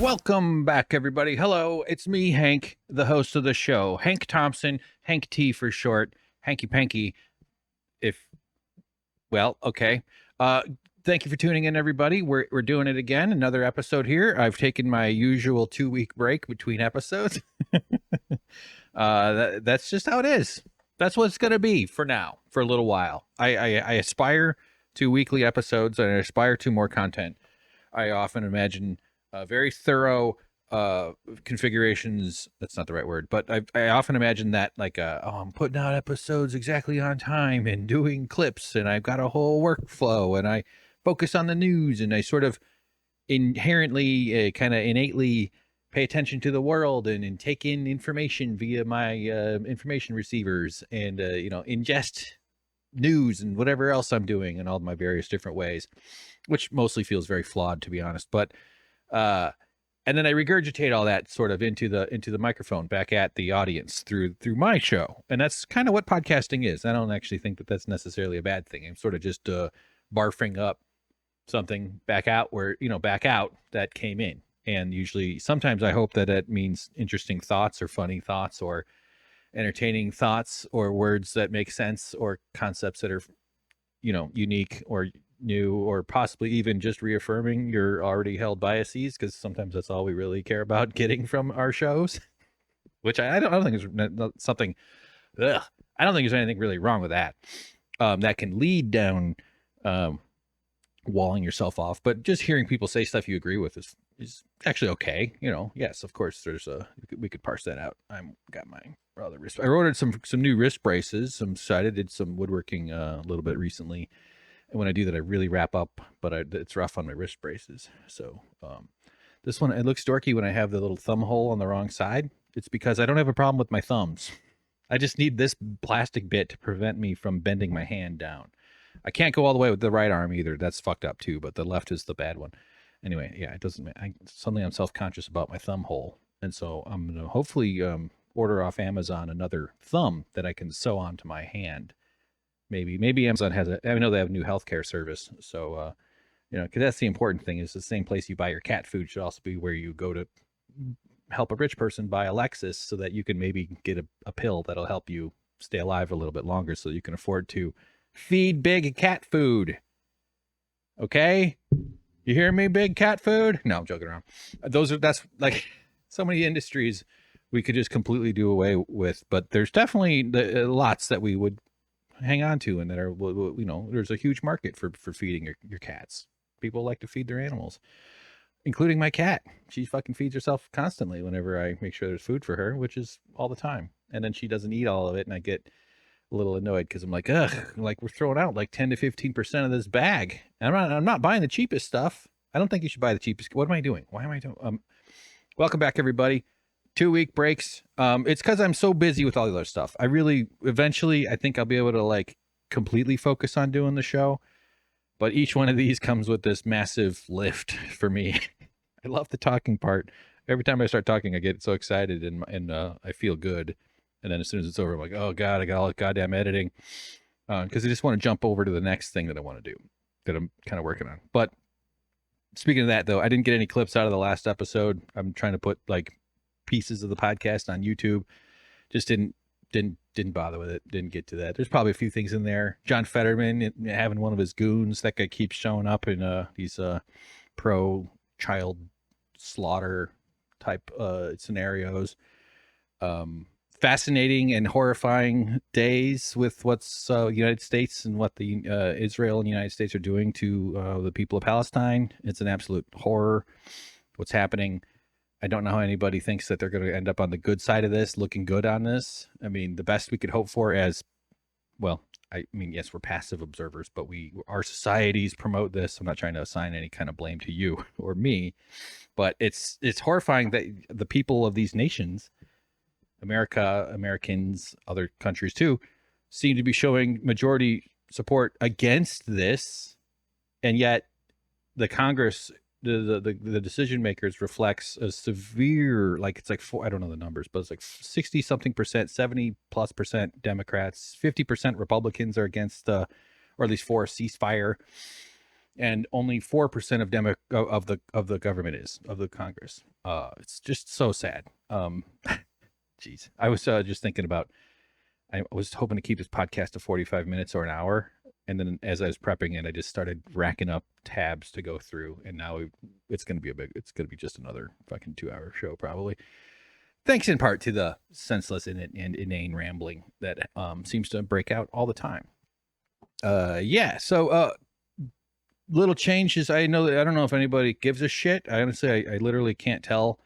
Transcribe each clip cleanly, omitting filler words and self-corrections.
Welcome back, everybody. Hello, it's me, Hank, the host of the show. Hank Thompson, Hank T for short, Hanky Panky. Okay. Uh, Thank you for tuning in, everybody. We're doing it again. Another episode here. I've taken my usual 2-week break between episodes. That's just how it is. That's what it's going to be for now, for a little while. I aspire to weekly episodes and I aspire to more content. I often imagine very thorough configurations. That's not the right word, but I often imagine that like, I'm putting out episodes exactly on time and doing clips, and I've got a whole workflow, and I focus on the news, and I sort of inherently, kind of innately pay attention to the world and take in information via my information receivers and, ingest news and whatever else I'm doing in all my various different ways, which mostly feels very flawed, to be honest. But and then I regurgitate all that sort of into the microphone back at the audience through my show, and that's kind of what podcasting is. I don't actually think that that's necessarily a bad thing. I'm sort of just barfing up something back out that came in, and usually sometimes I hope that it means interesting thoughts or funny thoughts or entertaining thoughts or words that make sense or concepts that are unique or new, or possibly even just reaffirming your already held biases, because sometimes that's all we really care about getting from our shows. Which I don't think is something. I don't think there's anything really wrong with that. That can lead down walling yourself off, but just hearing people say stuff you agree with is actually okay. Yes, of course. We could parse that out. I got my other wrist. I ordered some new wrist braces. I did some woodworking a little bit recently. And when I do that, I really wrap up, but it's rough on my wrist braces. So this one, it looks dorky when I have the little thumb hole on the wrong side. It's because I don't have a problem with my thumbs. I just need this plastic bit to prevent me from bending my hand down. I can't go all the way with the right arm either. That's fucked up too, but the left is the bad one. Anyway, yeah, it doesn't. Suddenly I'm self-conscious about my thumb hole. And so I'm going to hopefully order off Amazon another thumb that I can sew onto my hand. Maybe Amazon has I know they have a new healthcare service. So, because that's the important thing, is the same place you buy your cat food should also be where you go to help a rich person buy a Lexus, so that you can maybe get a pill that'll help you stay alive a little bit longer, so you can afford to feed big cat food. Okay? You hear me, big cat food? No, I'm joking around. That's like so many industries we could just completely do away with, but there's definitely lots that we would hang on to, and that are, there's a huge market for feeding your cats. People like to feed their animals, including my cat. She fucking feeds herself constantly whenever I make sure there's food for her, which is all the time. And then she doesn't eat all of it, and I get a little annoyed because I'm like, ugh, like we're throwing out like 10 to 15% of this bag. And I'm not buying the cheapest stuff. I don't think you should buy the cheapest. What am I doing? Why am I doing? Welcome back, everybody. 2-week breaks. It's because I'm so busy with all the other stuff. Eventually, I think I'll be able to like completely focus on doing the show. But each one of these comes with this massive lift for me. I love the talking part. Every time I start talking, I get so excited and I feel good. And then as soon as it's over, I'm like, oh God, I got all the goddamn editing. Because I just want to jump over to the next thing that I want to do, that I'm kind of working on. But speaking of that, though, I didn't get any clips out of the last episode. I'm trying to put like pieces of the podcast on YouTube. Just didn't bother with it. Didn't get to that. There's probably a few things in there. John Fetterman having one of his goons. That guy keeps showing up in these pro child slaughter type scenarios. Fascinating and horrifying days with what's United States and what the Israel and the United States are doing to the people of Palestine. It's an absolute horror what's happening. I don't know how anybody thinks that they're going to end up on the good side of this, looking good on this. I mean, the best we could hope for yes, we're passive observers, but our societies promote this. I'm not trying to assign any kind of blame to you or me, but it's horrifying that the people of these nations, Americans, other countries too, seem to be showing majority support against this, and yet the Congress, the decision makers, reflects a severe, like it's like I don't know the numbers, but it's like 60 something percent, 70+% Democrats, 50% Republicans are against or at least for a ceasefire. and only 4% of the government is of the Congress. It's just so sad. Geez, I was just thinking about. I was hoping to keep this podcast to 45 minutes or an hour, and then as I was prepping it, I just started racking up tabs to go through, and now it's going to be it's going to be just another fucking 2-hour show probably. Thanks in part to the senseless and inane rambling that seems to break out all the time. Yeah. So little changes. I know that I don't know if anybody gives a shit. I honestly, I literally can't tell.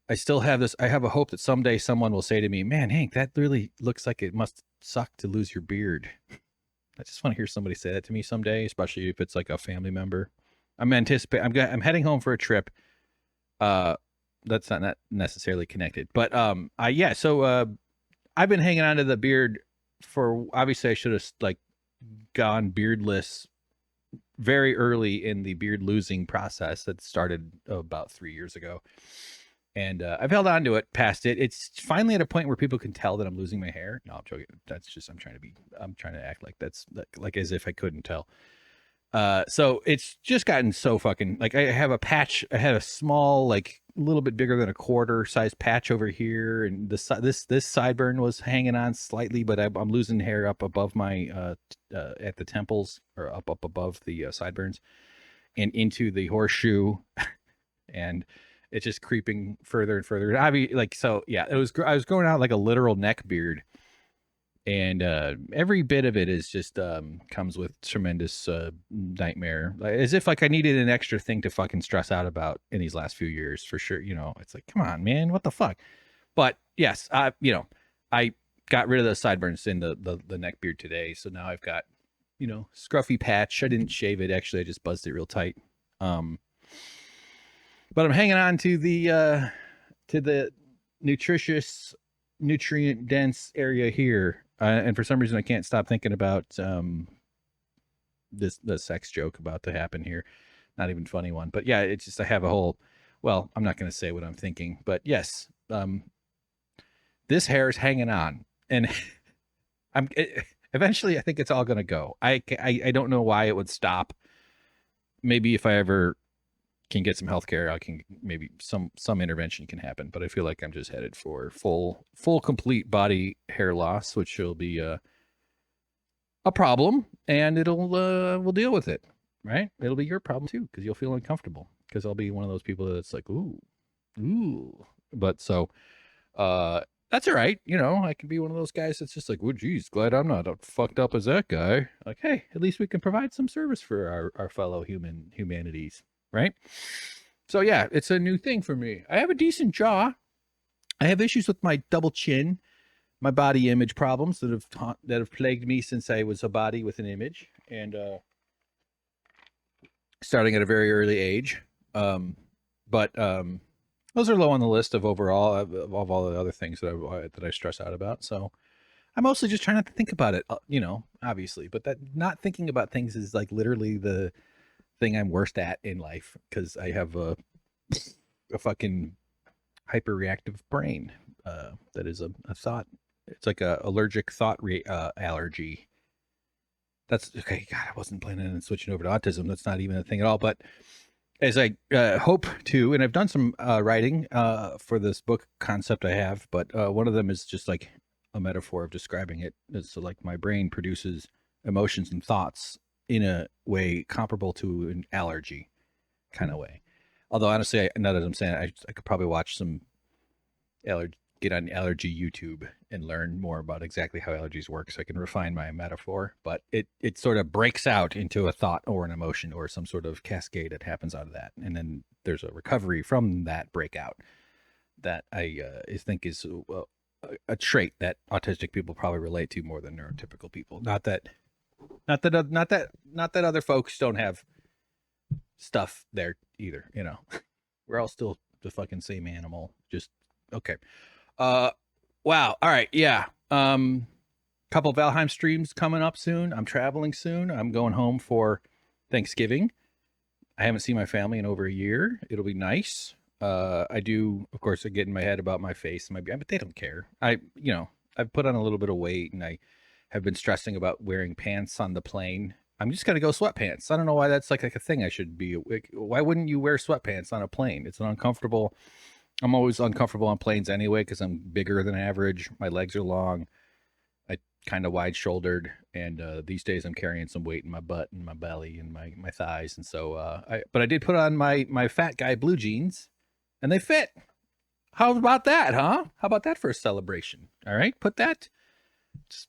I still have this. I have a hope that someday someone will say to me, "Man, Hank, that really looks like it must suck to lose your beard." I just want to hear somebody say that to me someday, especially if it's like a family member. I'm I'm heading home for a trip. That's not necessarily connected, but yeah. So I've been hanging on to the beard for. Obviously, I should have like gone beardless very early in the beard losing process that started about 3 years ago. And I've held on to it past it. It's finally at a point where people can tell that I'm losing my hair. No, I'm joking. That's just, I'm trying to act like that's like as if I couldn't tell. So it's just gotten so fucking, like, I have a patch. I had a small, like a little bit bigger than a quarter size patch over here. And this sideburn was hanging on slightly, but I'm losing hair up above my, at the temples, or up above the sideburns and into the horseshoe. And it's just creeping further and further. Like, so yeah, I was growing out like a literal neck beard, and every bit of it is just comes with tremendous nightmare, as if like I needed an extra thing to fucking stress out about in these last few years, for sure. You know, it's like, come on, man, what the fuck? But yes, I got rid of the sideburns in the neck beard today, so now I've got, scruffy patch. I didn't shave it, actually. I just buzzed it real tight. But I'm hanging on to the nutritious, nutrient dense area here, and for some reason I can't stop thinking about the sex joke about to happen here. Not even a funny one, but yeah, it's just I have a whole. Well, I'm not going to say what I'm thinking, but yes, this hair is hanging on, and eventually I think it's all going to go. I don't know why it would stop. Maybe if I ever can get some healthcare, I can, maybe some intervention can happen, but I feel like I'm just headed for full complete body hair loss, which will be a problem, and we'll deal with it, right? It'll be your problem too, because you'll feel uncomfortable, because I'll be one of those people that's like, ooh, but so that's all right. I can be one of those guys that's just like, well, geez, glad I'm not fucked up as that guy. Like, hey, at least we can provide some service for our fellow humanities. Right. So yeah, it's a new thing for me. I have a decent jaw. I have issues with my double chin, my body image problems that have plagued me since I was a body with an image, and starting at a very early age. But those are low on the list of overall of all the other things that I stress out about. So I'm mostly just trying not to think about it, obviously, but that not thinking about things is like literally the thing I'm worst at in life, because I have a fucking hyperreactive brain that is a thought. It's like a allergic thought allergy. That's okay. God, I wasn't planning on switching over to autism. That's not even a thing at all. But as I hope to, and I've done some writing for this book concept I have, but one of them is just like a metaphor of describing it. It's like my brain produces emotions and thoughts in a way comparable to an allergy kind of way. Although honestly, now that I'm saying it, I could probably watch some get on allergy YouTube and learn more about exactly how allergies work, so I can refine my metaphor. But it sort of breaks out into a thought or an emotion or some sort of cascade that happens out of that, and then there's a recovery from that breakout that I think is a trait that autistic people probably relate to more than neurotypical people. Not that other folks don't have stuff there either. We're all still the fucking same animal. Just okay. Wow. All right. Yeah. Couple Valheim streams coming up soon. I'm traveling soon. I'm going home for Thanksgiving. I haven't seen my family in over a year. It'll be nice. I do, of course, I get in my head about my face and my beard, but they don't care. I've put on a little bit of weight, and I have been stressing about wearing pants on the plane I'm just gonna go sweatpants. I don't know why that's like a thing I should be. Why wouldn't you wear sweatpants on a plane? It's an uncomfortable. I'm always uncomfortable on planes anyway because I'm bigger than average. My legs are long. I kind of wide shouldered, and these days I'm carrying some weight in my butt and my belly and my thighs, and so but I did put on my fat guy blue jeans, and they fit. How about that, huh? How about that for a celebration? All right, put that.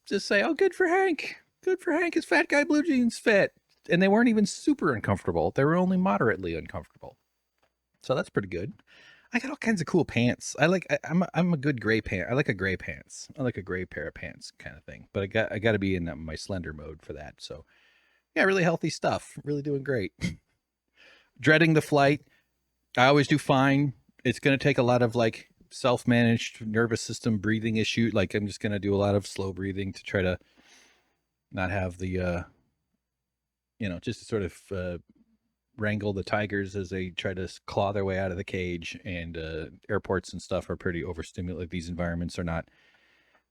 Just say, oh, good for Hank. Good for Hank. His fat guy blue jeans fit, and they weren't even super uncomfortable. They were only moderately uncomfortable. So that's pretty good. I got all kinds of cool pants. I'm a good gray pant. I like a gray pants. I like a gray pair of pants kind of thing. But I got to be in my slender mode for that. So yeah, really healthy stuff. Really doing great. Dreading the flight. I always do fine. It's going to take a lot of like self-managed nervous system breathing issue. Like I'm just going to do a lot of slow breathing to try to not have the just to sort of wrangle the tigers as they try to claw their way out of the cage. And airports and stuff are pretty overstimulated. These environments are not.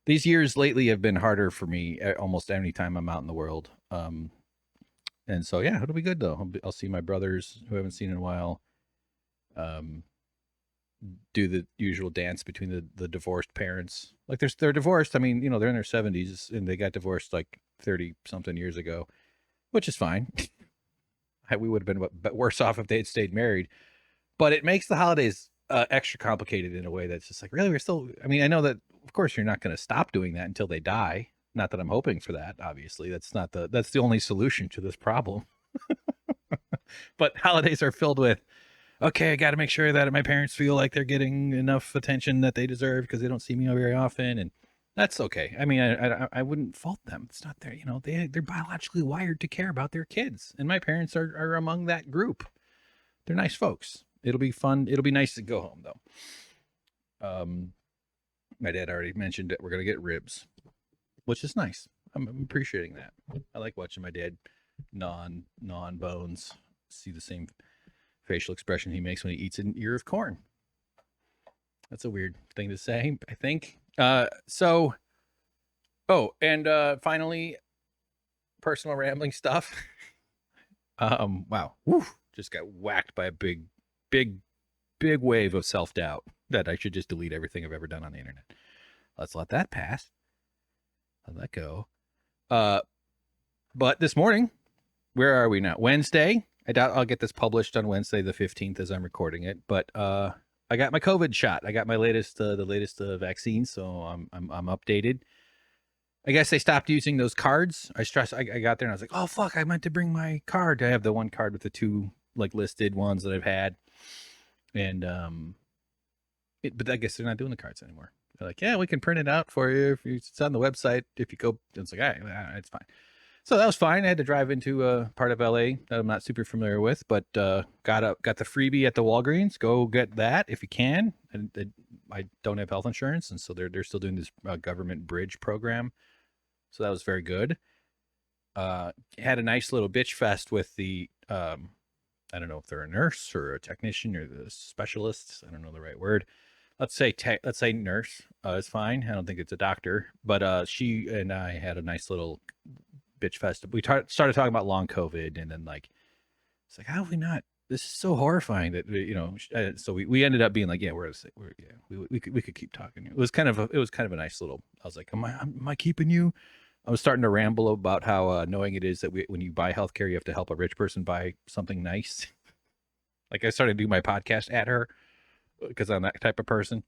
These years lately have been harder for me almost any time I'm out in the world. And so yeah, it'll be good though. I'll see my brothers who I haven't seen in a while. Do the usual dance between the divorced parents. Like they're divorced. I mean, they're in their 70s and they got divorced like 30 something years ago, which is fine. We would have been worse off if they had stayed married, but it makes the holidays extra complicated in a way that's just like, really, we're still, I mean, I know that of course you're not going to stop doing that until they die. Not that I'm hoping for that. Obviously that's the only solution to this problem. But holidays are filled with, okay, I got to make sure that my parents feel like they're getting enough attention that they deserve because they don't see me very often. And that's okay. I mean, I wouldn't fault them. It's not their, they're biologically wired to care about their kids. And my parents are among that group. They're nice folks. It'll be fun. It'll be nice to go home though. My dad already mentioned that we're going to get ribs, which is nice. I'm appreciating that. I like watching my dad gnaw on bones, see the same facial expression he makes when he eats an ear of corn. That's a weird thing to say, I think. Finally, personal rambling stuff. Wow. Woo, just got whacked by a big wave of self-doubt that I should just delete everything I've ever done on the internet. Let's let that pass. Let that go. But this morning, where are we now? Wednesday. I doubt I'll get this published on Wednesday the 15th as I'm recording it, but I got my COVID shot. I got my latest vaccine, so I'm updated. I guess they stopped using those cards. I got there and I was like, oh fuck, I meant to bring my card. I have the one card with the two like listed ones that I've had, and but I guess they're not doing the cards anymore. They're like, yeah, we can print it out for you if it's on the website. If you go, it's like, all right, it's fine. So that was fine. I had to drive into a part of LA that I'm not super familiar with, but got the freebie at the Walgreens. Go get that if you can. And I don't have health insurance, and so they're still doing this government bridge program. So that was very good. Had a nice little bitch fest with the I don't know if they're a nurse or a technician or the specialist. I don't know the right word. Let's say nurse. It's fine. I don't think it's a doctor, but she and I had a nice little bitch fest. We started talking about long COVID, and then like it's like, how have we not? This is so horrifying that so we ended up being like, yeah, we could keep talking. It was kind of a nice little. I was like, am I keeping you? I was starting to ramble about how annoying it is that when you buy healthcare, you have to help a rich person buy something nice. Like I started to do my podcast at her because I'm that type of person.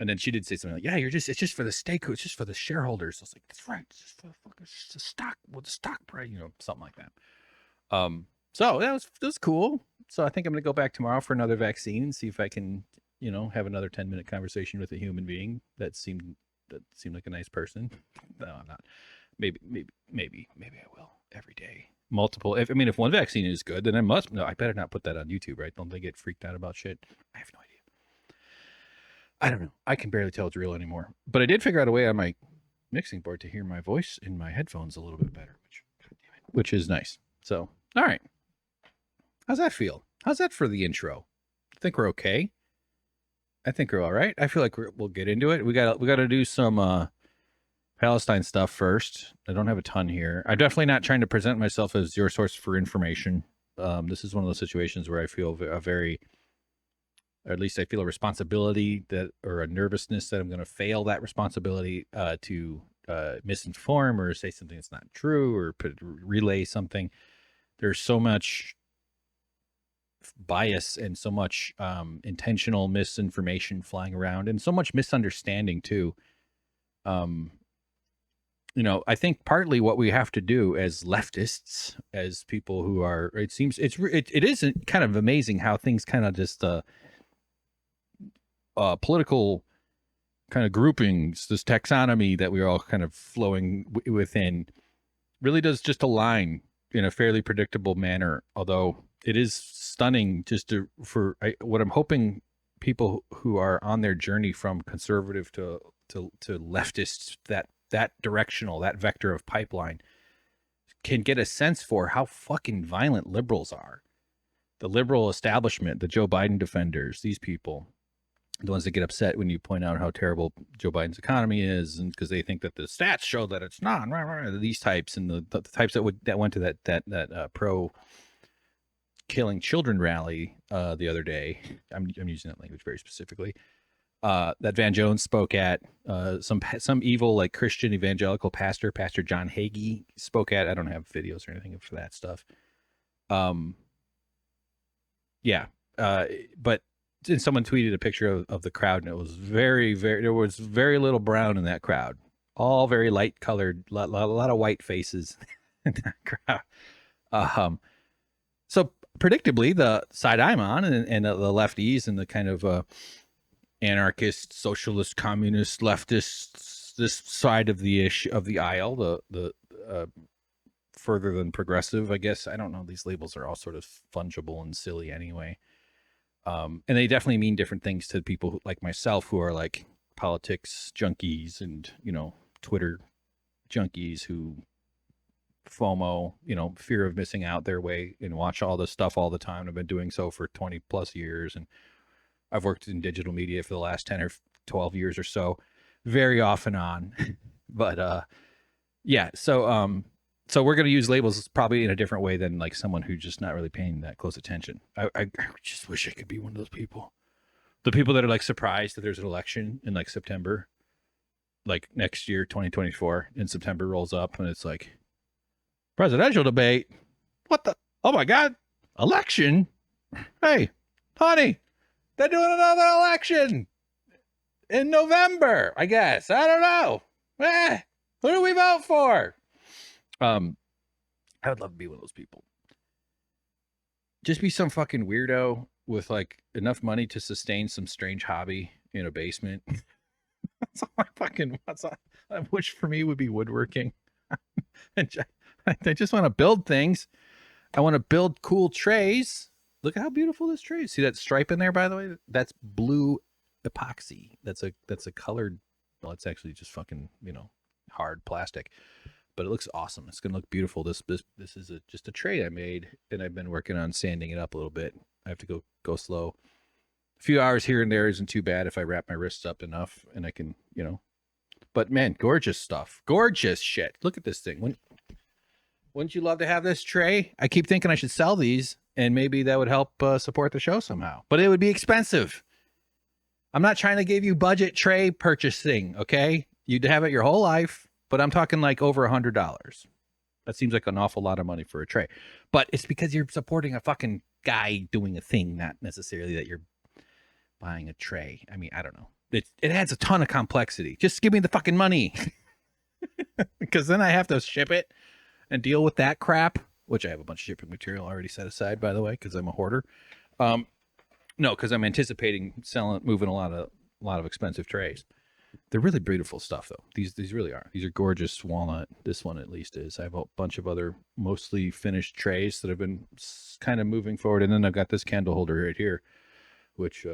And then she did say something like, yeah, it's just for the it's just for the shareholders. I was like, that's right. It's just for the stock, the stock price, something like that. So that was cool. So I think I'm going to go back tomorrow for another vaccine and see if I can, have another 10-minute conversation with a human being that seemed like a nice person. No, I'm not. Maybe I will every day. Multiple. If one vaccine is good, then I better not put that on YouTube, right? Don't they get freaked out about shit? I have no idea. I don't know. I can barely tell it's real anymore. But I did figure out a way on my mixing board to hear my voice in my headphones a little bit better, which is nice. So, all right. How's that feel? How's that for the intro? I think we're okay. I think we're all right. I feel like we'll get into it. We got to do some Palestine stuff first. I don't have a ton here. I'm definitely not trying to present myself as your source for information. This is one of those situations where I feel a very, or at least I feel a responsibility that, or a nervousness that I'm going to fail that responsibility to misinform or say something that's not true or relay something. There's so much bias and so much intentional misinformation flying around and so much misunderstanding too. I think partly what we have to do as leftists, as people who are, it seems it is kind of amazing how things kind of just political kind of groupings, this taxonomy that we're all kind of flowing within, really does just align in a fairly predictable manner. Although it is stunning just what I'm hoping people who are on their journey from conservative to leftist, that directional, that vector of pipeline, can get a sense for how fucking violent liberals are. The liberal establishment, the Joe Biden defenders, these people, the ones that get upset when you point out how terrible Joe Biden's economy is, and because they think that the stats show that it's not. These types and the types that went to that pro killing children rally the other day. I'm using that language very specifically. That Van Jones spoke at, some evil like Christian evangelical Pastor John Hagee spoke at. I don't have videos or anything for that stuff. But someone tweeted a picture of the crowd, and it was there was very little brown in that crowd. All very light colored, a lot of white faces in that crowd. So predictably, the side I'm on and the lefties and the kind of anarchist, socialist, communist, leftists, this side of the aisle, the further than progressive, I guess. I don't know. These labels are all sort of fungible and silly anyway. And they definitely mean different things to people like myself who are like politics junkies and, Twitter junkies who FOMO, fear of missing out their way and watch all this stuff all the time. I've been doing so for 20 plus years, and I've worked in digital media for the last 10 or 12 years or so, very off and on. But so we're going to use labels probably in a different way than like someone who's just not really paying that close attention. I just wish I could be one of those people. The people that are like surprised that there's an election in like September, like next year, 2024, and September rolls up and it's like presidential debate. What the? Oh my God. Election. Hey, honey, they're doing another election in November, I guess. I don't know. Who do we vote for? I would love to be one of those people. Just be some fucking weirdo with like enough money to sustain some strange hobby in a basement. That's all I fucking want. Which for me would be woodworking. I just want to build things. I want to build cool trays. Look at how beautiful this tray is. See that stripe in there, by the way? That's blue epoxy. That's a colored, well, it's actually just fucking, hard plastic. But it looks awesome. It's gonna look beautiful. This is just a tray I made, and I've been working on sanding it up a little bit. I have to go slow. A few hours here and there isn't too bad if I wrap my wrists up enough, and I can, But man, gorgeous stuff, gorgeous shit. Look at this thing. Wouldn't you love to have this tray? I keep thinking I should sell these, and maybe that would help support the show somehow. But it would be expensive. I'm not trying to give you budget tray purchasing. Okay, you'd have it your whole life. But I'm talking like over $100. That seems like an awful lot of money for a tray. But it's because you're supporting a fucking guy doing a thing, not necessarily that you're buying a tray. I mean, I don't know. It adds a ton of complexity. Just give me the fucking money. Because then I have to ship it and deal with that crap, which I have a bunch of shipping material already set aside, by the way, because I'm a hoarder. No, because I'm anticipating moving a lot of expensive trays. They're really beautiful stuff, though. These really are. These are gorgeous walnut. This one at least is. I have a bunch of other mostly finished trays that have been kind of moving forward, and then I've got this candle holder right here, which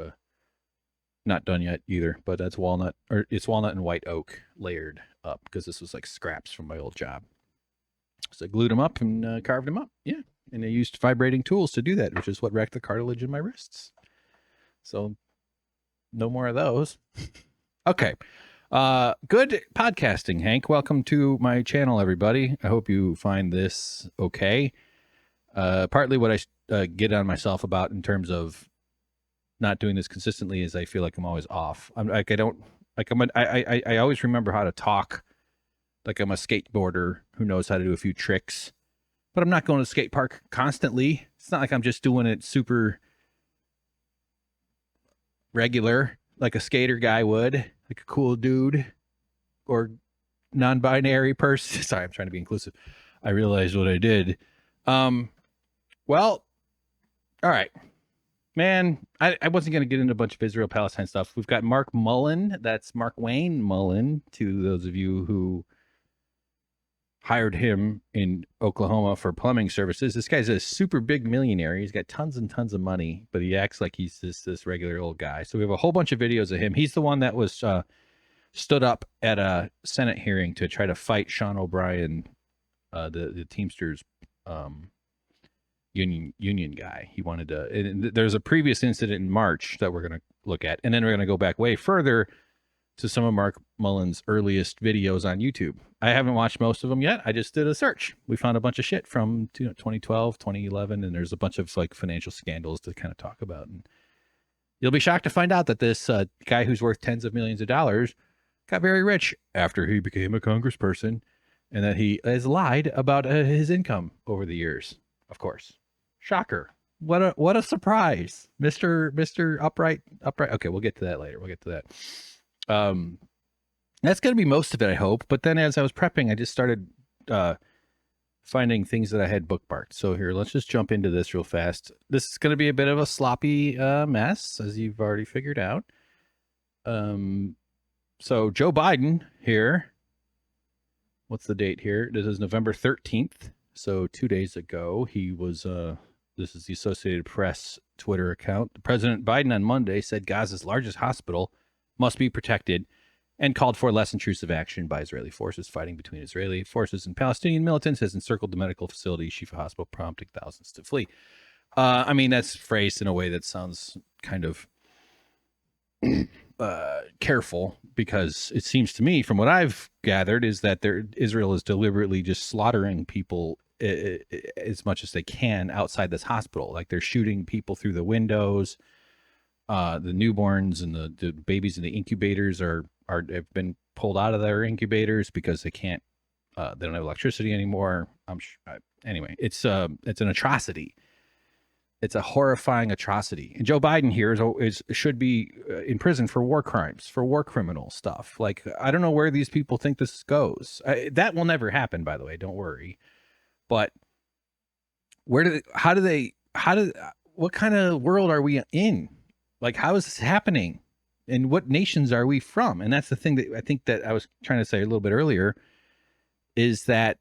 not done yet either. But that's walnut, or it's walnut and white oak layered up because this was like scraps from my old job. So I glued them up and carved them up. Yeah, and I used vibrating tools to do that, which is what wrecked the cartilage in my wrists. So no more of those. Okay. Good podcasting, Hank. Welcome to my channel, everybody. I hope you find this okay. Partly what I get on myself about in terms of not doing this consistently is I feel like I'm always off. I'm like I don't like I always remember how to talk like I'm a skateboarder who knows how to do a few tricks, but I'm not going to the skate park constantly. It's not like I'm just doing it super regular like a skater guy would, like a cool dude or non-binary person. Sorry, I'm trying to be inclusive. I realized what I did. Well, all right. Man, I wasn't going to get into a bunch of Israel Palestine stuff. We've got Mark Mullin. That's Markwayne Mullin, to those of you who hired him in Oklahoma for plumbing services. This guy's a super big millionaire. He's got tons and tons of money, but he acts like he's this regular old guy. So we have a whole bunch of videos of him. He's the one that was stood up at a Senate hearing to try to fight Sean O'Brien, the Teamsters union guy. He wanted to, and there's a previous incident in March that we're going to look at, and then we're going to go back way further to some of Mark Mullin's earliest videos on YouTube. I haven't watched most of them yet. I just did a search. We found a bunch of shit from 2012, 2011, and there's a bunch of like financial scandals to kind of talk about. And you'll be shocked to find out that this guy who's worth tens of millions of dollars got very rich after he became a congressperson, and that he has lied about his income over the years. Of course. Shocker. What a surprise. Mr. Upright. Okay, we'll get to that later. We'll get to that. That's going to be most of it, I hope. But then as I was prepping, I just started finding things that I had bookmarked. So here, let's just jump into this real fast. This is going to be a bit of a sloppy mess, as you've already figured out. So Joe Biden here. What's the date here? This is November 13th. So 2 days ago, he was... this is the Associated Press Twitter account. President Biden on Monday said Gaza's largest hospital must be protected and called for less intrusive action by Israeli forces. Fighting between Israeli forces and Palestinian militants has encircled the medical facility, Shifa Hospital, prompting thousands to flee. I mean, that's phrased in a way that sounds kind of careful, because it seems to me, from what I've gathered, is that Israel is deliberately just slaughtering people as much as they can outside this hospital. Like, they're shooting people through the windows. The newborns and the babies in the incubators have been pulled out of their incubators because they can't, they don't have electricity anymore. Anyway, it's an atrocity. It's a horrifying atrocity. And Joe Biden here should be in prison for war crimes, for war criminal stuff. Like, I don't know where these people think this goes. That will never happen, by the way. Don't worry. But what kind of world are we in? Like, how is this happening? And what nations are we from? And that's the thing that I think that I was trying to say a little bit earlier, is that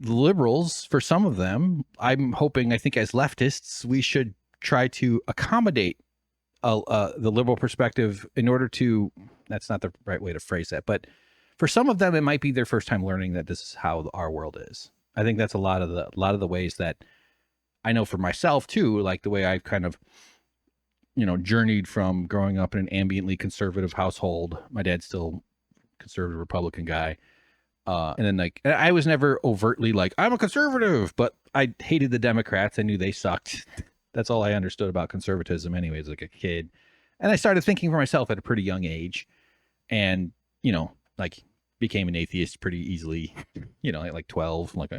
the liberals, for some of them, I'm hoping, I think as leftists, we should try to accommodate the liberal perspective in order to, that's not the right way to phrase that, but for some of them, it might be their first time learning that this is how our world is. I think that's a lot of the ways that I know for myself too, like the way I've kind of, journeyed from growing up in an ambiently conservative household. My dad's still conservative Republican guy. And then, like, I was never overtly like, I'm a conservative, but I hated the Democrats. I knew they sucked. That's all I understood about conservatism anyways, like a kid. And I started thinking for myself at a pretty young age, and, like, became an atheist pretty easily, like 12, like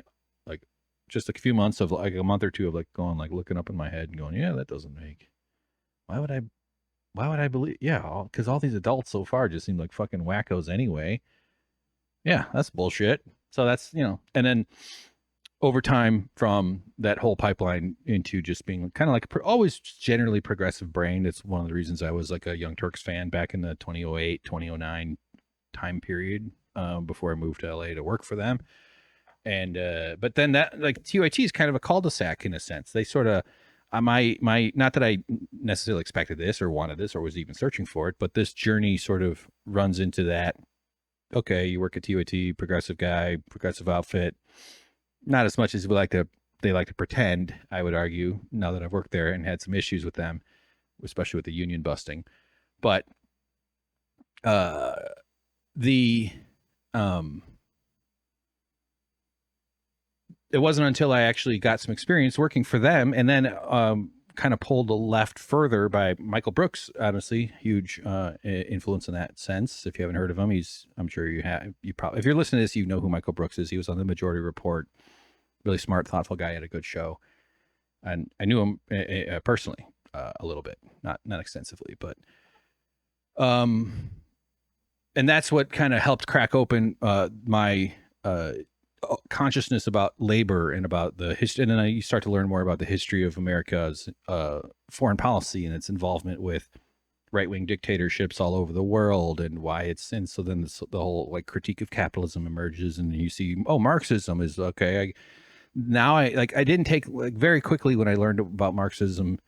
just a few months of, like, a month or two of, like, going, like, looking up in my head and going, yeah, that doesn't make, why would I believe? Yeah, because all these adults so far just seem like fucking wackos anyway. Yeah, that's bullshit. So that's, and then over time, from that whole pipeline into just being kind of like always generally progressive brain. It's one of the reasons I was like a Young Turks fan back in the 2008, 2009 time period, before I moved to LA to work for them. And, but then that, like, TYT is kind of a cul-de-sac in a sense. They sort of, my not that I necessarily expected this or wanted this or was even searching for it, but this journey sort of runs into that. Okay, you work at TYT, progressive guy, progressive outfit. Not as much as they like to pretend, I would argue, now that I've worked there and had some issues with them, especially with the union busting. But uh, the it wasn't until I actually got some experience working for them, and then kind of pulled left further by Michael Brooks. Honestly, huge influence in that sense. If you haven't heard of him, I'm sure you have. You probably, if you're listening to this, you know who Michael Brooks is. He was on the Majority Report. Really smart, thoughtful guy. Had a good show, and I knew him personally a little bit, not extensively, but and that's what kind of helped crack open my consciousness about labor and about the history. And then you start to learn more about the history of America's foreign policy and its involvement with right-wing dictatorships all over the world, and why it's, and so then the whole like critique of capitalism emerges, and you see, oh, Marxism is okay. I didn't take, like, very quickly when I learned about Marxism,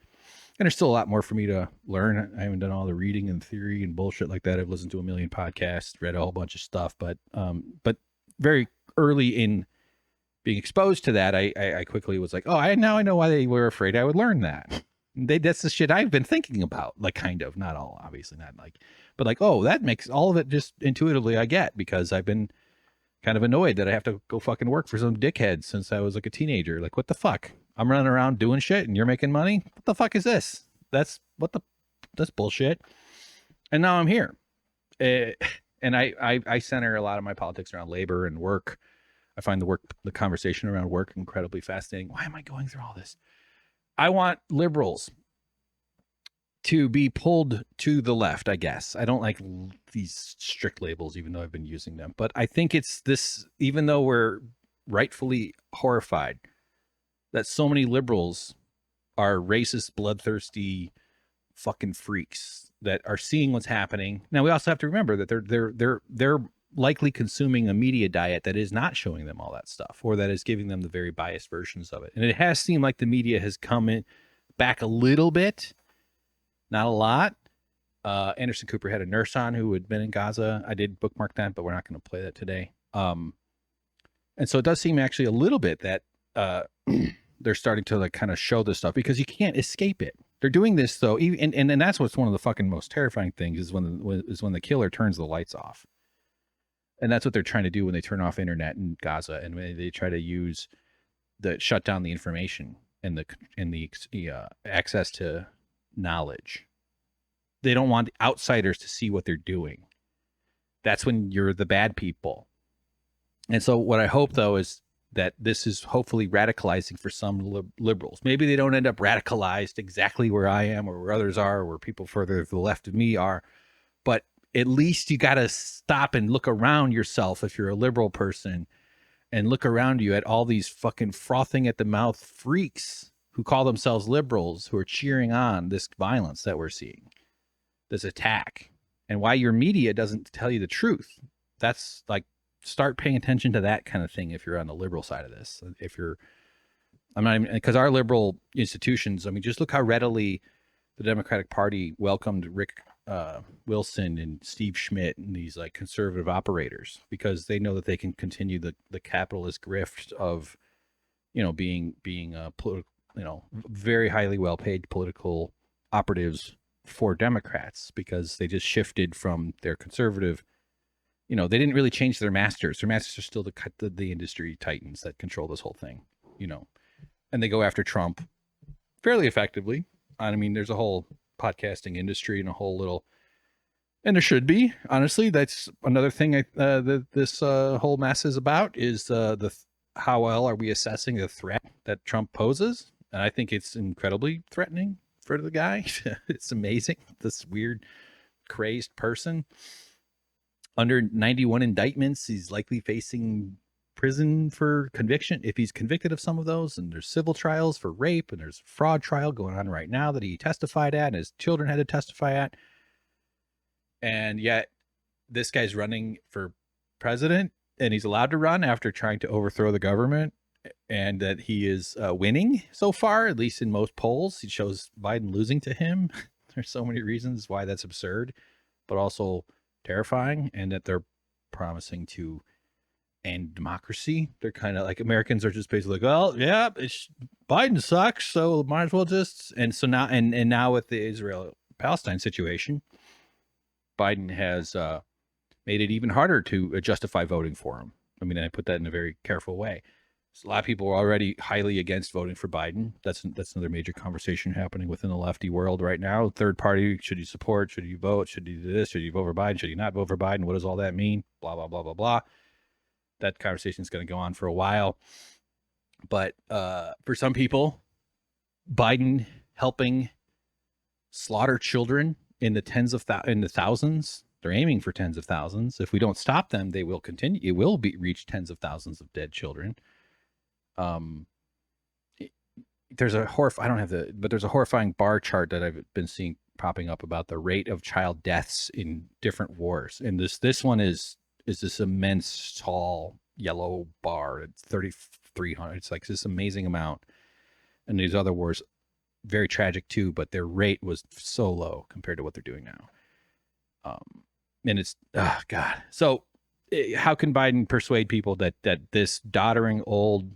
and there's still a lot more for me to learn. I haven't done all the reading and theory and bullshit like that. I've listened to a million podcasts, read a whole bunch of stuff, but very early in being exposed to that, I quickly was like, oh, now I know why they were afraid I would learn that. That's the shit I've been thinking about, like, kind of, not all, obviously not like, but like, oh, that makes all of it just intuitively I get, because I've been kind of annoyed that I have to go fucking work for some dickhead since I was like a teenager. Like, what the fuck? I'm running around doing shit and you're making money? What the fuck is this? That's bullshit. And now I'm here. And I center a lot of my politics around labor and work. I find the conversation around work incredibly fascinating. Why am I going through all this? I want liberals to be pulled to the left, I guess. I don't like these strict labels, even though I've been using them. But I think it's this, even though we're rightfully horrified that so many liberals are racist, bloodthirsty fucking freaks that are seeing what's happening. Now, we also have to remember that they're likely consuming a media diet that is not showing them all that stuff, or that is giving them the very biased versions of it. And it has seemed like the media has come in back a little bit, not a lot. Anderson Cooper had a nurse on who had been in Gaza. I did bookmark that, but we're not going to play that today. And so it does seem actually a little bit that they're starting to like kind of show this stuff, because you can't escape it. They're doing this though, and that's what's one of the fucking most terrifying things is when the killer turns the lights off, and that's what they're trying to do when they turn off internet in Gaza, and when they try to use shut down the information and the access to knowledge. They don't want outsiders to see what they're doing. That's when you're the bad people. And so what I hope though is that this is hopefully radicalizing for some liberals. Maybe they don't end up radicalized exactly where I am or where others are, or where people further to the left of me are. But at least you got to stop and look around yourself if you're a liberal person, and look around you at all these fucking frothing at the mouth freaks who call themselves liberals, who are cheering on this violence that we're seeing, this attack, and why your media doesn't tell you the truth. That's like, start paying attention to that kind of thing if you're on the liberal side of this. I'm not even, because our liberal institutions, I mean, just look how readily the Democratic Party welcomed Rick Wilson and Steve Schmidt and these like conservative operators, because they know that they can continue the capitalist grift of, being very highly well-paid political operatives for Democrats, because they just shifted from their conservative. They didn't really change their masters. Their masters are still the industry titans that control this whole thing, and they go after Trump fairly effectively. I mean, there's a whole podcasting industry and and there should be, honestly. That's another thing this whole mess is about, is how well are we assessing the threat that Trump poses? And I think it's incredibly threatening for the guy. It's amazing. This weird, crazed person. Under 91 indictments, he's likely facing prison for conviction if he's convicted of some of those. And there's civil trials for rape, and there's a fraud trial going on right now that he testified at, and his children had to testify at. And yet this guy's running for president, and he's allowed to run after trying to overthrow the government, and that he is winning so far, at least in most polls. He shows Biden losing to him. There's so many reasons why that's absurd, but also terrifying, and that they're promising to end democracy. They're kind of like, Americans are just basically like, well, yeah, Biden sucks, so might as well just. And so now, and now with the Israel-Palestine situation, Biden has made it even harder to justify voting for him. I mean, I put that in a very careful way. So a lot of people are already highly against voting for Biden. That's another major conversation happening within the lefty world right now. Third party, should you support? Should you vote? Should you do this? Should you vote for Biden? Should you not vote for Biden? What does all that mean? Blah, blah, blah, blah, blah. That conversation is going to go on for a while. But for some people, Biden helping slaughter children in the thousands. They're aiming for tens of thousands. If we don't stop them, they will continue. It will reach tens of thousands of dead children. There's a there's a horrifying bar chart that I've been seeing popping up about the rate of child deaths in different wars. And this one is this immense tall yellow bar. It's 3,300. It's like this amazing amount. And these other wars, very tragic too, but their rate was so low compared to what they're doing now. And it's, oh God. So how can Biden persuade people that this doddering old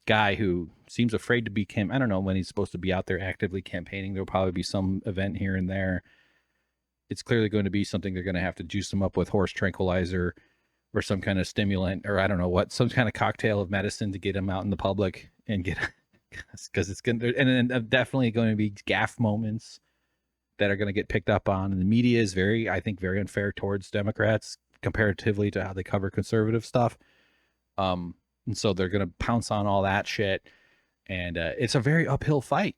guy who seems afraid to be I don't know when he's supposed to be out there actively campaigning, there'll probably be some event here and there. It's clearly going to be something they're going to have to juice him up with horse tranquilizer or some kind of stimulant, or I don't know what, some kind of cocktail of medicine to get him out in the public and get, because it's going to, and then definitely going to be gaffe moments that are going to get picked up on. And the media is I think very unfair towards Democrats comparatively to how they cover conservative stuff. And so they're going to pounce on all that shit. And it's a very uphill fight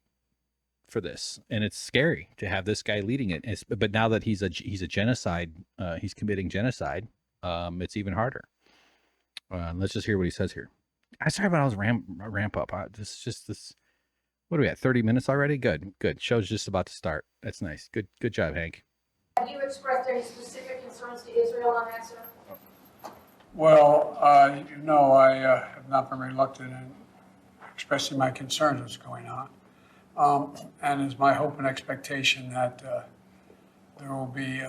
for this. And it's scary to have this guy leading it. But now that he's a genocide, he's committing genocide, it's even harder. Let's just hear what he says here. I sorry about all this ramp up. This. What are we at? 30 minutes already? Good. Show's just about to start. That's nice. Good job, Hank. Have you expressed any specific concerns to Israel on that, sir? Well, I have not been reluctant in expressing my concerns what's going on. And it's my hope and expectation that there will be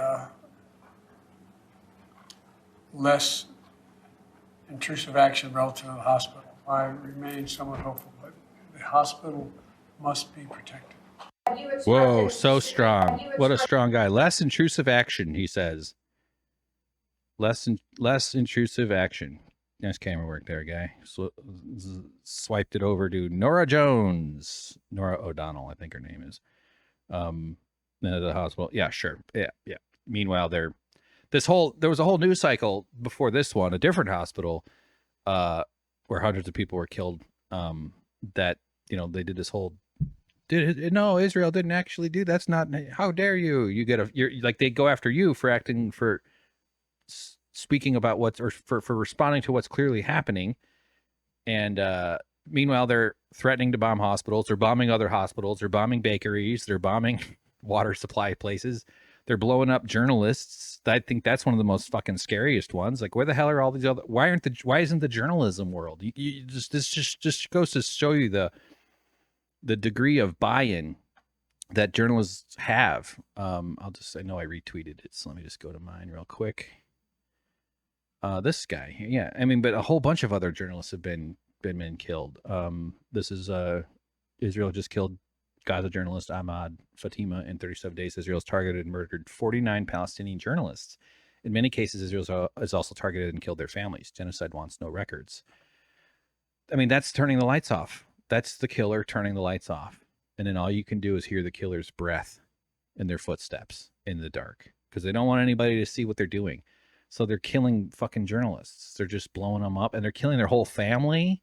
less intrusive action relative to the hospital. I remain somewhat hopeful, but the hospital must be protected. Whoa, so strong. What a strong guy. Less intrusive action, he says. Less intrusive action. Nice camera work there, guy. Swiped it over to Nora Jones. Nora O'Donnell, I think her name is. The hospital. Yeah, sure. Yeah. Meanwhile, there was a whole news cycle before this one, a different hospital, where hundreds of people were killed. That, they did this whole, no, Israel didn't actually do, that's not, how dare you? You're like, they go after you for speaking about for responding to what's clearly happening. And meanwhile, they're threatening to bomb hospitals. They're bombing other hospitals. They're bombing bakeries. They're bombing water supply places. They're blowing up journalists. I think that's one of the most fucking scariest ones. Like, where the hell are all these other? Why isn't the journalism world? This just goes to show you the degree of buy-in that journalists have. I know I retweeted it, so let me just go to mine real quick. This guy, yeah. I mean, but a whole bunch of other journalists have been killed. This is Israel just killed Gaza journalist Ahmad Fatima. In 37 days, Israel's targeted and murdered 49 Palestinian journalists. In many cases, Israel has also targeted and killed their families. Genocide wants no records. I mean, that's turning the lights off. That's the killer turning the lights off. And then all you can do is hear the killer's breath and their footsteps in the dark, because they don't want anybody to see what they're doing. So they're killing fucking journalists. They're just blowing them up, and they're killing their whole family,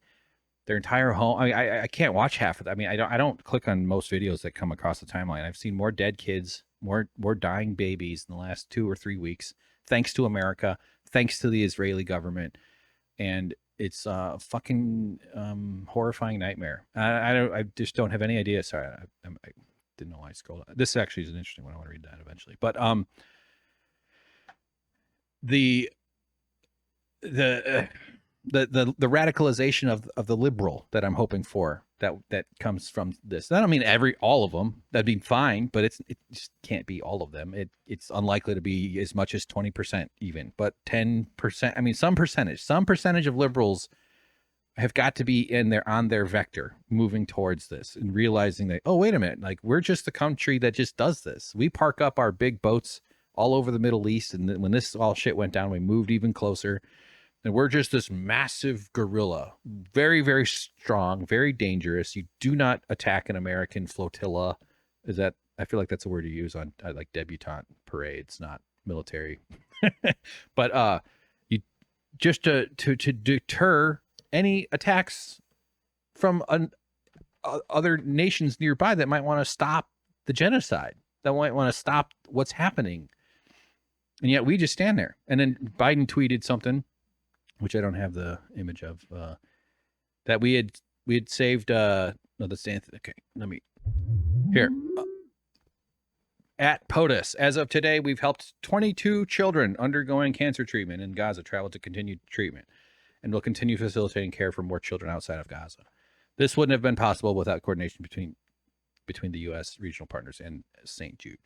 their entire home. I can't watch half of that. I mean, I don't click on most videos that come across the timeline. I've seen more dead kids, more dying babies in the last 2 or 3 weeks, thanks to America, thanks to the Israeli government. And it's a fucking horrifying nightmare. I just don't have any idea. Sorry, I didn't know why I scrolled. This actually is an interesting one. I want to read that eventually. But the radicalization of the liberal that I'm hoping for, that comes from this. I don't mean all of them. That'd be fine, but it just can't be all of them. It's unlikely to be as much as 20% even, but 10%. I mean, some percentage of liberals have got to be on their vector moving towards this and realizing that, oh, wait a minute, like, we're just the country that just does this. We park up our big boats all over the Middle East. And then when this all shit went down, we moved even closer. And we're just this massive gorilla, very, very strong, very dangerous. You do not attack an American flotilla. Is that, I feel like that's a word you use on like debutante parades, not military. But you just to deter any attacks from other nations nearby that might want to stop the genocide, that might want to stop what's happening. And yet we just stand there. And then Biden tweeted something, which I don't have the image of, that we had saved, no, that's Anthony. Okay, let me, here. At POTUS, as of today, we've helped 22 children undergoing cancer treatment in Gaza travel to continued treatment, and will continue facilitating care for more children outside of Gaza. This wouldn't have been possible without coordination between the U.S. regional partners and St. Jude.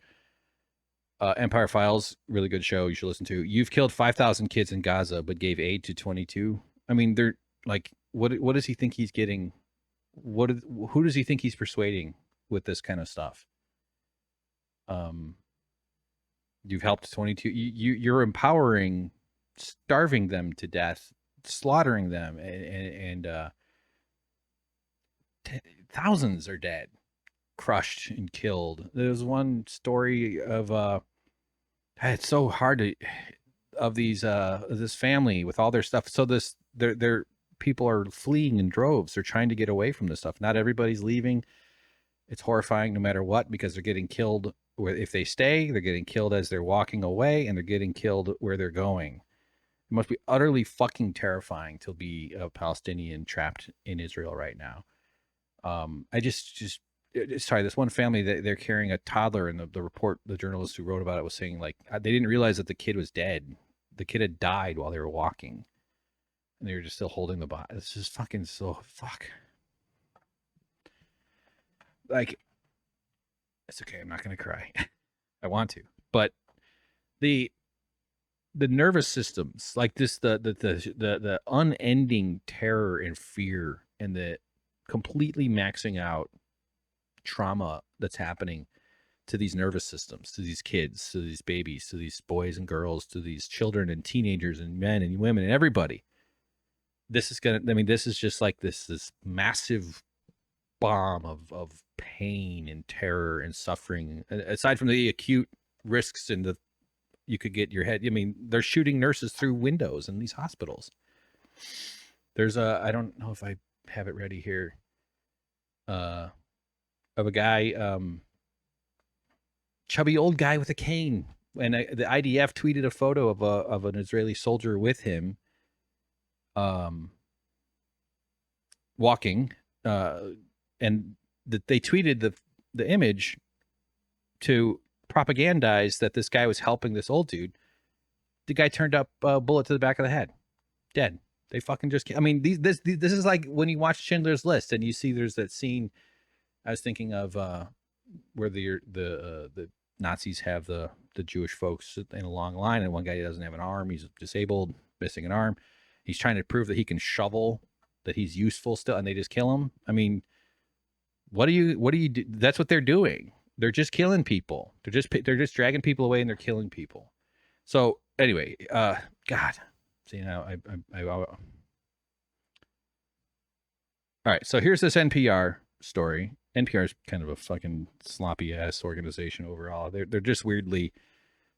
Empire Files, really good show you should listen to. You've killed 5,000 kids in Gaza, but gave aid to 22. I mean, they're like, what does he think he's getting? Who does he think he's persuading with this kind of stuff? You've helped 22. You're empowering, starving them to death, slaughtering them, and thousands are dead, crushed and killed. There's one story of it's so hard to, of these this family with all their stuff. So their people are fleeing in droves. They're trying to get away from this stuff. Not everybody's leaving. It's horrifying no matter what, because they're getting killed. If they stay, they're getting killed as they're walking away, and they're getting killed where they're going. It must be utterly fucking terrifying to be a Palestinian trapped in Israel right now. I just sorry, this one family, they're carrying a toddler, and the report, the journalist who wrote about it was saying, like, they didn't realize that the kid was dead. The kid had died while they were walking, and they were just still holding the body. It's just fucking so fuck. Like, it's okay. I'm not going to cry. I want to, but the nervous systems, like this, the unending terror and fear, and the completely maxing out trauma that's happening to these nervous systems, to these kids, to these babies, to these boys and girls, to these children and teenagers and men and women and everybody. This is this is just like this massive bomb of pain and terror and suffering, aside from the acute risks and you could get your head. I mean, they're shooting nurses through windows in these hospitals. There's I don't know if I have it ready here, of a guy, chubby old guy with a cane, and the IDF tweeted a photo of an Israeli soldier with him, walking, and they tweeted the image to propagandize that this guy was helping this old dude. The guy turned up a bullet to the back of the head, dead. They fucking just, I mean, this is like when you watch Schindler's List and you see there's that scene. I was thinking of where the Nazis have the Jewish folks in a long line, and one guy doesn't have an arm, he's disabled, missing an arm. He's trying to prove that he can shovel, that he's useful still, and they just kill him. I mean, what do you do? That's what they're doing. They're just killing people. They're just dragging people away, and they're killing people. So anyway, God, see now all right. So here's this NPR story. NPR is kind of a fucking sloppy ass organization overall. They're just weirdly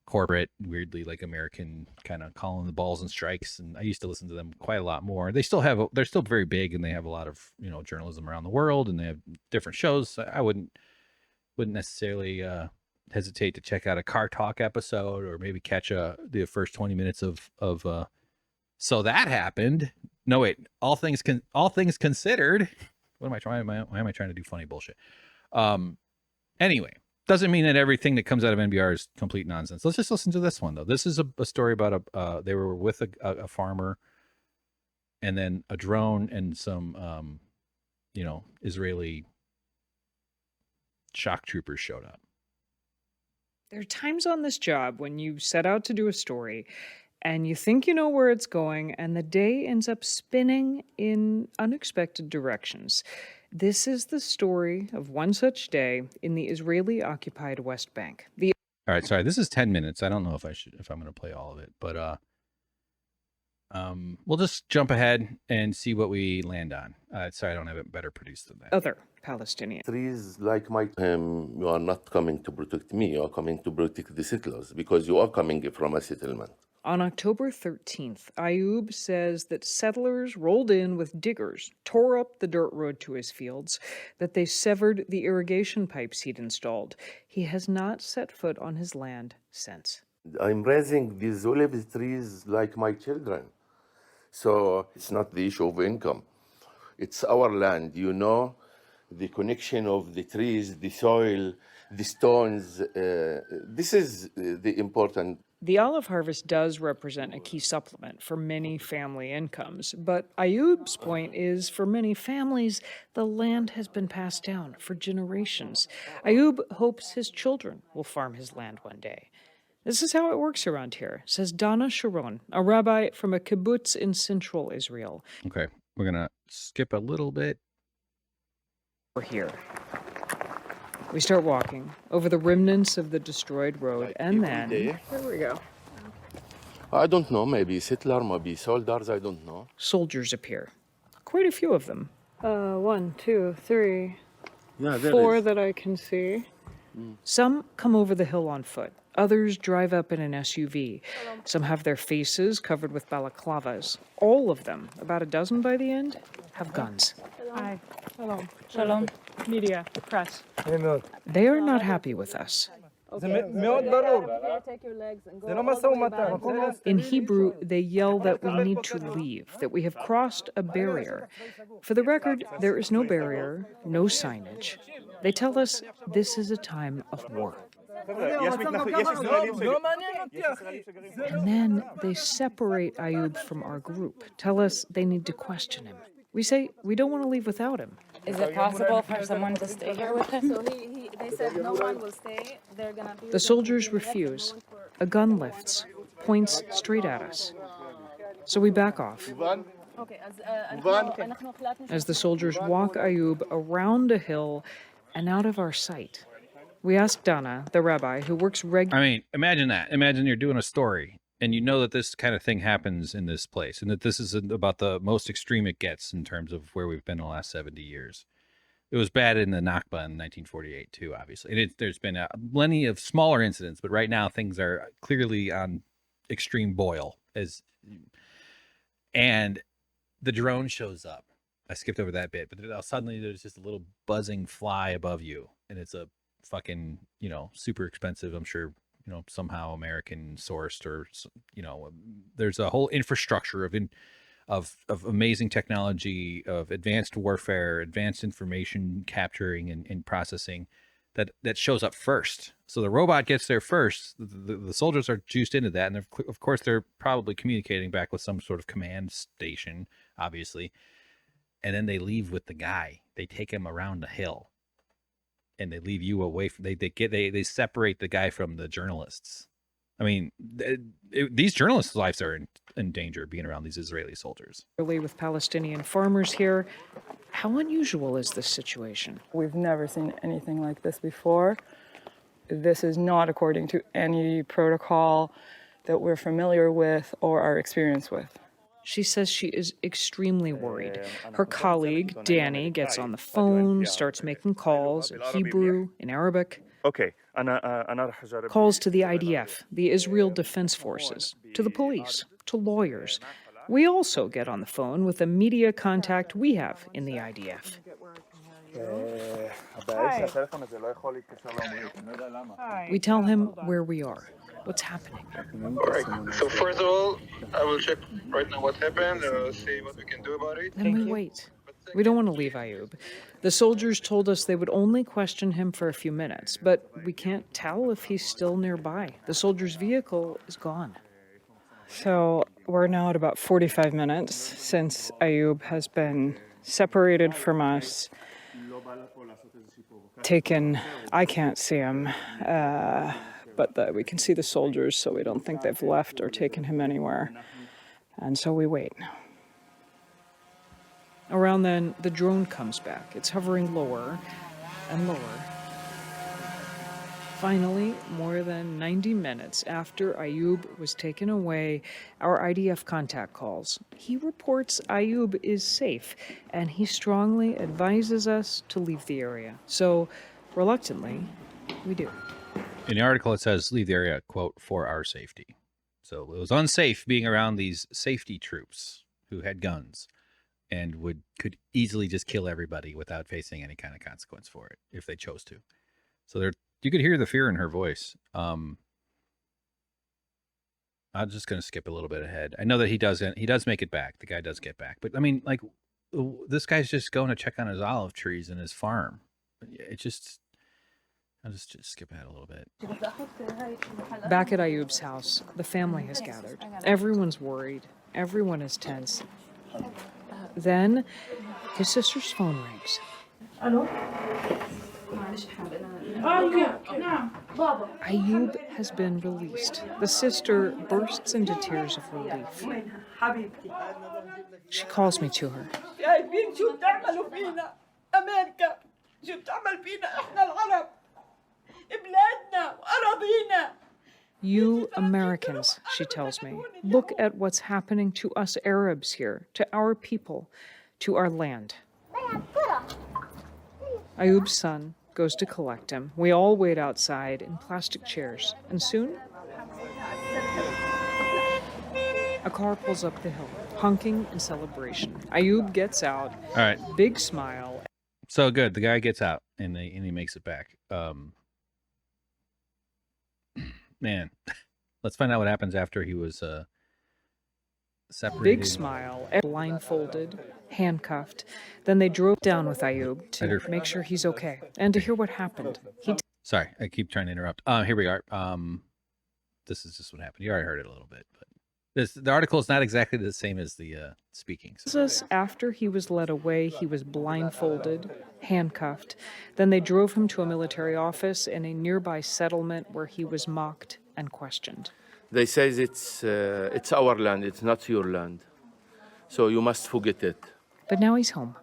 corporate, weirdly like American, kind of calling the balls and strikes. And I used to listen to them quite a lot more. They're still very big, and they have a lot of, journalism around the world, and they have different shows. I wouldn't necessarily hesitate to check out a Car Talk episode, or maybe catch the first 20 minutes of So That Happened. No, wait, all things considered. What am I trying? Why am I trying to do funny bullshit? Anyway, doesn't mean that everything that comes out of NPR is complete nonsense. Let's just listen to this one, though. This is a story about they were with a farmer, and then a drone and some, Israeli shock troopers showed up. There are times on this job when you set out to do a story and you think you know where it's going, and the day ends up spinning in unexpected directions. This is the story of one such day in the Israeli-occupied West Bank. All right, sorry. This is 10 minutes. I don't know if I'm going to play all of it, but we'll just jump ahead and see what we land on. Sorry, I don't have it better produced than that. Other Palestinians. Trees like my you are not coming to protect me, you are coming to protect the settlers because you are coming from a settlement. On October 13th, Ayub says that settlers rolled in with diggers, tore up the dirt road to his fields, that they severed the irrigation pipes he'd installed. He has not set foot on his land since. I'm raising these olive trees like my children. So it's not the issue of income. It's our land, you know, the connection of the trees, the soil, the stones. This is the important. The olive harvest does represent a key supplement for many family incomes, but Ayub's point is for many families, the land has been passed down for generations. Ayub hopes his children will farm his land one day. This is how it works around here, says Dana Sharon, a rabbi from a kibbutz in central Israel. Okay, we're going to skip a little bit. We're here. We start walking over the remnants of the destroyed road, and then... Where do we go? I don't know, maybe settler, maybe soldiers, I don't know. Soldiers appear. Quite a few of them. 1, 2, 3, Yeah, 4 that I can see. Some come over the hill on foot. Others drive up in an SUV. Some have their faces covered with balaclavas. All of them, about a dozen by the end, have guns. Hi. Shalom. Shalom. Media. Press. They are not happy with us. In Hebrew, they yell that we need to leave, that we have crossed a barrier. For the record, there is no barrier, no signage. They tell us this is a time of war. And then they separate Ayub from our group, tell us they need to question him. We say we don't want to leave without him. Is it possible for someone to stay here with him? So they said no one will stay. They're gonna be. The soldiers refuse. A gun lifts, points straight at us. So we back off. As the soldiers walk Ayub around a hill and out of our sight. We ask Dana, the rabbi, who works regularly. I mean, imagine that. Imagine you're doing a story and you know that this kind of thing happens in this place and that this is about the most extreme it gets in terms of where we've been in the last 70 years. It was bad in the Nakba in 1948 too, obviously. And there's been plenty of smaller incidents, but right now things are clearly on extreme boil. And the drone shows up. I skipped over that bit, but suddenly there's just a little buzzing fly above you, and it's a fucking, super expensive, I'm sure, somehow American sourced, or, there's a whole infrastructure of amazing technology, of advanced warfare, advanced information capturing and processing that shows up first. So the robot gets there first. The soldiers are juiced into that, and of course they're probably communicating back with some sort of command station, obviously. And then they leave with the guy. They take him around the hill, and they leave you away from. They separate the guy from the journalists. I mean, these journalists' lives are in danger being around these Israeli soldiers. With Palestinian farmers here, how unusual is this situation? We've never seen anything like this before. This is not according to any protocol that we're familiar with or are experienced with. She says she is extremely worried. Her colleague, Danny, gets on the phone, starts making calls in Hebrew, in Arabic. Calls to the IDF, the Israel Defense Forces, to the police, to lawyers. We also get on the phone with a media contact we have in the IDF. We tell him where we are, what's happening. All right. So first of all, I will check right now what happened. See what we can do about it. Then we wait. We don't want to leave Ayub. The soldiers told us they would only question him for a few minutes, but we can't tell if he's still nearby. The soldier's vehicle is gone. So we're now at about 45 minutes since Ayub has been separated from us, taken. I can't see him, but we can see the soldiers, so we don't think they've left or taken him anywhere. And so we wait. Around then, the drone comes back. It's hovering lower and lower. Finally, more than 90 minutes after Ayub was taken away, our IDF contact calls. He reports Ayub is safe, and he strongly advises us to leave the area. So, reluctantly, we do. In the article, it says, leave the area, quote, for our safety. So it was unsafe being around these safety troops who had guns and could easily just kill everybody without facing any kind of consequence for it if they chose to. So you could hear the fear in her voice. I'm just going to skip a little bit ahead. I know that he does make it back. The guy does get back. But I mean, like, this guy's just going to check on his olive trees and his farm. I'll just skip ahead a little bit. Back at Ayub's house, the family has gathered. Everyone's worried. Everyone is tense. Then, his sister's phone rings. Ayub has been released. The sister bursts into tears of relief. She calls me to her. You Americans, she tells me, look at what's happening to us Arabs here, to our people, to our land. Ayub's son goes to collect him. We all wait outside in plastic chairs, and soon a car pulls up the hill, honking in celebration. Ayub gets out. All right. Big smile. So good. The guy gets out and he makes it back. Man, let's find out what happens after he was separated. Big smile, blindfolded, handcuffed. Then they drove down with Ayub to make sure he's okay and to hear what happened. Sorry, I keep trying to interrupt. Here we are. This is just what happened. You already heard it a little bit, but the article is not exactly the same as the speaking. So. After he was led away, he was blindfolded, handcuffed. Then they drove him to a military office in a nearby settlement where he was mocked and questioned. They say it's our land, it's not your land. So you must forget it. But now he's home.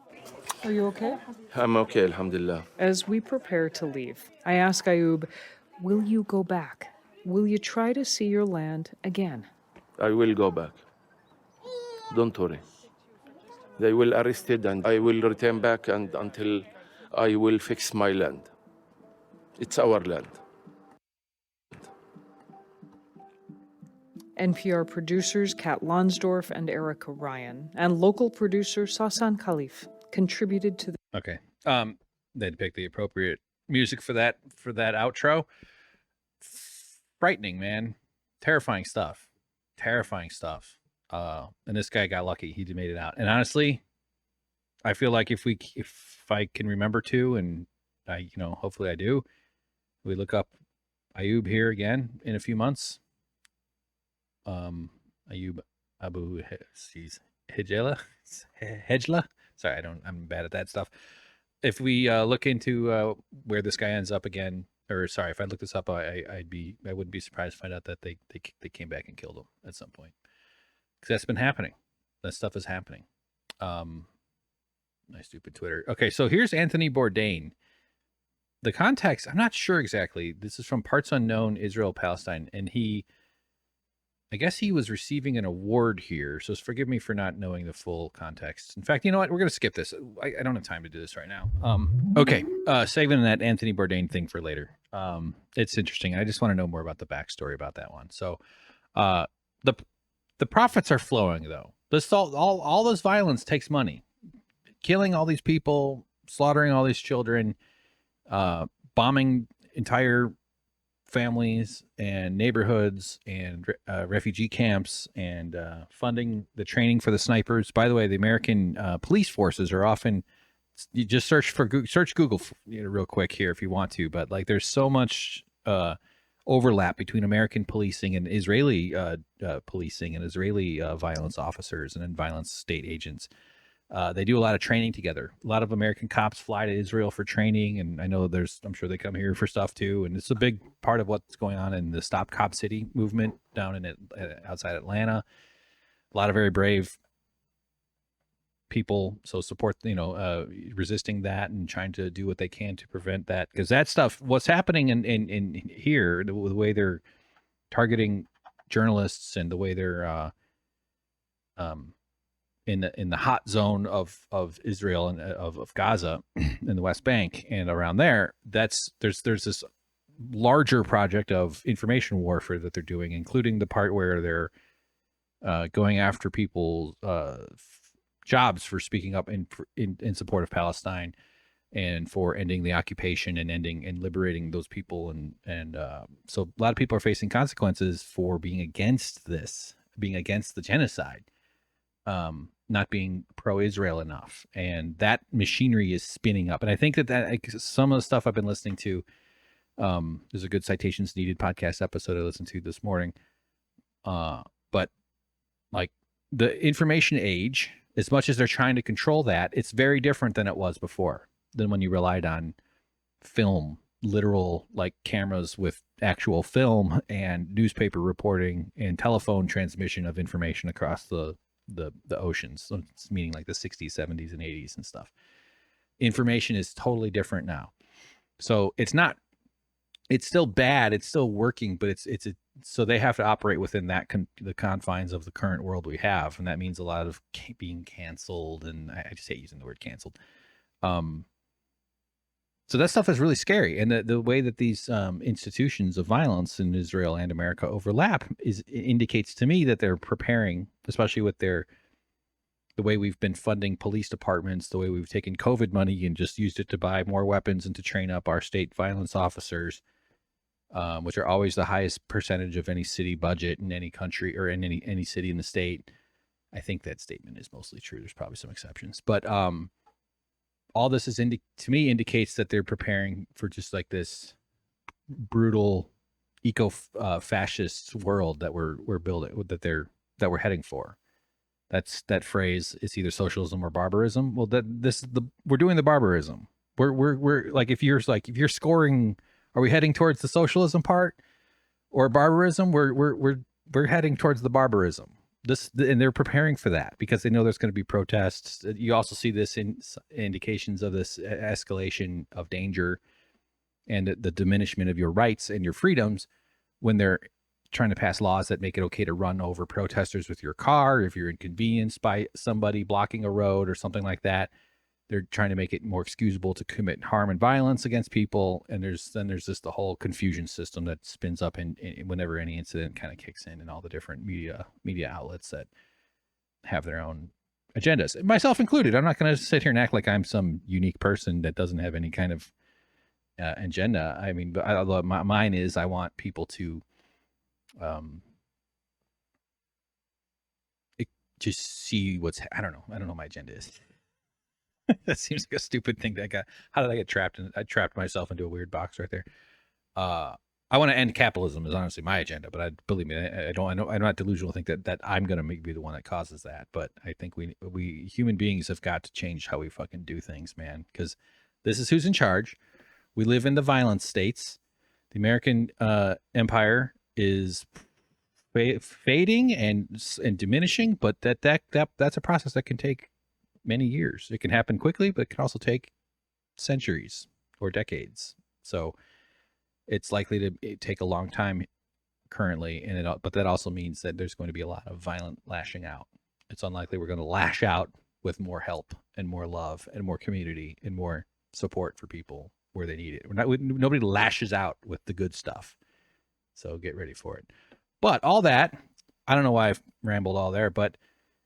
Are you okay? I'm okay, alhamdulillah. As we prepare to leave, I ask Ayub, will you go back? Will you try to see your land again? I will go back. Don't worry. They will arrest it and I will return back and until I will fix my land. It's our land. NPR producers Kat Lonsdorf and Erica Ryan and local producer Sasan Khalif contributed to the... Okay. They'd pick the appropriate music for that outro. Frightening, man. Terrifying stuff. And this guy got lucky. He made it out. And honestly, I feel like if I can remember to, and hopefully I do, we look up Ayub here again in a few months. Ayub Abu Hejla. Sorry, I'm bad at that stuff. If we look into where this guy ends up again, if I look this up, I wouldn't be surprised to find out that they came back and killed him at some point, because that's been happening. That stuff is happening. My stupid Twitter. Okay, so here's Anthony Bourdain. The context, I'm not sure exactly. This is from Parts Unknown, Israel, Palestine, and I guess he was receiving an award here, so forgive me for not knowing the full context. In fact, you know what? We're going to skip this. I don't have time to do this right now. Okay, saving that Anthony Bourdain thing for later. It's interesting. I just want to know more about the backstory about that one. So the profits are flowing, though. All this violence takes money. Killing all these people, slaughtering all these children, bombing entire families and neighborhoods and refugee camps, and funding the training for the snipers. By the way, the American police forces are often, you just search Google real quick here if you want to, but like there's so much overlap between American policing and Israeli policing and Israeli violence officers and then violence state agents. They do a lot of training together. A lot of American cops fly to Israel for training, and I know I'm sure they come here for stuff too. And it's a big part of what's going on in the Stop Cop City movement down in outside Atlanta. A lot of very brave people. So support, resisting that and trying to do what they can to prevent that. Because that stuff, what's happening in here, the way they're targeting journalists and the way they're in the hot zone of Israel and of Gaza in the West Bank and around there, there's this larger project of information warfare that they're doing, including the part where they're going after people's jobs for speaking up in support of Palestine and for ending the occupation and ending and liberating those people. And so a lot of people are facing consequences for being against this, being against the genocide, not being pro-Israel enough. And that machinery is spinning up. And I think that some of the stuff I've been listening to, there's a good Citations Needed podcast episode I listened to this morning. But like the information age, as much as they're trying to control that, it's very different than it was before, than when you relied on film, literal like cameras with actual film and newspaper reporting and telephone transmission of information across the oceans. So it's meaning like the 60s, 70s, and 80s and stuff. Information is totally different now. So it's still bad. It's still working, but so they have to operate within the confines of the current world we have. And that means a lot of being canceled. And I just hate using the word canceled. So that stuff is really scary. And the way that these institutions of violence in Israel and America overlap indicates to me that they're preparing, especially with the way we've been funding police departments, the way we've taken COVID money and just used it to buy more weapons and to train up our state violence officers, which are always the highest percentage of any city budget in any country or in any city in the state. I think that statement is mostly true. There's probably some exceptions, but all this is to me indicates that they're preparing for just like this brutal eco-fascist world that we're building, that we're heading for. That phrase is either socialism or barbarism. Well, we're doing the barbarism. We're like, if you're scoring, are we heading towards the socialism part or barbarism? We're heading towards the barbarism. And they're preparing for that because they know there's going to be protests. You also see this in indications of this escalation of danger and the diminishment of your rights and your freedoms when they're trying to pass laws that make it okay to run over protesters with your car if you're inconvenienced by somebody blocking a road or something like that. They're trying to make it more excusable to commit harm and violence against people. And there's just the whole confusion system that spins up in whenever any incident kind of kicks in, and all the different media outlets that have their own agendas, myself included. I'm not going to sit here and act like I'm some unique person that doesn't have any kind of agenda. I mean, but mine is I want people to just see I don't know what my agenda is. That seems like a stupid thing how did I get trapped I trapped myself into a weird box right there. I want to end capitalism is honestly my agenda, but believe me, I'm not delusional to think that I'm going to be the one that causes that. But I think we human beings have got to change how we fucking do things, man, because this is who's in charge. We live in the violence states. The American empire is fading and diminishing, but that's a process that can take many years. It can happen quickly, but it can also take centuries or decades. So it's likely to take a long time currently, but that also means that there's going to be a lot of violent lashing out. It's unlikely we're going to lash out with more help and more love and more community and more support for people where they need it. Nobody lashes out with the good stuff. So get ready for it. But all that, I don't know why I've rambled all there, but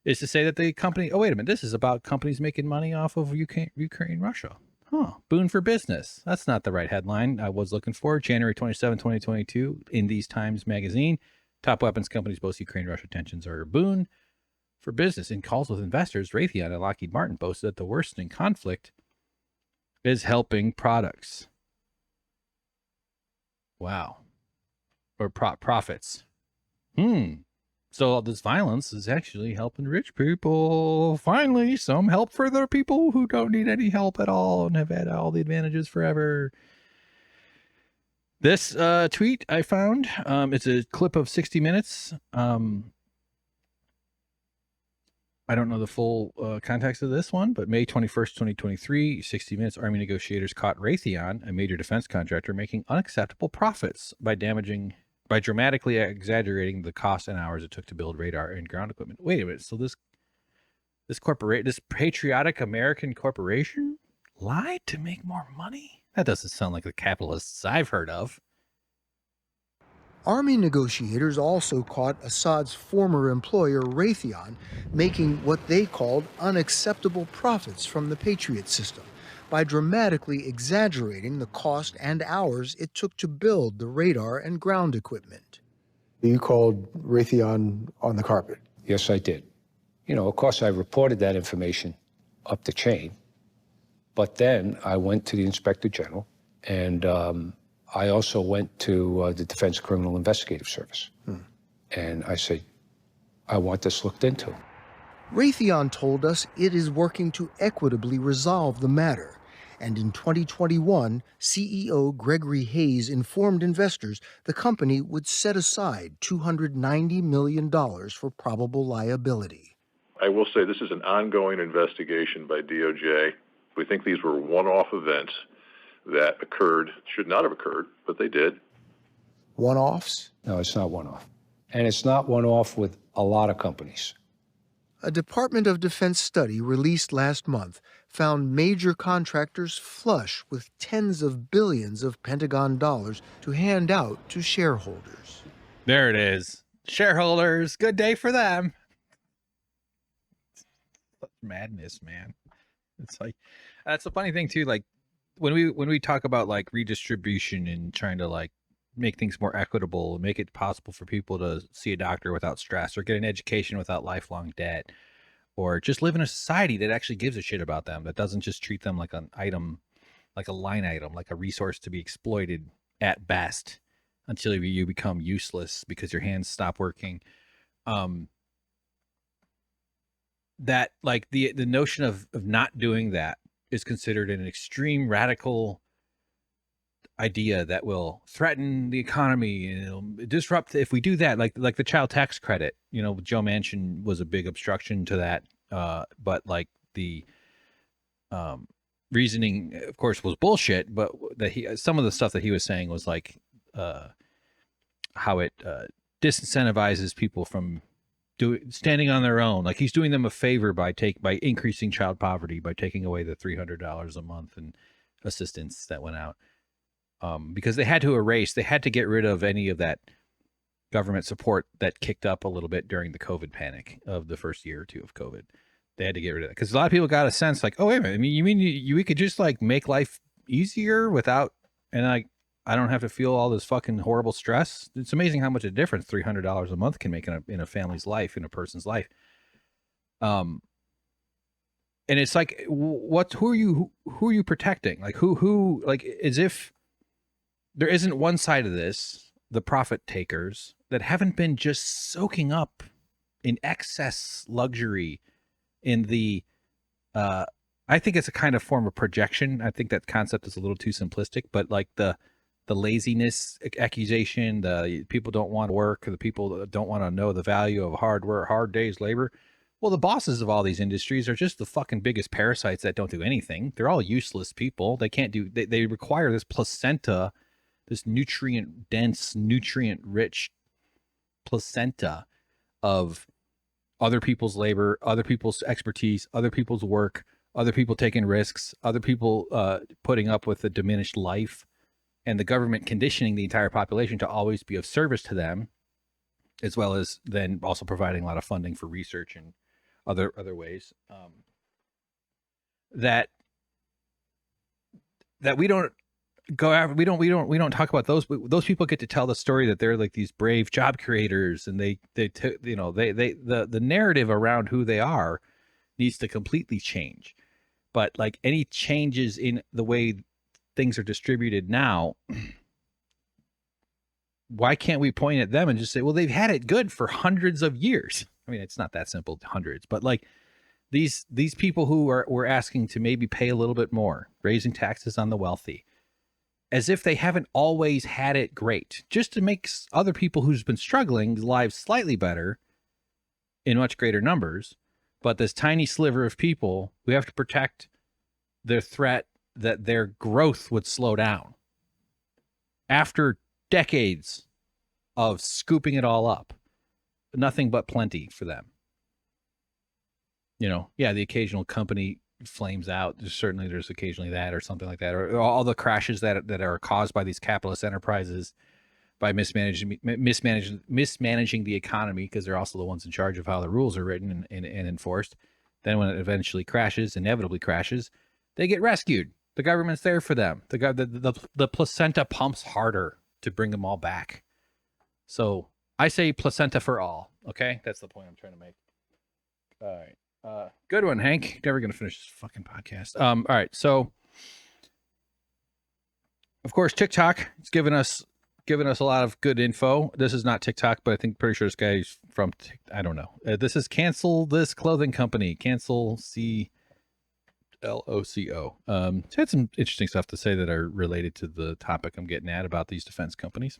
is to say that the company, oh, wait a minute, this is about companies making money off of Ukraine, Russia. Huh, boon for business. That's not the right headline I was looking for. January 27, 2022, in These Times magazine, top weapons companies boast Ukraine-Russia tensions are a boon for business. In calls with investors, Raytheon and Lockheed Martin boasted that the worsening conflict is helping products. Wow. Or profits. So all this violence is actually helping rich people. Finally, some help for the people who don't need any help at all and have had all the advantages forever. This tweet I found, it's a clip of 60 Minutes. I I don't know the full context of this one, but May 21st, 2023, 60 Minutes Army negotiators caught Raytheon, a major defense contractor, making unacceptable profits by dramatically exaggerating the cost and hours it took to build radar and ground equipment. Wait a minute. So this patriotic American corporation lied to make more money? That doesn't sound like the capitalists I've heard of. Army negotiators also caught Assad's former employer, Raytheon, making what they called unacceptable profits from the Patriot system by dramatically exaggerating the cost and hours it took to build the radar and ground equipment. You called Raytheon on the carpet? Yes, I did. You know, of course, I reported that information up the chain, but then I went to the Inspector General, and I also went to the Defense Criminal Investigative Service. And I said, I want this looked into. Raytheon told us it is working to equitably resolve the matter. And in 2021, CEO Gregory Hayes informed investors the company would set aside $290 million for probable liability. I will say this is an ongoing investigation by DOJ. We think these were one-off events that occurred, should not have occurred, but they did. One-offs? No, it's not one-off. And it's not one-off with a lot of companies. A Department of Defense study released last month found major contractors flush with tens of billions of Pentagon dollars to hand out to shareholders. There it is. Shareholders, good day for them. Such madness, man. It's like, that's the funny thing too, like when we talk about like redistribution and trying to like make things more equitable, make it possible for people to see a doctor without stress or get an education without lifelong debt, or just live in a society that actually gives a shit about them, that doesn't just treat them like an item, like a line item, like a resource to be exploited at best until you become useless because your hands stop working. That like the notion of not doing that is considered an extreme radical idea that will threaten the economy and it'll disrupt. If we do that, like the child tax credit, you know, Joe Manchin was a big obstruction to that. But like the reasoning, of course, was bullshit. But that some of the stuff that he was saying was like how it disincentivizes people from standing on their own. Like he's doing them a favor by increasing child poverty by taking away the $300 a month and assistance that went out. Because they had to get rid of any of that government support that kicked up a little bit during the COVID panic of the first year or two of COVID. They had to get rid of that because a lot of people got a sense like, oh, wait a minute. I mean, you mean we could just like make life easier without, and I don't have to feel all this fucking horrible stress. It's amazing how much a difference $300 a month can make in a family's life, in a person's life. And it's like, who are you protecting? Like who like, as if there isn't one side of this, the profit takers, that haven't been just soaking up in excess luxury in the, I think it's a kind of form of projection. I think that concept is a little too simplistic, but like the laziness accusation, the people don't want to work, the people that don't want to know the value of hard work, hard days labor. Well, the bosses of all these industries are just the fucking biggest parasites that don't do anything. They're all useless people. They can't do, they require this placenta, this nutrient dense, nutrient rich placenta of other people's labor, other people's expertise, other people's work, other people taking risks, other people putting up with a diminished life, and the government conditioning the entire population to always be of service to them, as well as then also providing a lot of funding for research and other ways. That we don't go after. We don't talk about those. But those people get to tell the story that they're like these brave job creators, and the narrative around who they are needs to completely change. But like any changes in the way things are distributed now, why can't we point at them and just say, well, they've had it good for hundreds of years? I mean, it's not that simple, hundreds, but like these people who we're asking to maybe pay a little bit more, raising taxes on the wealthy, as if they haven't always had it great, just to make other people who's been struggling lives slightly better in much greater numbers. But this tiny sliver of people, we have to protect their threat that their growth would slow down after decades of scooping it all up. Nothing but plenty for them. You know, yeah, the occasional company flames out. There's occasionally that or something like that, or all the crashes that are caused by these capitalist enterprises by mismanaging the economy, because they're also the ones in charge of how the rules are written and enforced. Then when it eventually crashes, inevitably crashes, they get rescued. The government's there for them. The placenta pumps harder to bring them all back. So I say placenta for all. Okay, that's the point I'm trying to make. All right, good one, Hank. Never gonna finish this fucking podcast. All right, so of course TikTok is giving us a lot of good info. This is not TikTok, but I think pretty sure this guy's from I don't know. This is Cancel This Clothing Company. Cancel CLOCO. It's had some interesting stuff to say that are related to the topic I'm getting at about these defense companies.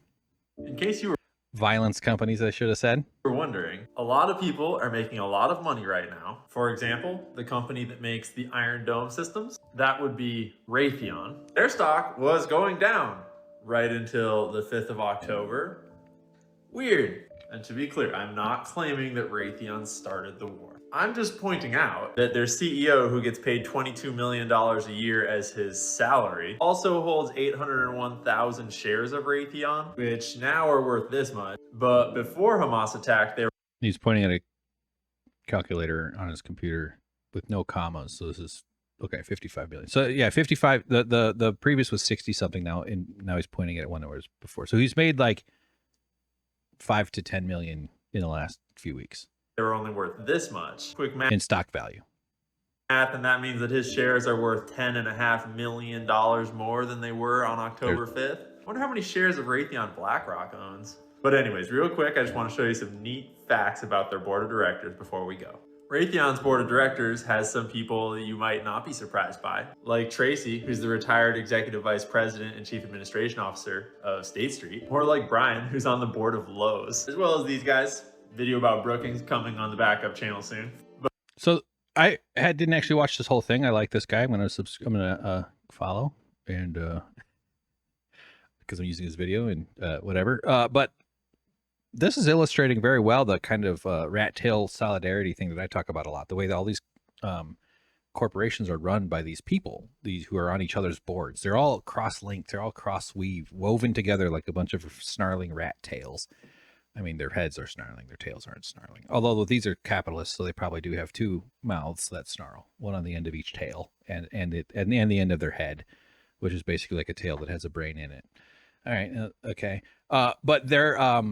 In case you were Violence companies, I should have said. wondering, a lot of people are making a lot of money right now. For example, the company that makes the Iron Dome systems, that would be Raytheon. Their stock was going down right until the 5th of October. Weird. And to be clear, I'm not claiming that Raytheon started the war. I'm just pointing out that their CEO, who gets paid $22 million a year as his salary, also holds 801,000 shares of Raytheon, which now are worth this much. But before Hamas attacked, they were... He's pointing at a calculator on his computer with no commas. So this is, okay, 55 billion. So yeah, 55, the previous was 60 something now, and now he's pointing at one that was before. So he's made like 5 to 10 million in the last few weeks. They were only worth this much. Quick math in stock value. And that means that his shares are worth $10.5 million more than they were on October 5th. I wonder how many shares of Raytheon BlackRock owns. But anyways, real quick, I just want to show you some neat facts about their board of directors before we go. Raytheon's board of directors has some people that you might not be surprised by, like Tracy, who's the retired executive vice president and chief administration officer of State Street, or like Brian, who's on the board of Lowe's, as well as these guys. Video about Brookings coming on the backup channel soon. So I didn't actually watch this whole thing. I like this guy. I'm gonna follow, and because I'm using his video and whatever. But this is illustrating very well the kind of rat tail solidarity thing that I talk about a lot. The way that all these corporations are run by these people, these who are on each other's boards. They're all cross-linked. They're all woven together like a bunch of snarling rat tails. I mean, their heads are snarling, their tails aren't snarling. Although these are capitalists, so they probably do have two mouths that snarl, one on the end of each tail and the end of their head, which is basically like a tail that has a brain in it. All right, okay. But they're all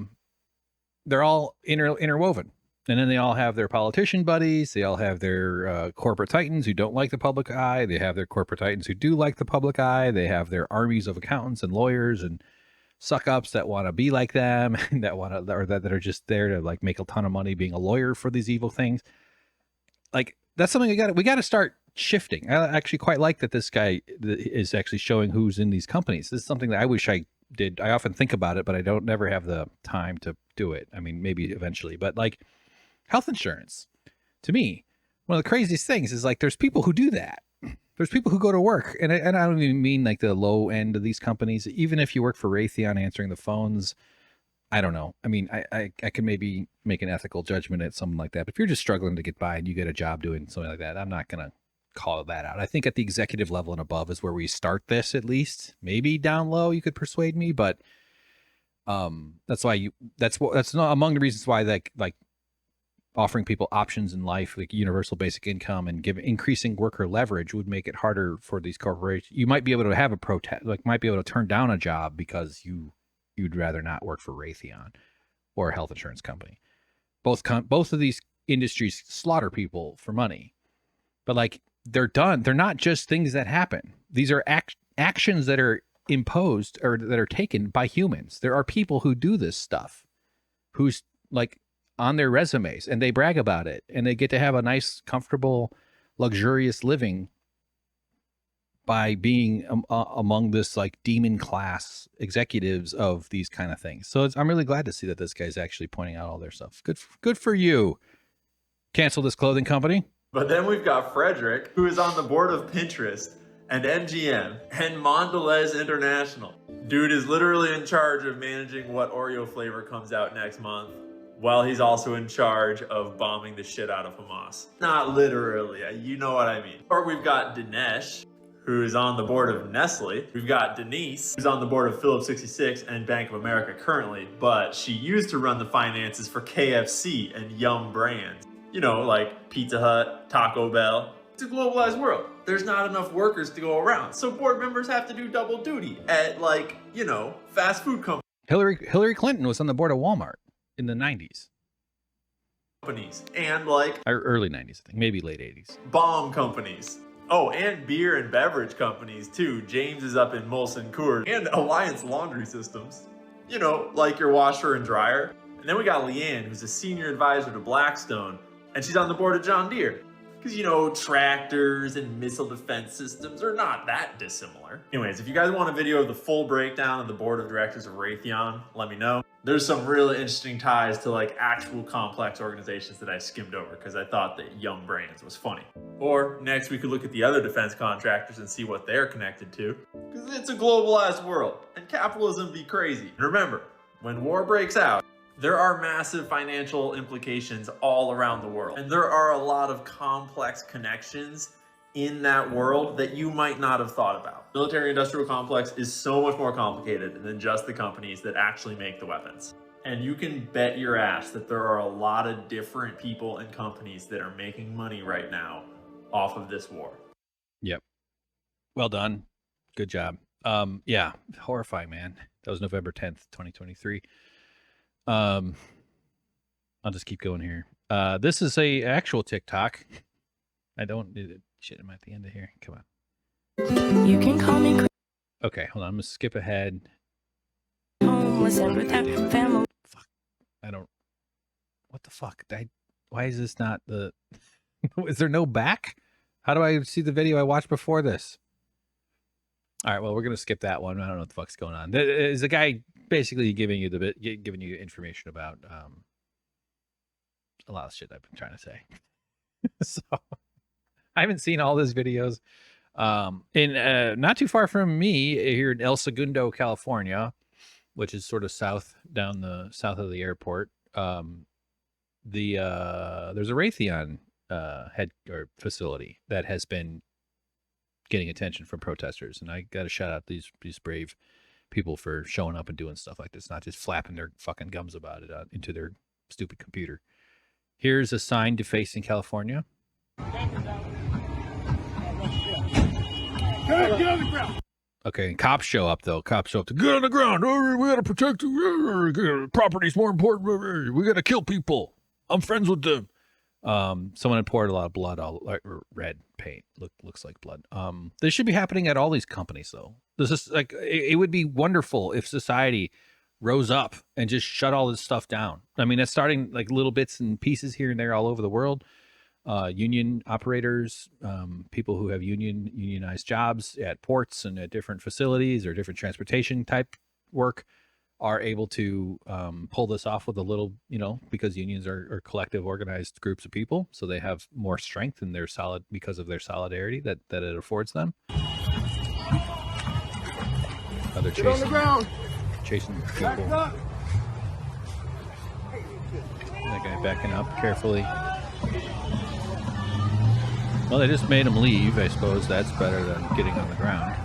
interwoven, and then they all have their politician buddies. They all have their corporate titans who don't like the public eye. They have their corporate titans who do like the public eye. They have their armies of accountants and lawyers and suck ups that want to be like them and that are just there to like make a ton of money being a lawyer for these evil things. Like that's something we got to start shifting. I actually quite like that this guy is actually showing who's in these companies. This is something that I wish I did. I often think about it, but I don't never have the time to do it. I mean, maybe eventually, but like health insurance to me, one of the craziest things is like, there's people who do that. There's people who go to work, and I don't even mean like the low end of these companies. Even if you work for Raytheon answering the phones, I don't know. I mean, I can maybe make an ethical judgment at something like that. But if you're just struggling to get by and you get a job doing something like that, I'm not going to call that out. I think at the executive level and above is where we start this, at least. Maybe down low you could persuade me, but that's not among the reasons why like offering people options in life, like universal basic income and increasing worker leverage would make it harder for these corporations. You might be able to have a protest, like might be able to turn down a job because you'd rather not work for Raytheon or a health insurance company. Both of these industries slaughter people for money, but like they're done. They're not just things that happen. These are actions that are imposed or that are taken by humans. There are people who do this stuff, who's like on their resumes, and they brag about it, and they get to have a nice, comfortable, luxurious living by being among this like demon class executives of these kind of things. So I'm really glad to see that this guy's actually pointing out all their stuff. Good for you. cancel this clothing company. But then we've got Frederick, who is on the board of Pinterest and MGM and Mondelez International. Dude is literally in charge of managing what Oreo flavor comes out next month, while he's also in charge of bombing the shit out of Hamas. Not literally, you know what I mean. Or we've got Dinesh, who's on the board of Nestle. We've got Denise, who's on the board of Phillips 66 and Bank of America currently, but she used to run the finances for KFC and Yum Brands. You know, like Pizza Hut, Taco Bell. It's a globalized world. There's not enough workers to go around, so board members have to do double duty at, like, you know, fast food companies. Hillary Clinton was on the board of Walmart in the 90s. And, like, Or early 90s, I think, maybe late 80s. bomb companies. Oh, and beer and beverage companies, too. James is up in Molson Coors. And Alliance Laundry Systems. You know, like your washer and dryer. And then we got Leanne, who's a senior advisor to Blackstone, and she's on the board of John Deere. Because, you know, tractors and missile defense systems are not that dissimilar. Anyways, if you guys want a video of the full breakdown of the board of directors of Raytheon, let me know. There's some really interesting ties to, like, actual complex organizations that I skimmed over because I thought that Yum Brands was funny. Or next we could look at the other defense contractors and see what they're connected to. Because it's a globalized world and capitalism be crazy. And remember, when war breaks out, there are massive financial implications all around the world. And there are a lot of complex connections in that world that you might not have thought about. Military industrial complex is so much more complicated than just the companies that actually make the weapons. And you can bet your ass that there are a lot of different people and companies that are making money right now off of this war. Yep. Well done. Good job. Yeah, horrifying, man. That was November 10th, 2023. I'll just keep going here. This is a actual TikTok. I don't need it. Shit, I'm at the end of here. Come on. You can call me Okay, hold on. I'm gonna skip ahead. homeless and with that family. Fuck. I don't. What the fuck? Why is this not the? Is there no back? How do I see the video I watched before this? All right. Well, we're gonna skip that one. I don't know what the fuck's going on. There's a guy basically giving you information about a lot of shit I've been trying to say. So I haven't seen all those videos. In not too far from me here in El Segundo, California, which is sort of south of the airport. There's a Raytheon head or facility that has been getting attention from protesters, and I got to shout out these brave people for showing up and doing stuff like this, not just flapping their fucking gums about it into their stupid computer. Here's a sign defacing California. Get on the ground. Okay, cops show up though. Cops show up to get on the ground. We gotta protect property's more important. We gotta kill people. I'm friends with them. Someone had poured a lot of blood, or red paint. Looks like blood. This should be happening at all these companies though. This is like it would be wonderful if society rose up and just shut all this stuff down. I mean, that's starting like little bits and pieces here and there all over the world. Union operators, people who have unionized jobs at ports and at different facilities or different transportation type work are able to pull this off with a little, because unions are collective organized groups of people. So they have more strength in their because of their solidarity that it affords them. They're Get on the ground. Chasing people. That guy backing up carefully. Well, they just made him leave. I suppose that's better than getting on the ground.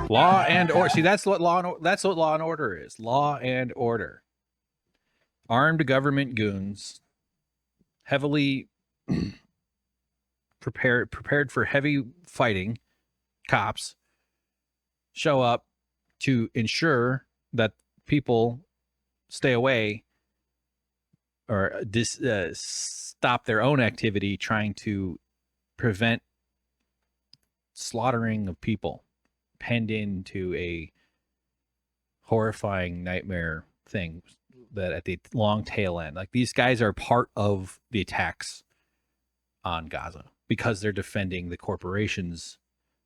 Law and order. See, that's what law and order is. Law and order. Armed government goons, heavily prepared for heavy fighting, cops show up to ensure that people stay away or stop their own activity trying to prevent slaughtering of people, penned into a horrifying nightmare thing that at the long tail end, like these guys are part of the attacks on Gaza because they're defending the corporations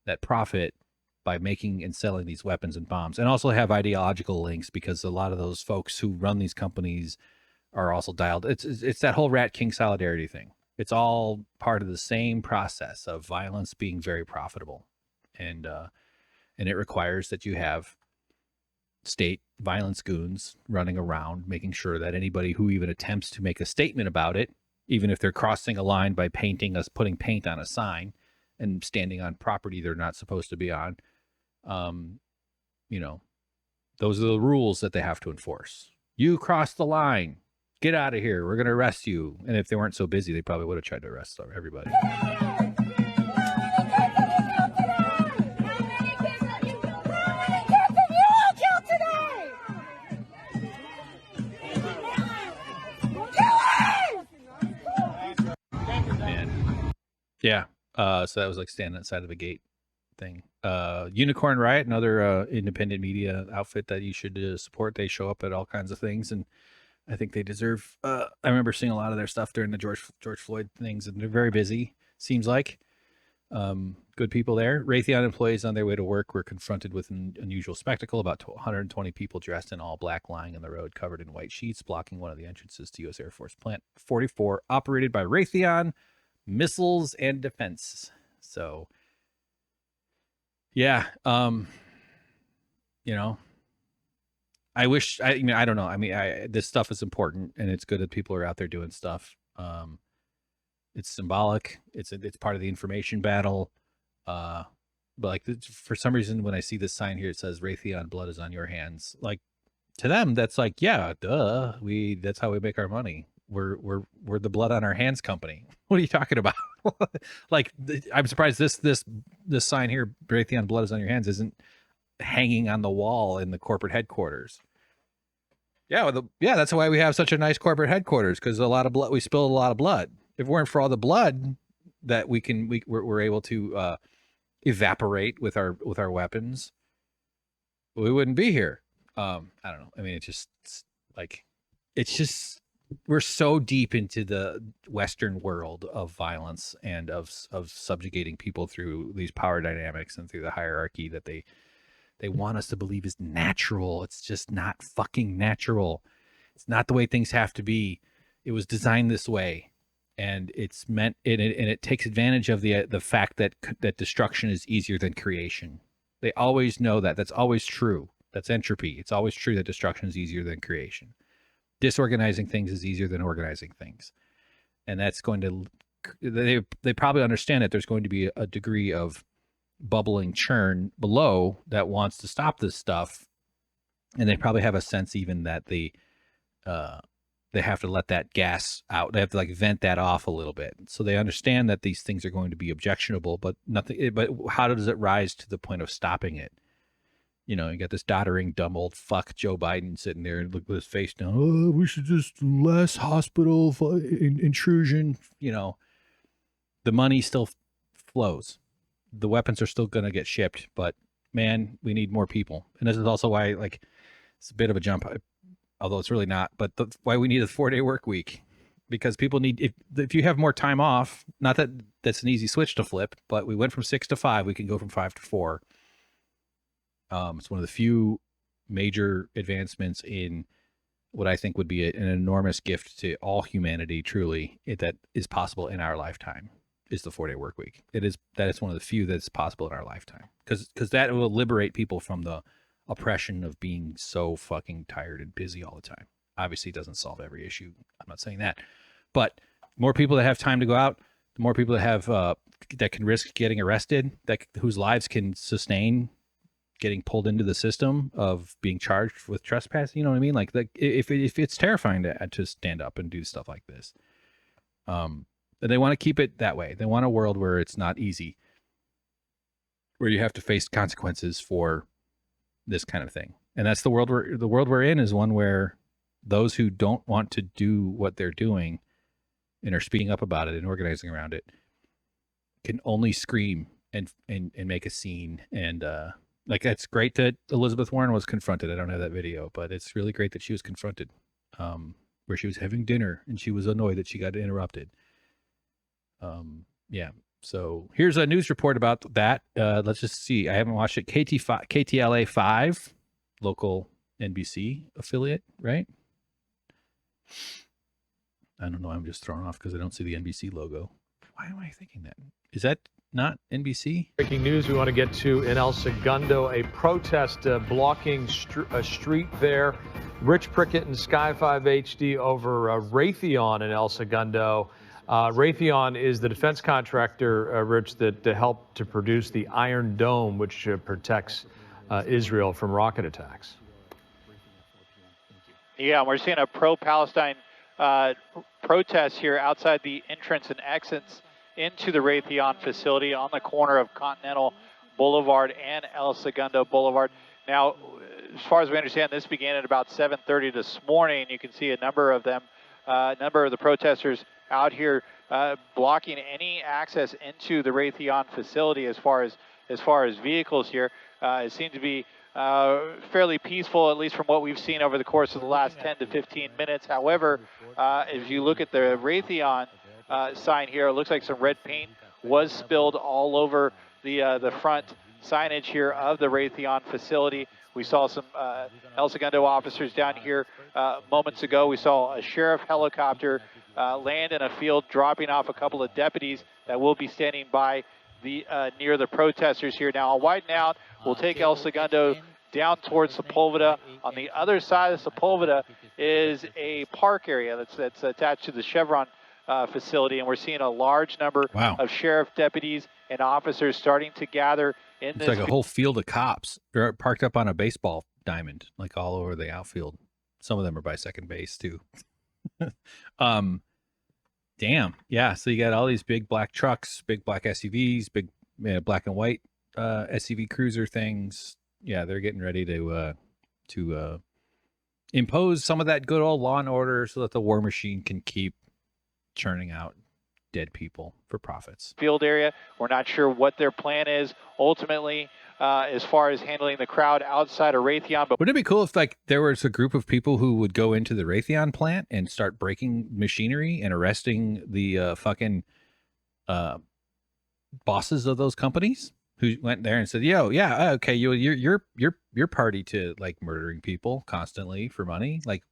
that profit by making and selling these weapons and bombs, and also have ideological links, because a lot of those folks who run these companies are also dialed. It's that whole Rat King solidarity thing. It's all part of the same process of violence being very profitable, and it requires that you have state violence goons running around making sure that anybody who even attempts to make a statement about it, even if they're crossing a line by putting paint on a sign and standing on property they're not supposed to be on, those are the rules that they have to enforce. You crossed the line, get out of here, we're going to arrest you. And if they weren't so busy, they probably would have tried to arrest everybody. Yeah. So that was like standing outside of a gate thing. Unicorn Riot, another independent media outfit that you should support. They show up at all kinds of things, and I think they deserve. I remember seeing a lot of their stuff during the George Floyd things, and they're very busy. Seems like good people there. Raytheon employees on their way to work were confronted with an unusual spectacle. About 120 people dressed in all black lying on the road, covered in white sheets, blocking one of the entrances to U.S. Air Force Plant 44, operated by Raytheon Missiles and Defense. So, yeah, I wish. I don't know. This stuff is important, and it's good that people are out there doing stuff. It's symbolic. It's part of the information battle. But like, for some reason, when I see this sign here, it says Raytheon blood is on your hands. Like, to them, that's like, yeah, duh. That's how we make our money. We're the blood on our hands company. What are you talking about? Like, I'm surprised this sign here, Raytheon blood is on your hands, isn't hanging on the wall in the corporate headquarters. Yeah, that's why we have such a nice corporate headquarters, because we spilled a lot of blood. If it weren't for all the blood that we're able to evaporate with our weapons, we wouldn't be here. I don't know. It's just we're so deep into the Western world of violence and of subjugating people through these power dynamics and through the hierarchy that they want us to believe is natural. It's just not fucking natural. It's not the way things have to be. It was designed this way, and it's meant and it takes advantage of the fact that destruction is easier than creation. They always know that. That's always true. That's entropy. It's always true that destruction is easier than creation. Disorganizing things is easier than organizing things. And that's going to, they probably understand that there's going to be a degree of bubbling churn below that wants to stop this stuff. And they probably have a sense even that they have to let that gas out. They have to like vent that off a little bit. So they understand that these things are going to be objectionable, but how does it rise to the point of stopping it? You got this doddering, dumb old fuck Joe Biden sitting there and look with his face down. Oh, we should just less hospital intrusion. The money still flows. The weapons are still going to get shipped, but man, we need more people. And this is also why, it's a bit of a jump, although it's really not, but why we need a 4-day work week, because people need, if you have more time off, not that that's an easy switch to flip, but we went from 6 to 5, we can go from 5 to 4. It's one of the few major advancements in what I think would be an enormous gift to all humanity, truly, that is possible in our lifetime, is the 4-day work week. That is one of the few that's possible in our lifetime, because that will liberate people from the oppression of being so fucking tired and busy all the time. Obviously, it doesn't solve every issue. I'm not saying that, but more people that have time to go out, the more people that have that can risk getting arrested, whose lives can sustain getting pulled into the system of being charged with trespass. You know what I mean? Like if it's terrifying to stand up and do stuff like this, they want to keep it that way. They want a world where it's not easy, where you have to face consequences for this kind of thing. And that's the world we're in is one where those who don't want to do what they're doing and are speaking up about it and organizing around it can only scream and make a scene. And it's great that Elizabeth Warren was confronted. I don't have that video, but it's really great that she was confronted, where she was having dinner and she was annoyed that she got interrupted. Yeah, So here's a news report about that. Let's just see. I haven't watched it. KTLA 5, local NBC affiliate, right? I don't know. I'm just thrown off because I don't see the NBC logo. Why am I thinking that? Is that not NBC? Breaking news we want to get to in El Segundo, a protest blocking a street there. Rich Prickett and Sky 5 HD over Raytheon in El Segundo. Raytheon is the defense contractor, Rich, that helped to produce the Iron Dome, which protects Israel from rocket attacks. Yeah, we're seeing a pro-Palestine protest here outside the entrance and exits into the Raytheon facility on the corner of Continental Boulevard and El Segundo Boulevard. Now, as far as we understand, this began at about 7:30 this morning. You can see a number of them, a number of the protesters out here blocking any access into the Raytheon facility as far as vehicles here. It seemed to be fairly peaceful, at least from what we've seen over the course of the last 10 to 15 minutes. However, if you look at the Raytheon sign here, it looks like some red paint was spilled all over the front signage here of the Raytheon facility. We saw some El Segundo officers down here moments ago. We saw a sheriff helicopter land in a field, dropping off a couple of deputies that will be standing by near the protesters here. Now, I'll widen out. We'll take El Segundo down towards Sepulveda. On the other side of Sepulveda is a park area that's attached to the Chevron facility, and we're seeing a large number of sheriff deputies and officers starting to gather in It's this. like a whole field of cops. They're parked up on a baseball diamond, like all over the outfield. Some of them are by second base too. Damn. Yeah. So you got all these big black trucks, big black SUVs, big black and white SUV cruiser things. Yeah, they're getting ready to impose some of that good old law and order so that the war machine can keep churning out dead people for profits. Field area. We're not sure what their plan is ultimately as far as handling the crowd outside of Raytheon. But wouldn't it be cool if like there was a group of people who would go into the Raytheon plant and start breaking machinery and arresting the fucking bosses of those companies who went there and said, "Yo, yeah, okay, you're party to like murdering people constantly for money." Like,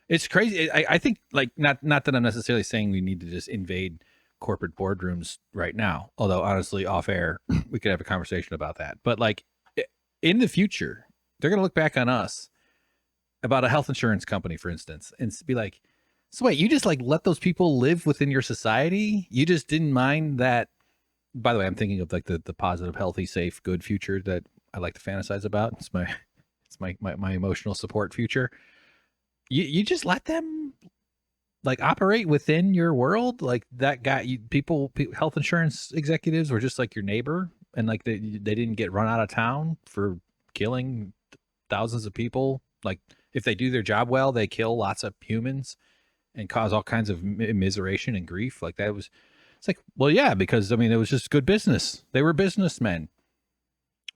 it's crazy. I think like not that I'm necessarily saying we need to just invade corporate boardrooms right now, although honestly off air we could have a conversation about that. But like in the future they're going to look back on us about a health insurance company, for instance, and be like, so wait, you just like let those people live within your society? You just didn't mind that? By the way, I'm thinking of like the positive, healthy, safe, good future that I like to fantasize about. It's my emotional support future. You just let them like operate within your world. Like that guy, people, health insurance executives were just like your neighbor, and like they didn't get run out of town for killing thousands of people. Like if they do their job well, they kill lots of humans and cause all kinds of immiseration and grief. Like that was, it's like, well, yeah, because I mean, it was just good business. They were businessmen.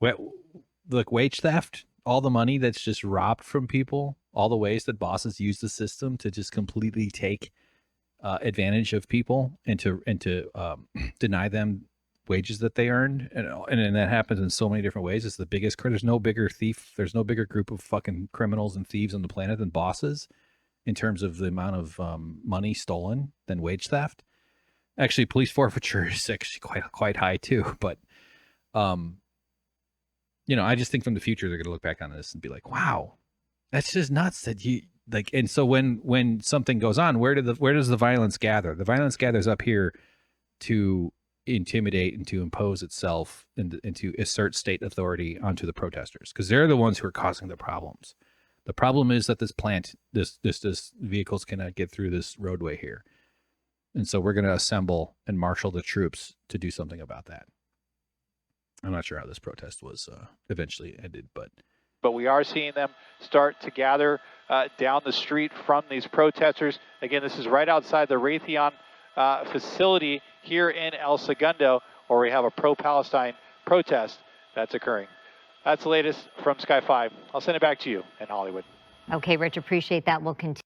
Like wage theft, all the money that's just robbed from people, all the ways that bosses use the system to just completely take advantage of people and to deny them wages that they earned, and that happens in so many different ways. It's the biggest. There's no bigger thief. There's no bigger group of fucking criminals and thieves on the planet than bosses, in terms of the amount of money stolen than wage theft. Actually, police forfeiture is actually quite high too. But you know, I just think from the future they're going to look back on this and be like, wow, that's just nuts that you like. And so when something goes on, where does the violence gather? The violence gathers up here to intimidate and to impose itself and to assert state authority onto the protesters, because they're the ones who are causing the problems. The problem is that this vehicles cannot get through this roadway here. And so we're going to assemble and marshal the troops to do something about that. I'm not sure how this protest was eventually ended, but we are seeing them start to gather down the street from these protesters. Again, this is right outside the Raytheon facility here in El Segundo, where we have a pro-Palestine protest that's occurring. That's the latest from Sky 5. I'll send it back to you in Hollywood. Okay, Rich, appreciate that. We'll continue.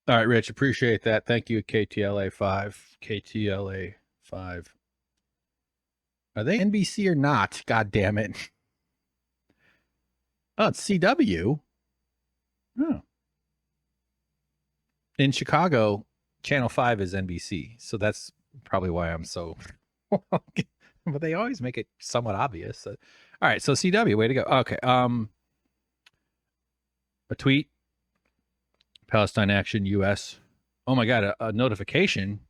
All right, Rich, appreciate that. Thank you, KTLA 5. KTLA 5. Are they NBC or not? God damn it. Oh, it's CW. Oh. In Chicago, Channel 5 is NBC. So that's probably why I'm so... But they always make it somewhat obvious. All right, so CW, way to go. Okay. A tweet. Palestine Action US. Oh my God, a notification.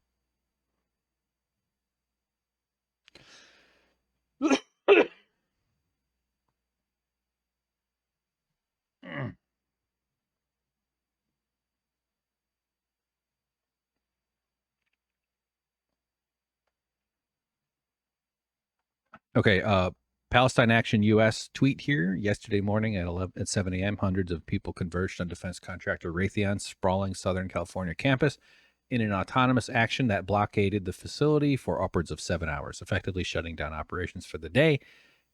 Okay, Palestine Action US tweet here. Yesterday morning at 7 a.m., hundreds of people converged on defense contractor Raytheon's sprawling Southern California campus in an autonomous action that blockaded the facility for upwards of 7 hours, effectively shutting down operations for the day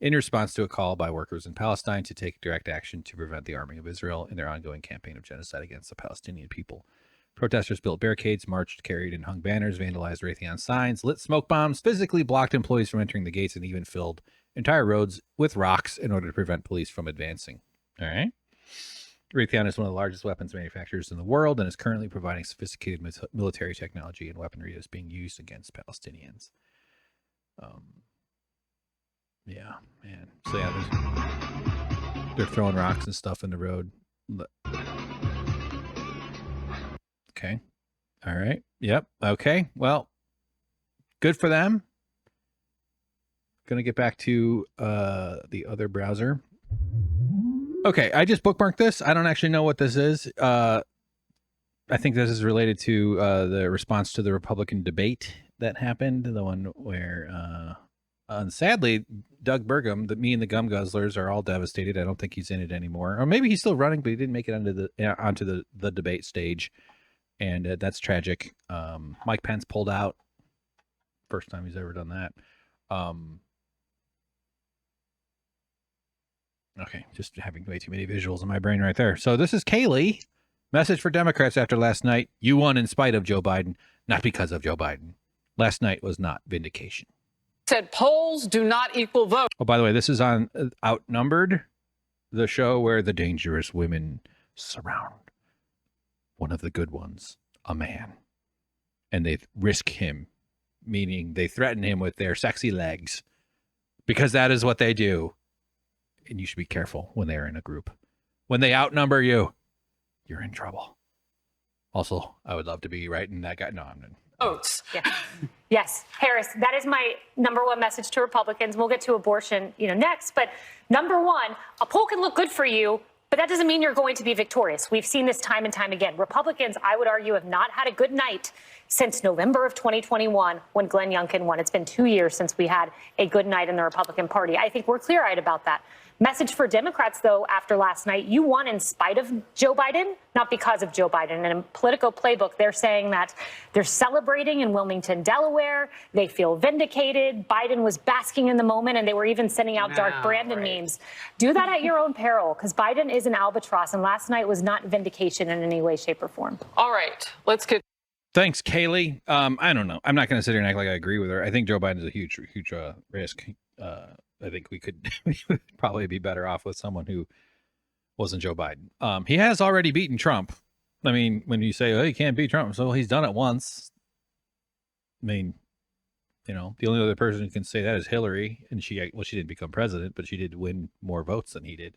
in response to a call by workers in Palestine to take direct action to prevent the arming of Israel in their ongoing campaign of genocide against the Palestinian people. Protesters built barricades, marched, carried, and hung banners, vandalized Raytheon signs, lit smoke bombs, physically blocked employees from entering the gates, and even filled entire roads with rocks in order to prevent police from advancing. All right. Raytheon is one of the largest weapons manufacturers in the world and is currently providing sophisticated military technology and weaponry that is being used against Palestinians. Yeah, man. So yeah, they're throwing rocks and stuff in the road. Okay. All right. Yep. Okay. Well, good for them. Going to get back to the other browser. Okay. I just bookmarked this. I don't actually know what this is. I think this is related to the response to the Republican debate that happened. The one where, sadly, Doug Burgum, me and the Gum Guzzlers are all devastated. I don't think he's in it anymore. Or maybe he's still running, but he didn't make it onto the debate stage. And that's tragic. Mike Pence pulled out. First time he's ever done that. Okay, just having way too many visuals in my brain right there. So this is Kaylee. Message for Democrats after last night. You won in spite of Joe Biden, not because of Joe Biden. Last night was not vindication. Said polls do not equal vote. Oh, by the way, this is on Outnumbered, the show where the dangerous women surround one of the good ones, a man, and they risk him, meaning they threaten him with their sexy legs, because that is what they do. And you should be careful when they're in a group. When they outnumber you, you're in trouble. Also, I would love to be right in that guy. No, I'm not. Votes. Yes, Harris, that is my number one message to Republicans. We'll get to abortion, next. But number one, a poll can look good for you, but that doesn't mean you're going to be victorious. We've seen this time and time again. Republicans, I would argue, have not had a good night since November of 2021 when Glenn Youngkin won. It's been 2 years since we had a good night in the Republican Party. I think we're clear-eyed about that. Message for Democrats, though, after last night, you won in spite of Joe Biden, not because of Joe Biden. And in Politico Playbook, they're saying that they're celebrating in Wilmington, Delaware. They feel vindicated. Biden was basking in the moment, and they were even sending out dark Brandon memes. Do that at your own peril, because Biden is an albatross, and last night was not vindication in any way, shape, or form. All right, let's get. Thanks, Kaylee. I don't know. I'm not going to sit here and act like I agree with her. I think Joe Biden is a huge risk. I think we would probably be better off with someone who wasn't Joe Biden. He has already beaten Trump. I mean, when you say, oh, he can't beat Trump, so he's done it once. I mean, the only other person who can say that is Hillary, and she didn't become president, but she did win more votes than he did.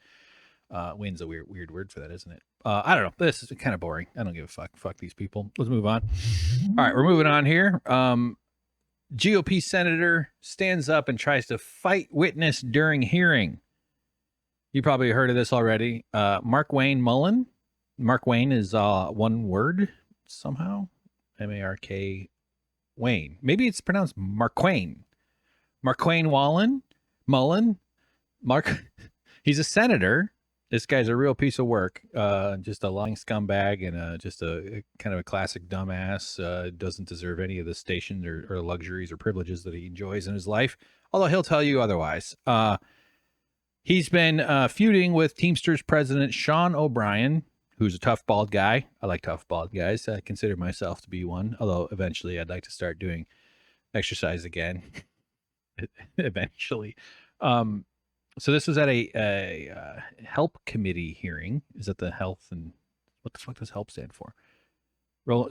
Win's a weird word for that, isn't it? I don't know. This is kind of boring. I don't give a fuck. Fuck these people. Let's move on. All right, we're moving on here. GOP senator stands up and tries to fight witness during hearing. You probably heard of this already. Markwayne Mullin. Markwayne is one word somehow. M-A-R-K Wayne. Maybe it's pronounced Markwayne. Markwayne Mullin. He's a senator. This guy's a real piece of work. Just a lying scumbag and just a kind of a classic dumbass. Doesn't deserve any of the station or luxuries or privileges that he enjoys in his life. Although he'll tell you otherwise. He's been feuding with Teamsters president Sean O'Brien, who's a tough bald guy. I like tough bald guys. I consider myself to be one. Although eventually I'd like to start doing exercise again. eventually. So this was at a help committee hearing. Is that the health and what the fuck does help stand for?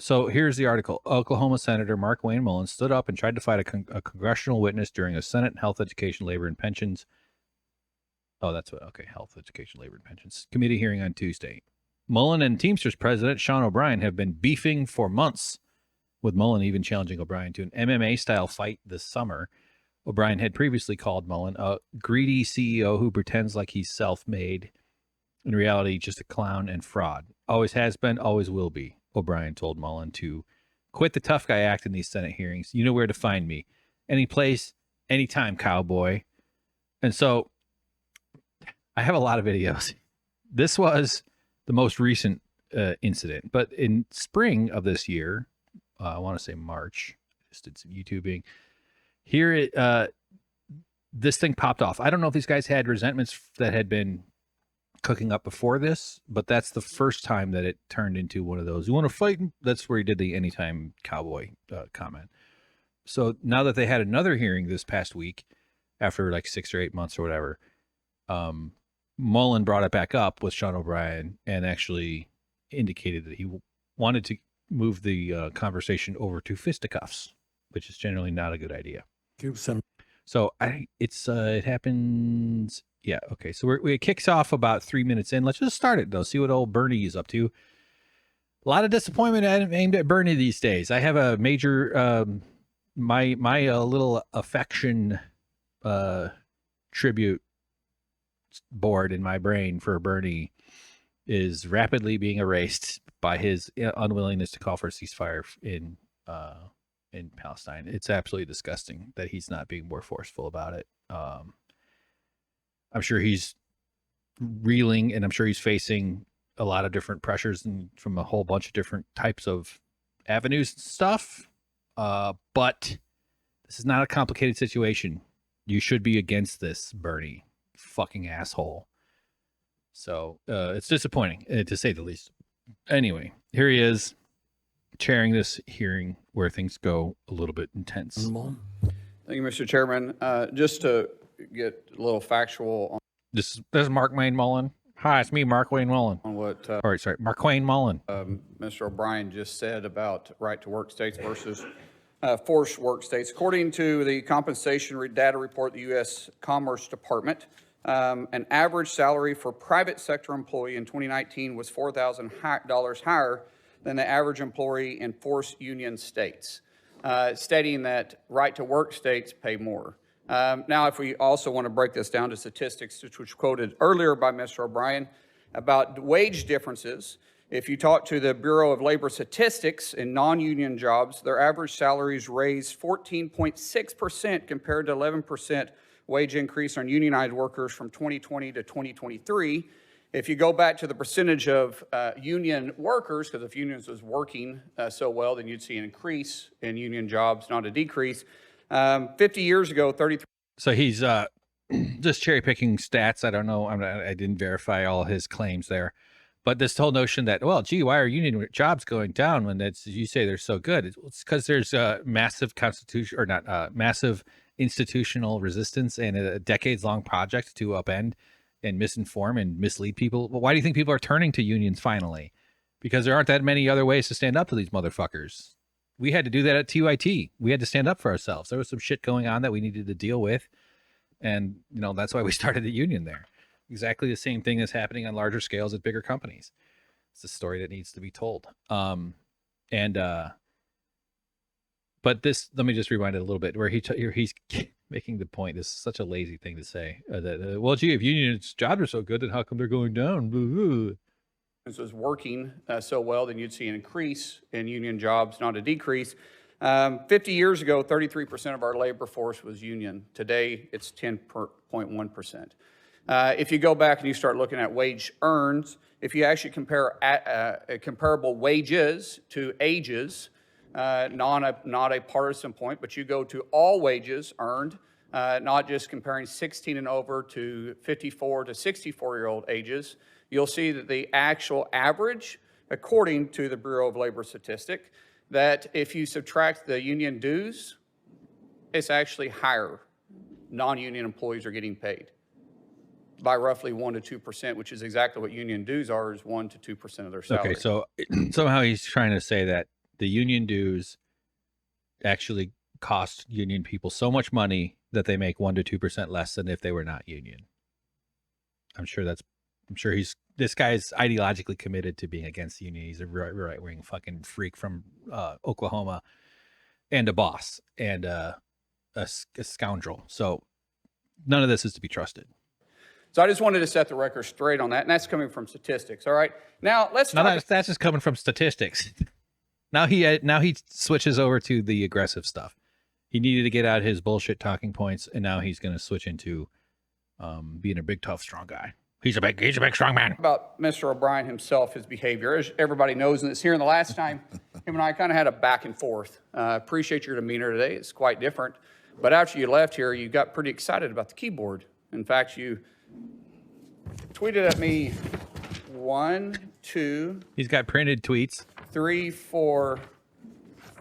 So here's the article. Oklahoma Senator Markwayne Mullin stood up and tried to fight a congressional witness during a Senate Health, Education, Labor, and Pensions. Oh, that's what. Okay, Health, Education, Labor, and Pensions committee hearing on Tuesday. Mullin and Teamsters president Sean O'Brien have been beefing for months, with Mullin even challenging O'Brien to an MMA-style fight this summer. O'Brien had previously called Mullin a greedy CEO who pretends like he's self-made. In reality, just a clown and fraud. Always has been, always will be. O'Brien told Mullin to quit the tough guy act in these Senate hearings. You know where to find me. Any place, anytime, cowboy. And so I have a lot of videos. This was the most recent incident. But in spring of this year, I want to say March, I just did some YouTubing. Here, this thing popped off. I don't know if these guys had resentments that had been cooking up before this, but that's the first time that it turned into one of those. You want to fight? That's where he did the anytime cowboy comment. So now that they had another hearing this past week, after like 6 or 8 months or whatever, Mullin brought it back up with Sean O'Brien and actually indicated that he wanted to move the conversation over to fisticuffs, which is generally not a good idea. So it happens. Yeah. Okay. So it kicks off about 3 minutes in. Let's just start it though. See what old Bernie is up to. A lot of disappointment aimed at Bernie these days. I have a major, my little affection tribute board in my brain for Bernie is rapidly being erased by his unwillingness to call for a ceasefire in Palestine. It's absolutely disgusting that he's not being more forceful about it. I'm sure he's reeling, and I'm sure he's facing a lot of different pressures and from a whole bunch of different types of avenues and stuff. But this is not a complicated situation. You should be against this, Bernie, fucking asshole. So it's disappointing, to say the least. Anyway, here he is chairing this hearing where things go a little bit intense. Thank you, Mr. Chairman. Just to get a little factual on this is Markwayne Mullin. Hi, it's me, Markwayne Mullin. On what Markwayne Mullin. Mr. O'Brien just said about right-to-work states versus forced work states. According to the compensation data report, the U.S. Commerce Department, an average salary for private sector employee in 2019 was $4,000 higher than the average employee in forced union states, stating that right-to-work states pay more. Now, if we also want to break this down to statistics, which was quoted earlier by Mr. O'Brien, about wage differences, if you talk to the Bureau of Labor Statistics in non-union jobs, their average salaries raised 14.6% compared to 11% wage increase on unionized workers from 2020 to 2023. If you go back to the percentage of union workers, because if unions was working so well, then you'd see an increase in union jobs, not a decrease. 50 years ago, 33. So he's just cherry picking stats. I don't know. I didn't verify all his claims there, but this whole notion that, well, gee, why are union jobs going down when you say they're so good? It's because there's massive massive institutional resistance and a decades-long project to upend and misinform and mislead people. Well, why do you think people are turning to unions finally? Because there aren't that many other ways to stand up to these motherfuckers. We had to do that at TYT. We had to stand up for ourselves. There was some shit going on that we needed to deal with. And, that's why we started the union there. Exactly the same thing is happening on larger scales at bigger companies. It's a story that needs to be told. But this, let me just rewind it a little bit, where he's making the point. This is such a lazy thing to say. Well, gee, if unions' jobs are so good, then how come they're going down? This was working so well, then you'd see an increase in union jobs, not a decrease. 50 years ago, 33% of our labor force was union. Today, it's 10.1%. If you go back and you start looking at wage earned, if you actually compare comparable wages to ages, not a partisan point, but you go to all wages earned, not just comparing 16 and over to 54 to 64-year-old ages, you'll see that the actual average, according to the Bureau of Labor Statistics, that if you subtract the union dues, it's actually higher non-union employees are getting paid by roughly 1 to 2%, which is exactly what union dues are, is 1 to 2% of their salary. Okay, so somehow he's trying to say that the union dues actually cost union people so much money that they make 1 to 2% less than if they were not union. I'm sure this guy's ideologically committed to being against the union. He's a right wing fucking freak from Oklahoma, and a boss, and a scoundrel. So none of this is to be trusted. So I just wanted to set the record straight on that, and that's coming from statistics. All right, now let's talk. That's just coming from statistics. Now he switches over to the aggressive stuff. He needed to get out his bullshit talking points, and now he's going to switch into being a big, tough, strong guy. He's a big, strong man. About Mr. O'Brien himself, his behavior, as everybody knows, and it's here in the last time, him and I kind of had a back and forth. Appreciate your demeanor today. It's quite different. But after you left here, you got pretty excited about the keyboard. In fact, you tweeted at me 1, 2. He's got printed tweets. 3, 4,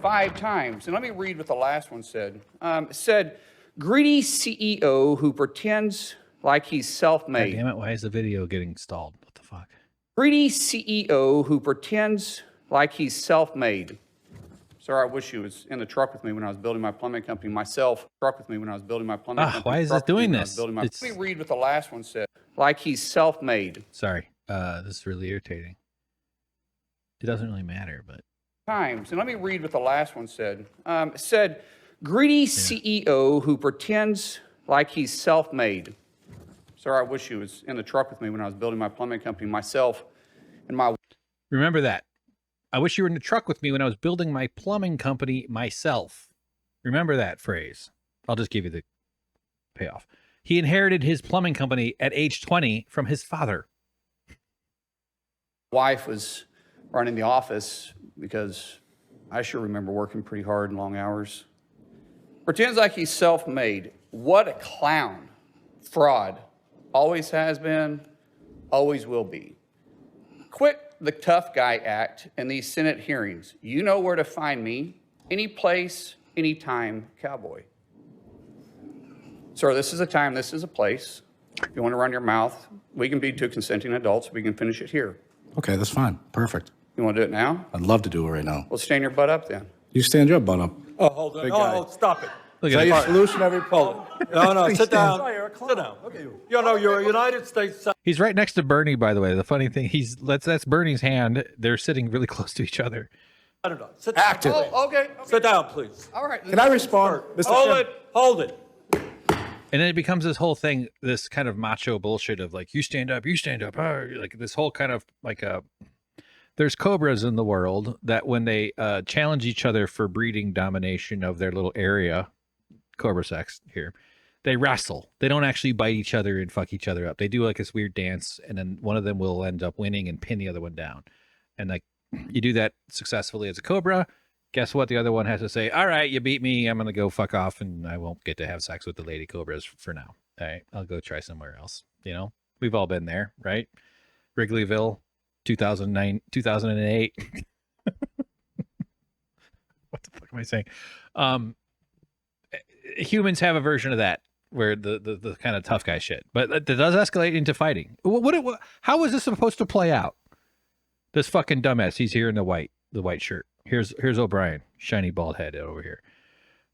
5 times. And let me read what the last one said. It said, greedy CEO who pretends like he's self-made. God damn it, why is the video getting stalled? What the fuck? Greedy CEO who pretends like he's self-made. Sir, I wish he was in the truck with me when I was building my plumbing company myself. Why is this doing this? Let me read what the last one said. Like he's self-made. Sorry, this is really irritating. It doesn't really matter, but times. And let me read what the last one said. It said, greedy CEO who pretends like he's self-made. Sir, I wish he was in the truck with me when I was building my plumbing company myself. And my remember that. I wish you were in the truck with me when I was building my plumbing company myself. Remember that phrase. I'll just give you the payoff. He inherited his plumbing company at age 20 from his father. Wife was running the office because I sure remember working pretty hard and long hours. Pretends like he's self-made. What a clown. Fraud. Always has been, always will be. Quit the tough guy act in these Senate hearings. You know where to find me. Any place, anytime, cowboy. Sir, this is a time, this is a place. If you want to run your mouth, we can be two consenting adults. We can finish it here. Okay, that's fine. Perfect. You want to do it now? I'd love to do it right now. Well, stand your butt up then. You stand your butt up. Oh, hold on. Oh, stop it. Is that your solution every problem? No, sit down. Sit down. Okay. You know, you're a United States. He's right next to Bernie, by the way. The funny thing, that's Bernie's hand. They're sitting really close to each other. I don't know. Sit down. Active. Oh, okay. Sit down, please. All right. Can I respond? Mr. Hold it. And then it becomes this whole thing, this kind of macho bullshit of like, you stand up, like this whole kind of like there's cobras in the world that when they challenge each other for breeding domination of their little area, cobra sex here, they wrestle. They don't actually bite each other and fuck each other up. They do like this weird dance, and then one of them will end up winning and pin the other one down. And like you do that successfully as a cobra, guess what? The other one has to say, all right, you beat me. I'm going to go fuck off, and I won't get to have sex with the lady cobras for now. All right, I'll go try somewhere else. You know, we've all been there, right? Wrigleyville, 2009, 2008. What the fuck am I saying? Humans have a version of that where the kind of tough guy shit, but it does escalate into fighting. How is this supposed to play out? This fucking dumbass, he's here in the white shirt. Here's O'Brien, shiny bald head over here.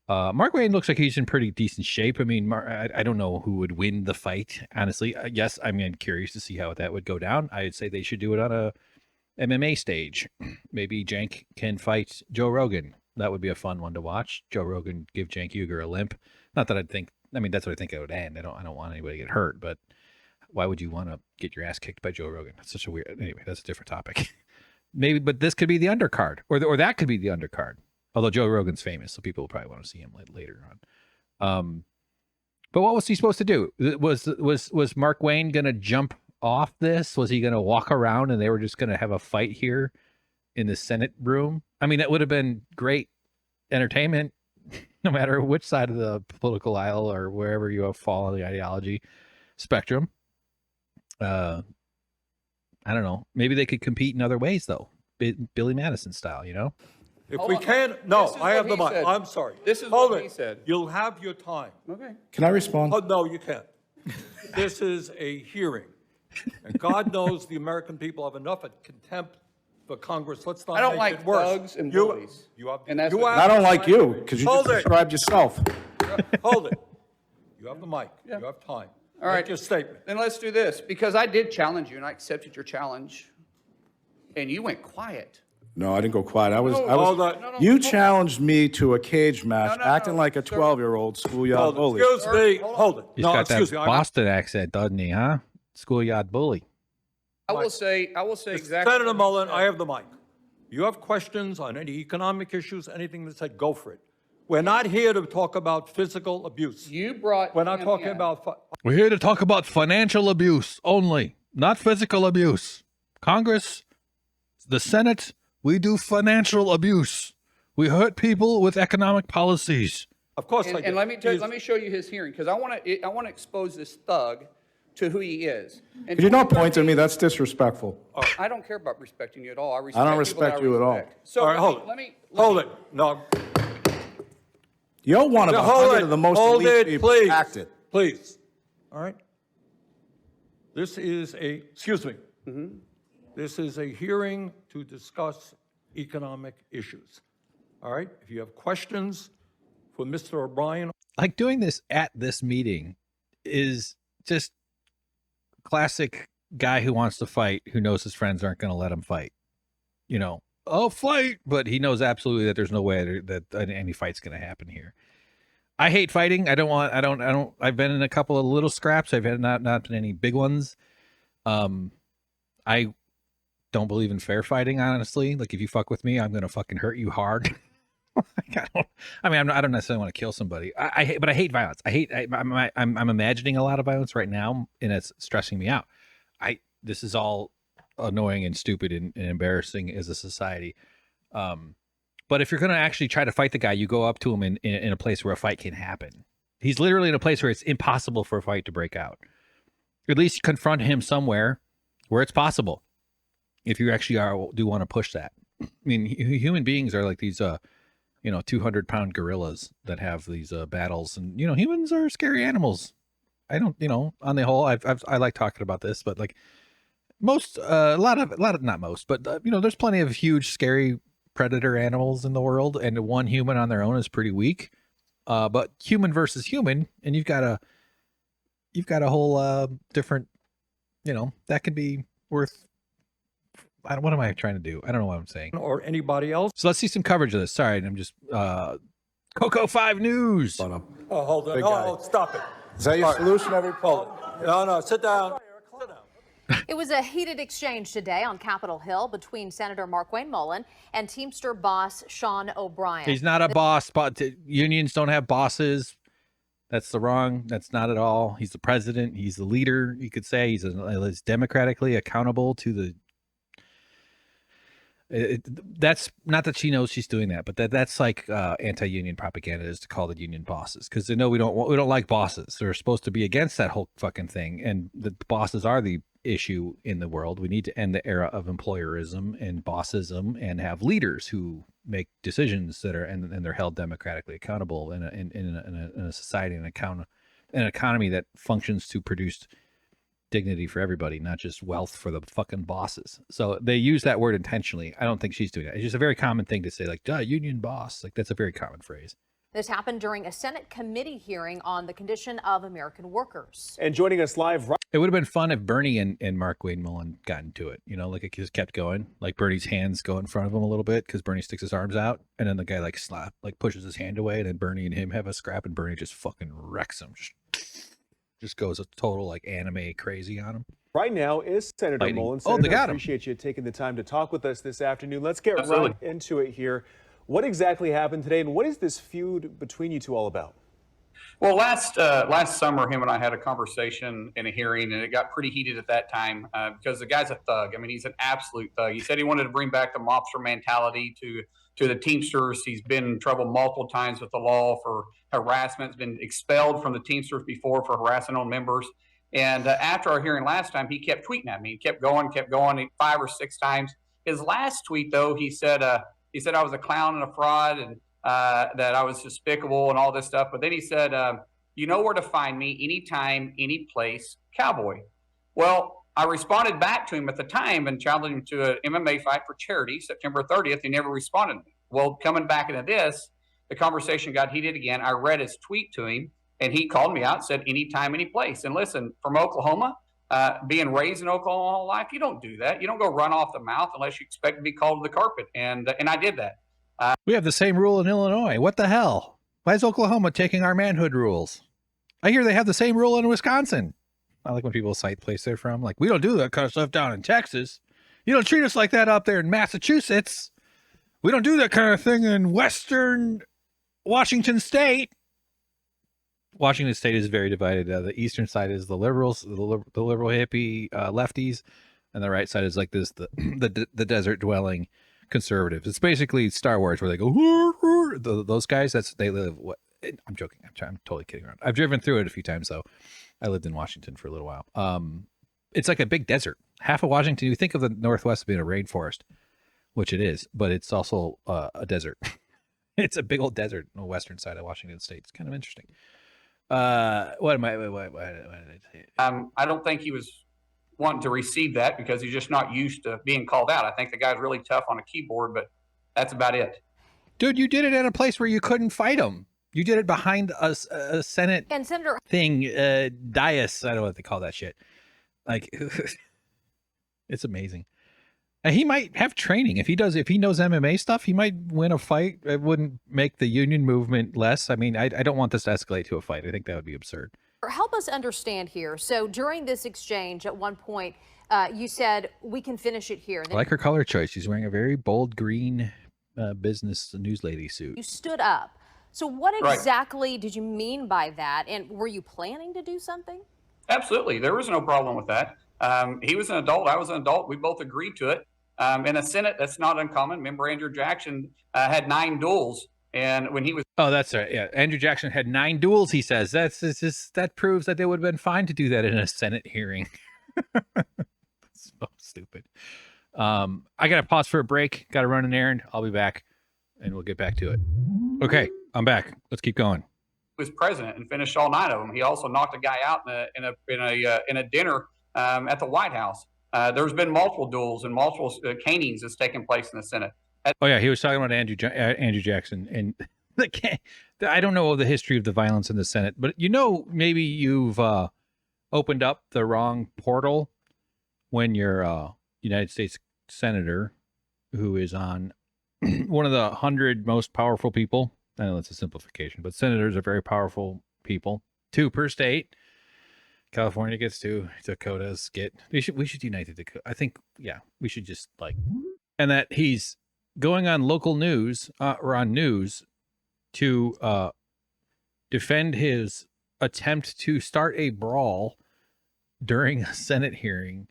Markwayne looks like he's in pretty decent shape. I mean, I don't know who would win the fight, honestly. Yes, I'm curious to see how that would go down. I'd say they should do it on a MMA stage. Maybe Jank can fight Joe Rogan. That would be a fun one to watch. Joe Rogan give Cenk Uygur a limp. Not that that's what I think it would end. I don't want anybody to get hurt, but why would you want to get your ass kicked by Joe Rogan? That's such a weird, anyway, that's a different topic. Maybe, but this could be the undercard, or that could be the undercard. Although Joe Rogan's famous, so people will probably want to see him later on. But what was he supposed to do? Was Markwayne going to jump off this? Was he going to walk around and they were just going to have a fight here in the Senate room? I mean, that would have been great entertainment, no matter which side of the political aisle or wherever you fall on the ideology spectrum. I don't know. Maybe they could compete in other ways, though. Billy Madison style, you know? If Hold we on. can't, no, This is I have what the he mic. said. I'm sorry. This is Hold what it. he said. You'll have your time. Okay. Can I respond? Oh, no, you can't. This is a hearing. And God knows the American people have enough contempt for Congress. Let's not I don't make like it worse. thugs and bullies. You have, And that's you what- have I don't the like mic. you because you just Hold it. described yourself. Hold it. You have the mic. Yeah. You have time. All right. Make your statement. Then let's do this, because I did challenge you and I accepted your challenge, and you went quiet. No, I didn't go quiet. Hold on. You challenged me to a cage match, No, acting like a sir. 12-year-old schoolyard Hold it. bully. Excuse me. Hold it. He's No, got excuse that me. Boston accent, doesn't he, huh? Schoolyard bully. I will say exactly. Senator what he Mullin, said. I have the mic. You have questions on any economic issues, anything that said, go for it. We're not here to talk about physical abuse. You brought. We're not him talking in. about. We're here to talk about financial abuse only, not physical abuse. Congress, the Senate, we do financial abuse. We hurt people with economic policies. Of course, And let me show you his hearing, because I want to expose this thug to who he is. And Could you not point at me? That's disrespectful. I don't care about respecting you at all. I I don't respect people that respect you at all. respect. So All right, hold it. let me Hold it. No. You're one of No, 100 of the most Hold elite it, people please. acted. Please. All right. This is excuse me. This is a hearing to discuss economic issues. All right. If you have questions for Mr. O'Brien. Like, doing this at this meeting is just classic guy who wants to fight, who knows his friends aren't going to let him fight. You know, oh, fight, but he knows absolutely that there's no way that any fight's going to happen here. I hate fighting. I've been in a couple of little scraps. I've had not been any big ones. I don't believe in fair fighting, honestly. Like, if you fuck with me, I'm going to fucking hurt you hard. I don't necessarily want to kill somebody. But I hate violence. I'm imagining a lot of violence right now, and it's stressing me out. This is all annoying and stupid and embarrassing as a society. But if you're going to actually try to fight the guy, you go up to him in a place where a fight can happen. He's literally in a place where it's impossible for a fight to break out. At least confront him somewhere where it's possible. If you actually do want to push that. I mean, human beings are like these, 200-pound gorillas that have these battles, and humans are scary animals. I don't, on the whole, I like talking about this, but like most, a lot of not most, but there's plenty of huge, scary predator animals in the world, and one human on their own is pretty weak. But human versus human, and you've got a whole different, that could be worth. What am I trying to do? I don't know what I'm saying. Or anybody else. So let's see some coverage of this. Sorry, I'm just KOCO 5 News. Oh, hold on. Big guy. Oh, stop it. Is that your solution, Hold it. No, sit down. It was a heated exchange today on Capitol Hill between Senator Markwayne Mullin and Teamster boss Sean O'Brien. He's not a boss, but unions don't have bosses. That's not at all. He's the president. He's the leader. You could say he's democratically accountable to the. That's not that she knows she's doing that, but that's like anti-union propaganda is to call the union bosses, because they know we don't like bosses. They're supposed to be against that whole fucking thing, and the bosses are the issue in the world. We need to end the era of employerism and bossism and have leaders who make decisions that are and they're held democratically accountable in a society and an economy that functions to produce dignity for everybody, not just wealth for the fucking bosses. So they use that word intentionally. I don't think she's doing that. It's just a very common thing to say, like, duh, union boss. Like, that's a very common phrase. This happened during a Senate committee hearing on the condition of American workers. And joining us live right. It would have been fun if Bernie and Markwayne Mullin got into it. Like it just kept going. Like Bernie's hands go in front of him a little bit because Bernie sticks his arms out, and then the guy pushes his hand away, and then Bernie and him have a scrap, and Bernie just fucking wrecks him. Just goes a total like anime crazy on him. Right now is Senator Fighting. Mullin. Oh, they got him. Appreciate you taking the time to talk with us this afternoon. Let's get Absolutely. right into it here. What exactly happened today, and what is this feud between you two all about? Well, last summer, him and I had a conversation in a hearing, and it got pretty heated at that time because the guy's a thug. I mean, he's an absolute thug. He said he wanted to bring back the mobster mentality to the Teamsters. He's been in trouble multiple times with the law for harassment. He's been expelled from the Teamsters before for harassing own members. And after our hearing last time, he kept tweeting at me. He kept going 5 or 6 times. His last tweet, though, he said He said I was a clown and a fraud, and that I was despicable and all this stuff. But then he said, you know where to find me anytime, any place, cowboy. Well, I responded back to him at the time and challenged him to an MMA fight for charity, September 30th. He never responded to me. Well, coming back into this, the conversation got heated again. I read his tweet to him, and he called me out and said, anytime, any place. And listen, from Oklahoma, being raised in Oklahoma all life, you don't do that. You don't go run off the mouth unless you expect to be called to the carpet. And I did that. We have the same rule in Illinois. What the hell? Why is Oklahoma taking our manhood rules? I hear they have the same rule in Wisconsin. I like when people cite the place they're from. Like, we don't do that kind of stuff down in Texas. You don't treat us like that up there in Massachusetts. We don't do that kind of thing in Western Washington State. Washington State is very divided. The eastern side is the liberals, the liberal hippie lefties, and the right side is like this, the desert dwelling conservatives. It's basically Star Wars where they go, those guys, they live, what? I'm joking. I'm totally kidding around. I've driven through it a few times, though. I lived in Washington for a little while. It's like a big desert. Half of Washington, you think of the Northwest as being a rainforest, which it is, but it's also a desert. It's a big old desert on the western side of Washington State. It's kind of interesting. What did I say? I don't think he was wanting to receive that because he's just not used to being called out. I think the guy's really tough on a keyboard, but that's about it. Dude, you did it in a place where you couldn't fight him. You did it behind a Senate and Senator thing, dais. I don't know what they call that shit. Like, it's amazing. And he might have training. If he knows MMA stuff, he might win a fight. It wouldn't make the union movement less. I mean, I don't want this to escalate to a fight. I think that would be absurd. Help us understand here. So during this exchange, at one point, you said we can finish it here. I like her color choice. She's wearing a very bold green business news lady suit. You stood up. So what exactly did you mean by that? And were you planning to do something? Absolutely. There was no problem with that. He was an adult. I was an adult. We both agreed to it. In the Senate, that's not uncommon. Member Andrew Jackson had 9 duels. And when he was... Oh, that's right. Yeah. Andrew Jackson had 9 duels, he says. That proves that they would have been fine to do that in a Senate hearing. So stupid. I got to pause for a break. Got to run an errand. I'll be back and we'll get back to it. Okay. I'm back. Let's keep going. He was president and finished all 9 of them. He also knocked a guy out in a dinner at the White House. There's been multiple duels and multiple canings that's taken place in the Senate. Oh yeah, he was talking about Andrew Jackson, and I don't know the history of the violence in the Senate, but maybe you've opened up the wrong portal when your United States senator, who is on one of the 100 most powerful people. I know that's a simplification, but senators are very powerful people. 2 per state. California gets 2. Dakotas get. We should unite the Dakota. I think, yeah, we should just and that he's going on local news or on news to defend his attempt to start a brawl during a Senate hearing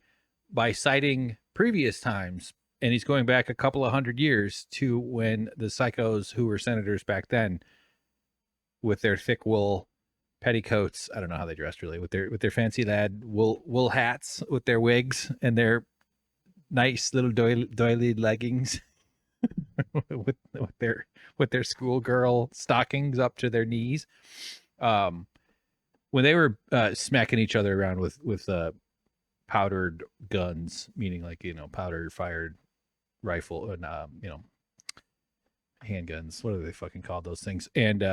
by citing previous times. And he's going back a couple of 100 years to when the psychos who were senators back then with their thick wool petticoats, I don't know how they dressed really, with their fancy lad wool hats, with their wigs and their nice little doily leggings with their schoolgirl stockings up to their knees. When they were smacking each other around with powdered guns, meaning powder fired rifle and handguns. What are they fucking called, those things? And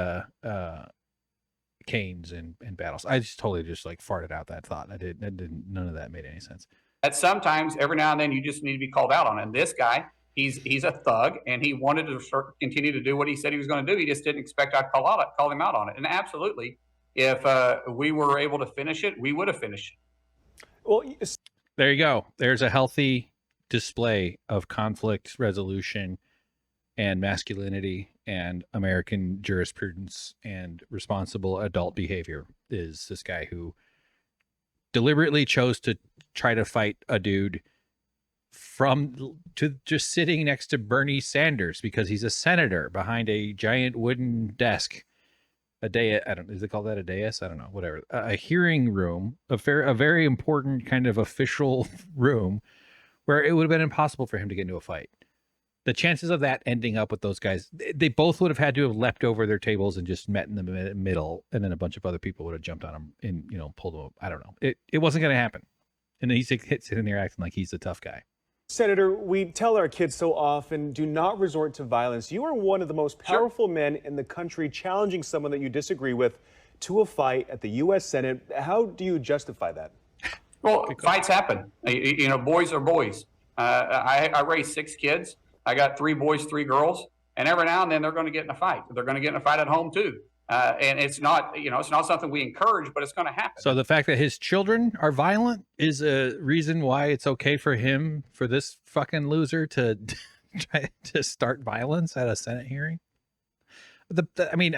canes and battles. I just totally farted out that thought. None of that made any sense. At sometimes, every now and then, you just need to be called out on it. And this guy, he's a thug, and he wanted to continue to do what he said he was going to do. He just didn't expect I'd call him out on it. And absolutely, if we were able to finish it, we would have finished it. Well, there you go. There's a healthy display of conflict resolution and masculinity and American jurisprudence and responsible adult behavior. Is this guy who deliberately chose to try to fight a dude to just sitting next to Bernie Sanders because he's a senator behind a giant wooden desk. I don't know. Is it called that a dais? I don't know. Whatever. A hearing room, a very important kind of official room where it would have been impossible for him to get into a fight. the chances of that ending up with those guys, they both would have had to have leapt over their tables and just met in the middle, and then a bunch of other people would have jumped on them and, you know, pulled them up. I don't know. It wasn't going to happen. And then he's sitting there acting like he's the tough guy. Senator, we tell our kids so often, do not resort to violence. You are one of the most powerful men in the country, challenging someone that you disagree with to a fight at the U.S. Senate. How do you justify that? Well, fights happen. You know, boys are boys. I raised 6 kids. I got 3 boys, 3 girls, and every now and then they're going to get in a fight. They're going to get in a fight at home too. And it's not, you know, it's not something we encourage, but it's going to happen. So the fact that his children are violent is a reason why it's okay for him, for this fucking loser to try to start violence at a Senate hearing. I mean,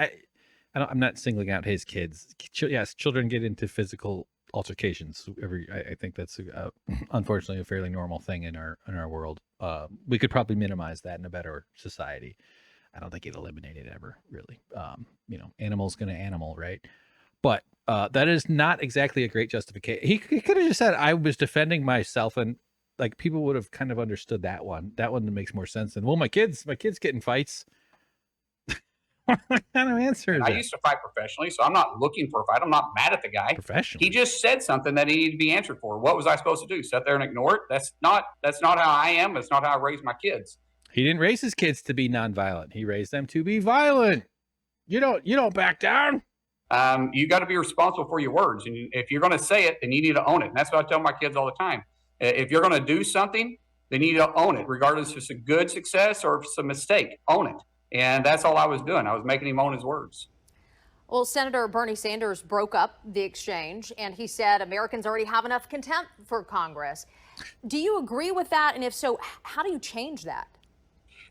I'm not singling out his kids. Yes, children get into physical altercations. I think that's unfortunately a fairly normal thing in our world. We could probably minimize that in a better society. I don't think it eliminated ever, really. You know, animal's going to animal, right? But that is not exactly a great justification. He could have just said, I was defending myself, and like people would have kind of understood that one. That one makes more sense than, well, my kids get in fights. What kind of answer is I that? used to fight professionally, so I'm not looking for a fight. I'm not mad at the guy. Professionally. He just said something that he needed to be answered for. What was I supposed to do? Sit there and ignore it? That's not how I am. That's not how I raise my kids. He didn't raise his kids to be nonviolent. He raised them to be violent. You don't back down. You got to be responsible for your words. And if you're going to say it, then you need to own it. And that's what I tell my kids all the time. If you're going to do something, then you need to own it, regardless if it's a good success or if it's a mistake. Own it. And that's all I was doing. I was making him own his words. Well, Senator Bernie Sanders broke up the exchange, and he said Americans already have enough contempt for Congress. Do you agree with that? And if so, how do you change that?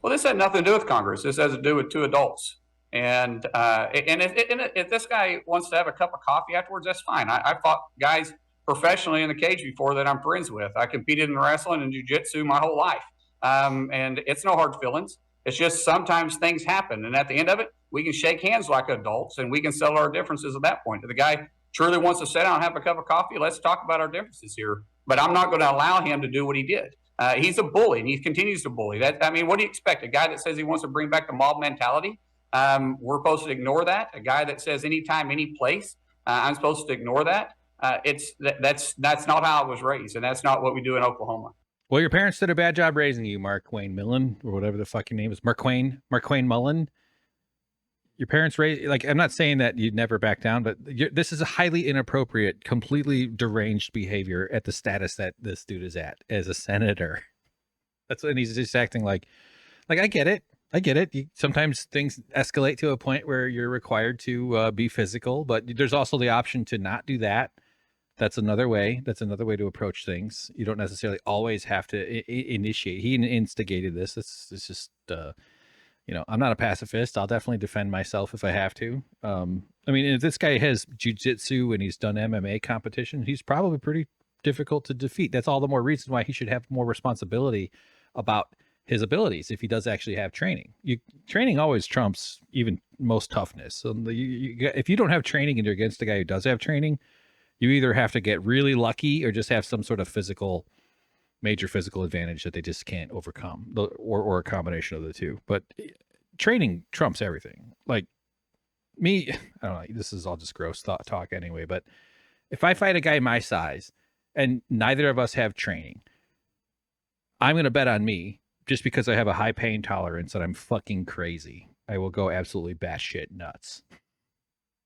Well, this had nothing to do with Congress. This has to do with 2 adults. And if this guy wants to have a cup of coffee afterwards, that's fine. I fought guys professionally in the cage before that I'm friends with. I competed in wrestling and jiu-jitsu my whole life. And it's no hard feelings. It's just sometimes things happen. And at the end of it, we can shake hands like adults and we can settle our differences at that point. If the guy truly wants to sit down and have a cup of coffee, let's talk about our differences here. But I'm not going to allow him to do what he did. He's a bully, and he continues to bully. I mean, what do you expect? A guy that says he wants to bring back the mob mentality, we're supposed to ignore that? A guy that says anytime, any place, I'm supposed to ignore that? That's not how I was raised, and that's not what we do in Oklahoma. Well, your parents did a bad job raising you, Markwayne Mullin, or whatever the fuck your name is. Markwayne Mullin. Your parents raised, like, I'm not saying that you'd never back down, but this is a highly inappropriate, completely deranged behavior at the status that this dude is at as a senator. And he's just acting like I get it. Sometimes things escalate to a point where you're required to be physical, but there's also the option to not do that. That's another way. That's another way to approach things. You don't necessarily always have to initiate. He instigated this. It's just, you know, I'm not a pacifist. I'll definitely defend myself if I have to. I mean, if this guy has jiu-jitsu and he's done MMA competition, he's probably pretty difficult to defeat. That's all the more reason why he should have more responsibility about his abilities if he does actually have training. Training always trumps even most toughness. So if you don't have training and you're against a guy who does have training, you either have to get really lucky or just have some sort of major physical advantage that they just can't overcome, or a combination of the two. But training trumps everything. Like me, I don't know, this is all just gross talk anyway, but if I fight a guy my size and neither of us have training, I'm going to bet on me just because I have a high pain tolerance and I'm fucking crazy. I will go absolutely batshit nuts.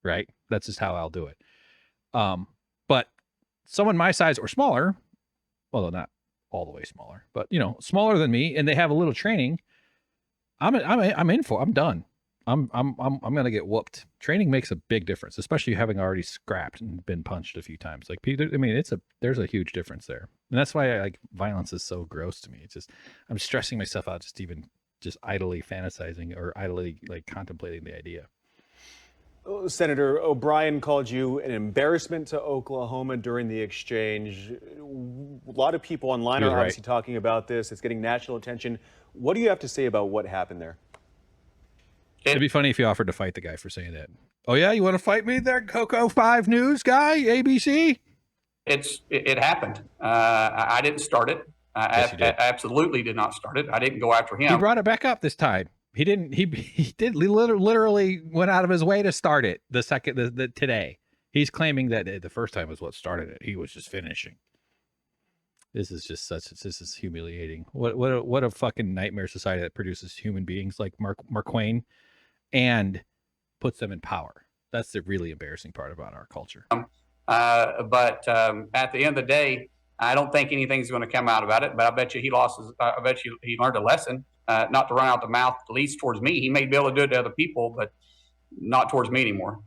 Right? That's just how I'll do it. But someone my size or smaller, although not all the way smaller, but you know, smaller than me, and they have a little training, I'm done. I'm gonna get whooped. Training makes a big difference, especially having already scrapped and been punched a few times. Like Peter, I mean, there's a huge difference there, and that's why violence is so gross to me. It's just I'm stressing myself out just idly fantasizing or idly contemplating the idea. Senator O'Brien called you an embarrassment to Oklahoma during the exchange. A lot of people online are obviously talking about this. It's getting national attention. What do you have to say about what happened there? It'd be funny if you offered to fight the guy for saying that. Oh yeah, you want to fight me there, KOCO 5 News guy, ABC? It happened. I didn't start it. Yes, I absolutely did not start it. I didn't go after him. He brought it back up this time. He didn't. He literally went out of his way to start it. Today, he's claiming that the first time was what started it. He was just finishing. This is humiliating. What a fucking nightmare society that produces human beings like Markwayne and puts them in power. That's the really embarrassing part about our culture. But at the end of the day, I don't think anything's going to come out about it. But I bet you he he learned a lesson, not to run out the mouth, at least towards me. He may be able to do it to other people, but not towards me anymore.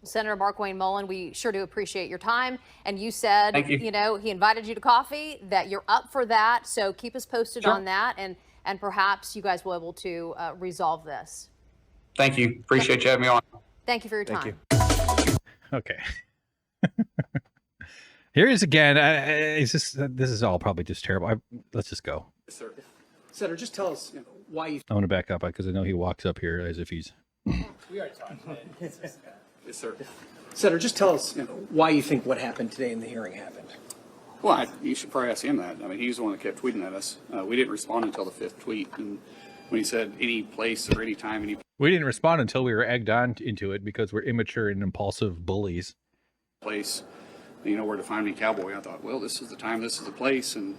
Senator Markwayne Mullin, we sure do appreciate your time. And you said, he invited you to coffee, that you're up for that. So keep us posted on that, and perhaps you guys will be able to resolve this. Thank you. Appreciate you having me on. Thank you for your time. Okay. Here he is again. This is all probably just terrible. Let's just go. Yes, sir. Senator, just tell us why you. I want to back up because I know he walks up here as if he's. We already talked. Yes, sir. Senator, just tell us why you think what happened today in the hearing happened. Well, you should probably ask him that. I mean, he's the one that kept tweeting at us. We didn't respond until the 5th tweet, and when he said any place or any time, we didn't respond until we were egged on into it because we're immature and impulsive bullies. Place, where to find me, cowboy. I thought, well, this is the time, this is the place, and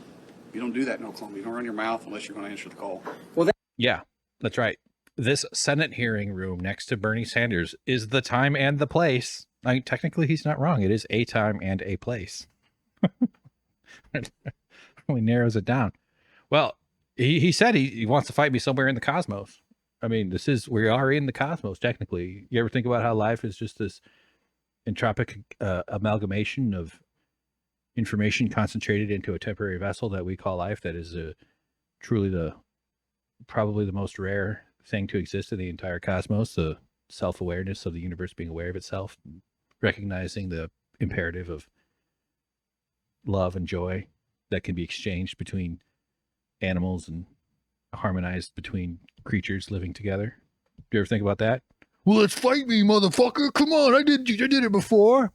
you don't do that in Oklahoma. You don't run your mouth unless you're going to answer the call. Well, yeah, that's right. This Senate hearing room next to Bernie Sanders is the time and the place. I mean, technically, he's not wrong. It is a time and a place. It really narrows it down. Well, he said he wants to fight me somewhere in the cosmos. I mean, we are in the cosmos, technically. You ever think about how life is just this entropic amalgamation of information concentrated into a temporary vessel that we call life, that is truly probably the most rare thing to exist in the entire cosmos, the self-awareness of the universe being aware of itself, recognizing the imperative of love and joy that can be exchanged between animals and harmonized between creatures living together. Do you ever think about that? Well, let's fight me, motherfucker. Come on, I did it before.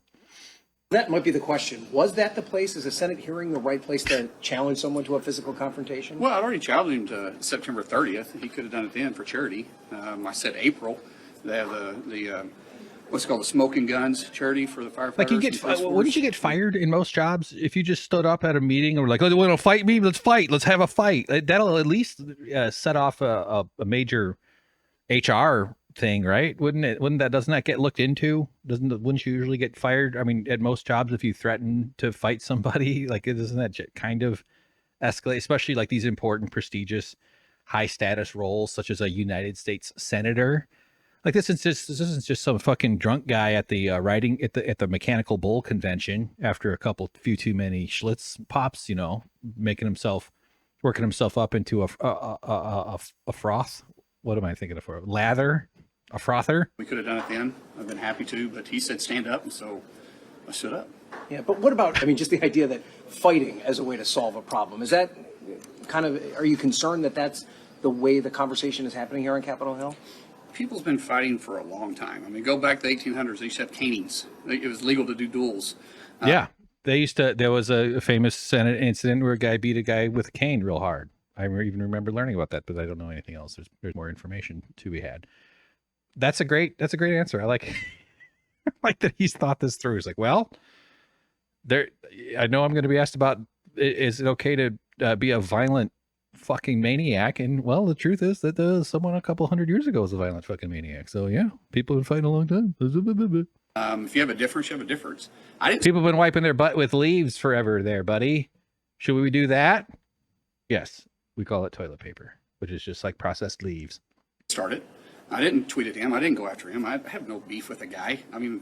That might be the question. Was that the place? Is a Senate hearing the right place to challenge someone to a physical confrontation? Well, I'd already challenged him to September 30th. He could have done it then for charity. I said April. They have the what's called the smoking guns charity for the firefighters. Like wouldn't you get fired in most jobs if you just stood up at a meeting and were like, "Oh, you want to fight me? Let's fight. Let's have a fight." That'll at least set off a major HR thing, right? Doesn't that get looked into? Wouldn't you usually get fired? I mean, at most jobs, if you threaten to fight somebody, like, isn't that kind of escalate, especially like these important, prestigious, high status roles, such as a United States senator? Like this isn't just some fucking drunk guy at the riding at the mechanical bull convention after a few too many Schlitz pops, working himself up into a froth. What am I thinking of for? Lather? A frother? We could have done it then. I've been happy to, but he said stand up, and so I stood up. Yeah, but what about, just the idea that fighting as a way to solve a problem, is that are you concerned that that's the way the conversation is happening here on Capitol Hill? People's been fighting for a long time. I mean, go back to the 1800s, they used to have canings. It was legal to do duels. Yeah, there was a famous Senate incident where a guy beat a guy with a cane real hard. I even remember learning about that, but I don't know anything else. There's more information to be had. That's a great answer. I like I like that he's thought this through. He's like, well, I know I'm going to be asked about, is it okay to be a violent fucking maniac? And well, the truth is that someone a couple hundred years ago was a violent fucking maniac. So yeah, people have been fighting a long time. If you have a difference, you have a difference. People have been wiping their butt with leaves forever there, buddy. Should we do that? Yes. We call it toilet paper, which is just like processed leaves. Started. I didn't tweet at him. I didn't go after him. I have no beef with the guy. I mean,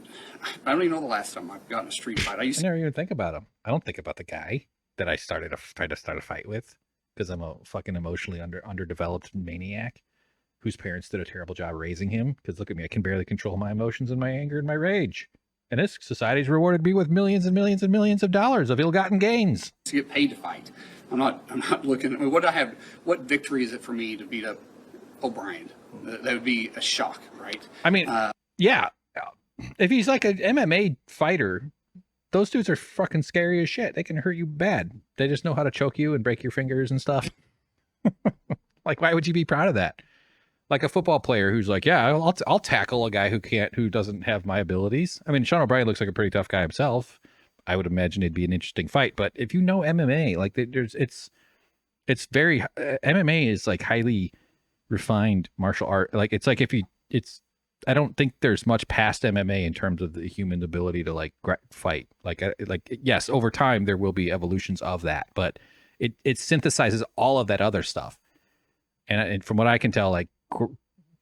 I don't even know the last time I've gotten a street fight. I never even think about him. I don't think about the guy that I tried to start a fight with because I'm a fucking emotionally underdeveloped maniac whose parents did a terrible job raising him. Because look at me, I can barely control my emotions and my anger and my rage. And this society's rewarded me with millions and millions and millions of dollars of ill-gotten gains. To get paid to fight. I'm not looking. I mean, what victory is it for me to beat up O'Brien? That would be a shock, right? I mean, yeah. If he's like an MMA fighter, those dudes are fucking scary as shit. They can hurt you bad. They just know how to choke you and break your fingers and stuff. Like, why would you be proud of that? Like a football player who's like, yeah, I'll tackle a guy who doesn't have my abilities. I mean, Sean O'Brien looks like a pretty tough guy himself. I would imagine it'd be an interesting fight. But if you know MMA, like it's very MMA is like highly refined martial art. Like it's like I don't think there's much past MMA in terms of the human ability to like fight. Like yes, over time there will be evolutions of that, but it synthesizes all of that other stuff. And from what I can tell, like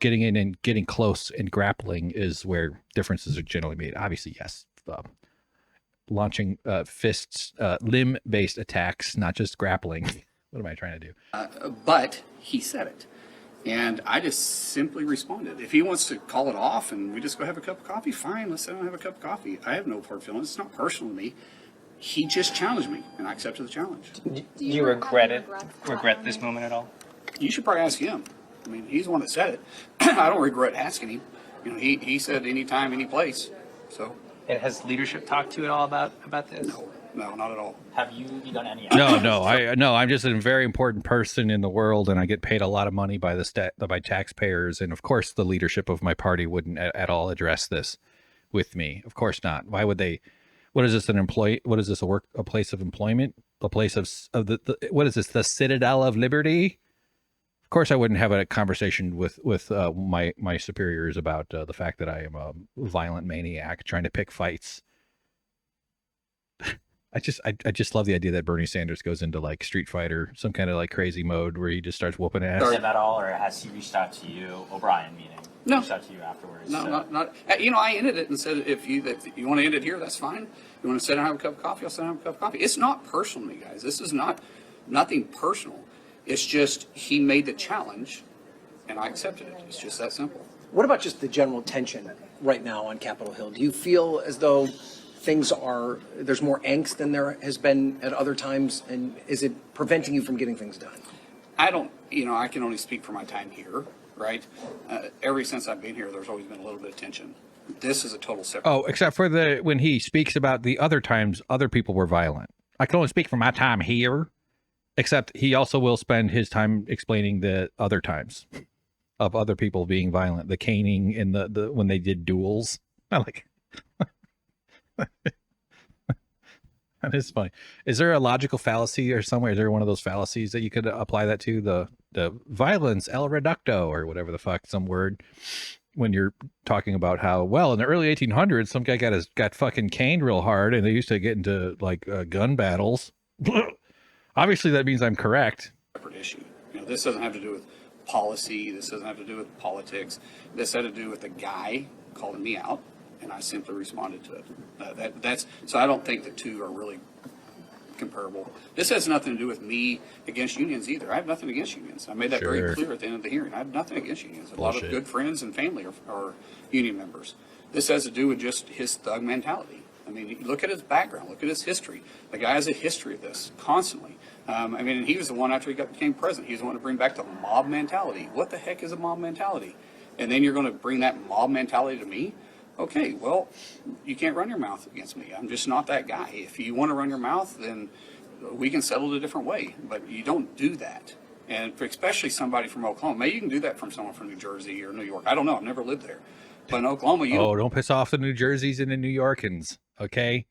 getting in and getting close and grappling is where differences are generally made. Obviously, yes, launching fists, limb-based attacks, not just grappling. What am I trying to do? But he said it. And I just simply responded. If he wants to call it off and we just go have a cup of coffee, fine, let's sit down and have a cup of coffee. I have no hard feelings. It's not personal to me. He just challenged me, and I accepted the challenge. Do you regret this moment at all? You should probably ask him. I mean, he's the one that said it. I don't regret asking him. You know, he said anytime, any place. So. And has leadership talked to you at all about this? No, not at all. Have you done any? No. I'm just a very important person in the world, and I get paid a lot of money by by taxpayers. And of course, the leadership of my party wouldn't at all address this with me. Of course not. Why would they? What is this? What is this? A place of employment? A place of the what is this? The Citadel of Liberty? Of course, I wouldn't have a conversation with my superiors about the fact that I am a violent maniac trying to pick fights. I just love the idea that Bernie Sanders goes into like Street Fighter, some kind of like crazy mode where he just starts whooping ass. Him at all, or has he reached out to you, O'Brien meaning? No. Reached out to you afterwards? No, so. not. You know, I ended it and said, if you want to end it here, that's fine. You want to sit down and have a cup of coffee, I'll sit down and have a cup of coffee. It's not personal to me, guys. This is nothing personal. It's just he made the challenge, and I accepted it. It's just that simple. What about just the general tension right now on Capitol Hill? Do you feel as though there's more angst than there has been at other times, and is it preventing you from getting things done? I can only speak for my time here, right? Ever since I've been here, there's always been a little bit of tension. This is a total separate. Oh, except for when he speaks about the other times, other people were violent. I can only speak for my time here, except he also will spend his time explaining the other times of other people being violent, the caning and the when they did duels. I like. That is funny. Is there a logical fallacy or somewhere? Is there one of those fallacies that you could apply that to? The violence el reducto or whatever the fuck, some word, when you're talking about how, well, in the early 1800s, some guy got fucking caned real hard and they used to get into like gun battles. Obviously that means I'm correct. Separate issue. This doesn't have to do with policy. This doesn't have to do with politics. This had to do with the guy calling me out. And I simply responded to it. So I don't think the two are really comparable. This has nothing to do with me against unions either. I have nothing against unions. I made that very clear at the end of the hearing. I have nothing against unions. A lot of good friends and family are union members. This has to do with just his thug mentality. I mean, look at his background. Look at his history. The guy has a history of this constantly. And he was the one after he became president. He was the one to bring back the mob mentality. What the heck is a mob mentality? And then you're going to bring that mob mentality to me? Okay, well, you can't run your mouth against me. I'm just not that guy. If you want to run your mouth, then we can settle it a different way. But you don't do that. And especially somebody from Oklahoma. Maybe you can do that from someone from New Jersey or New York. I don't know. I've never lived there. But in Oklahoma, don't piss off the New Jerseys and the New Yorkers, okay?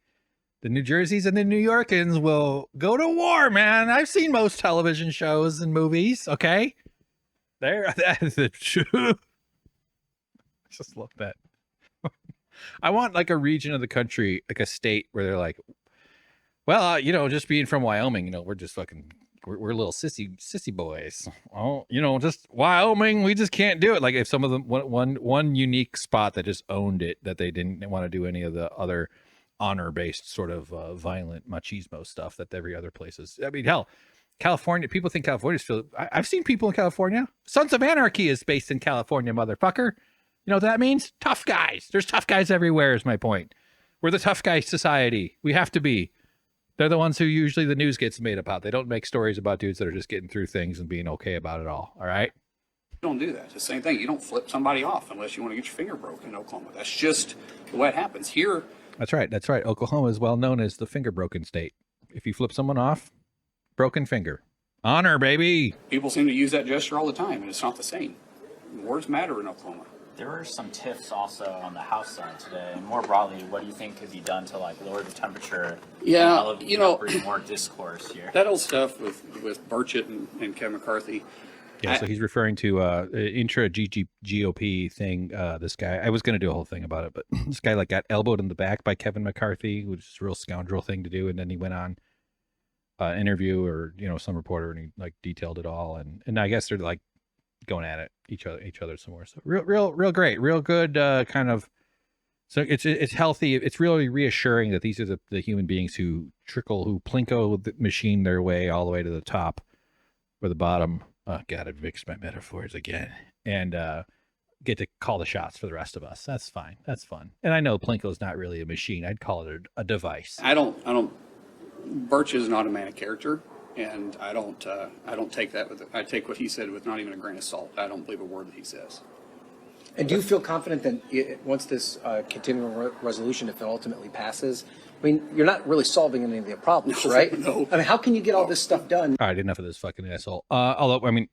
The New Jerseys and the New Yorkers will go to war, man. I've seen most television shows and movies, okay? That is the truth. I just love that. I want like a region of the country, like a state where they're like, well, just being from Wyoming, we're just fucking, we're little sissy boys. Oh, just Wyoming, we just can't do it. Like if some of them, one unique spot that just owned it, that they didn't want to do any of the other honor-based sort of violent machismo stuff that every other place is. I mean, hell, California, people think California's I've seen people in California. Sons of Anarchy is based in California, motherfucker. You know what that means? Tough guys. There's tough guys everywhere is my point. We're the tough guy society. We have to be. They're the ones who usually the news gets made about. They don't make stories about dudes that are just getting through things and being okay about it all. All right? You don't do that. It's the same thing. You don't flip somebody off unless you want to get your finger broken in Oklahoma. That's just the way it happens. Here, That's right. That's right. Oklahoma is well known as the finger broken state. If you flip someone off, broken finger. Honor, baby. People seem to use that gesture all the time, and it's not the same. Words matter in Oklahoma. There were some tiffs also on the House side today. And more broadly, what do you think could be done to like lower the temperature? Yeah, and bring more discourse here. That old stuff with Burchett and Kevin McCarthy. Yeah, so he's referring to intra GOP thing. This guy, I was going to do a whole thing about it, but this guy like got elbowed in the back by Kevin McCarthy, which is a real scoundrel thing to do. And then he went on interview or some reporter and he like detailed it all. And I guess they're like going at it each other some more. So real great, real good kind of. So it's healthy. It's really reassuring that these are the human beings who plinko the machine their way all the way to the top or the bottom. Oh, God, I've mixed my metaphors again. And get to call the shots for the rest of us. That's fine. That's fun. And I know Plinko's not really a machine. I'd call it a device. Birch is not a man of character, and I don't take that I take what he said with not even a grain of salt. I don't believe a word that he says. And do you feel confident that once this continuing resolution, if it ultimately passes, I mean, you're not really solving any of the problems, right? No. I mean, how can you get all this stuff done? All right, enough of this fucking asshole. Although, I mean,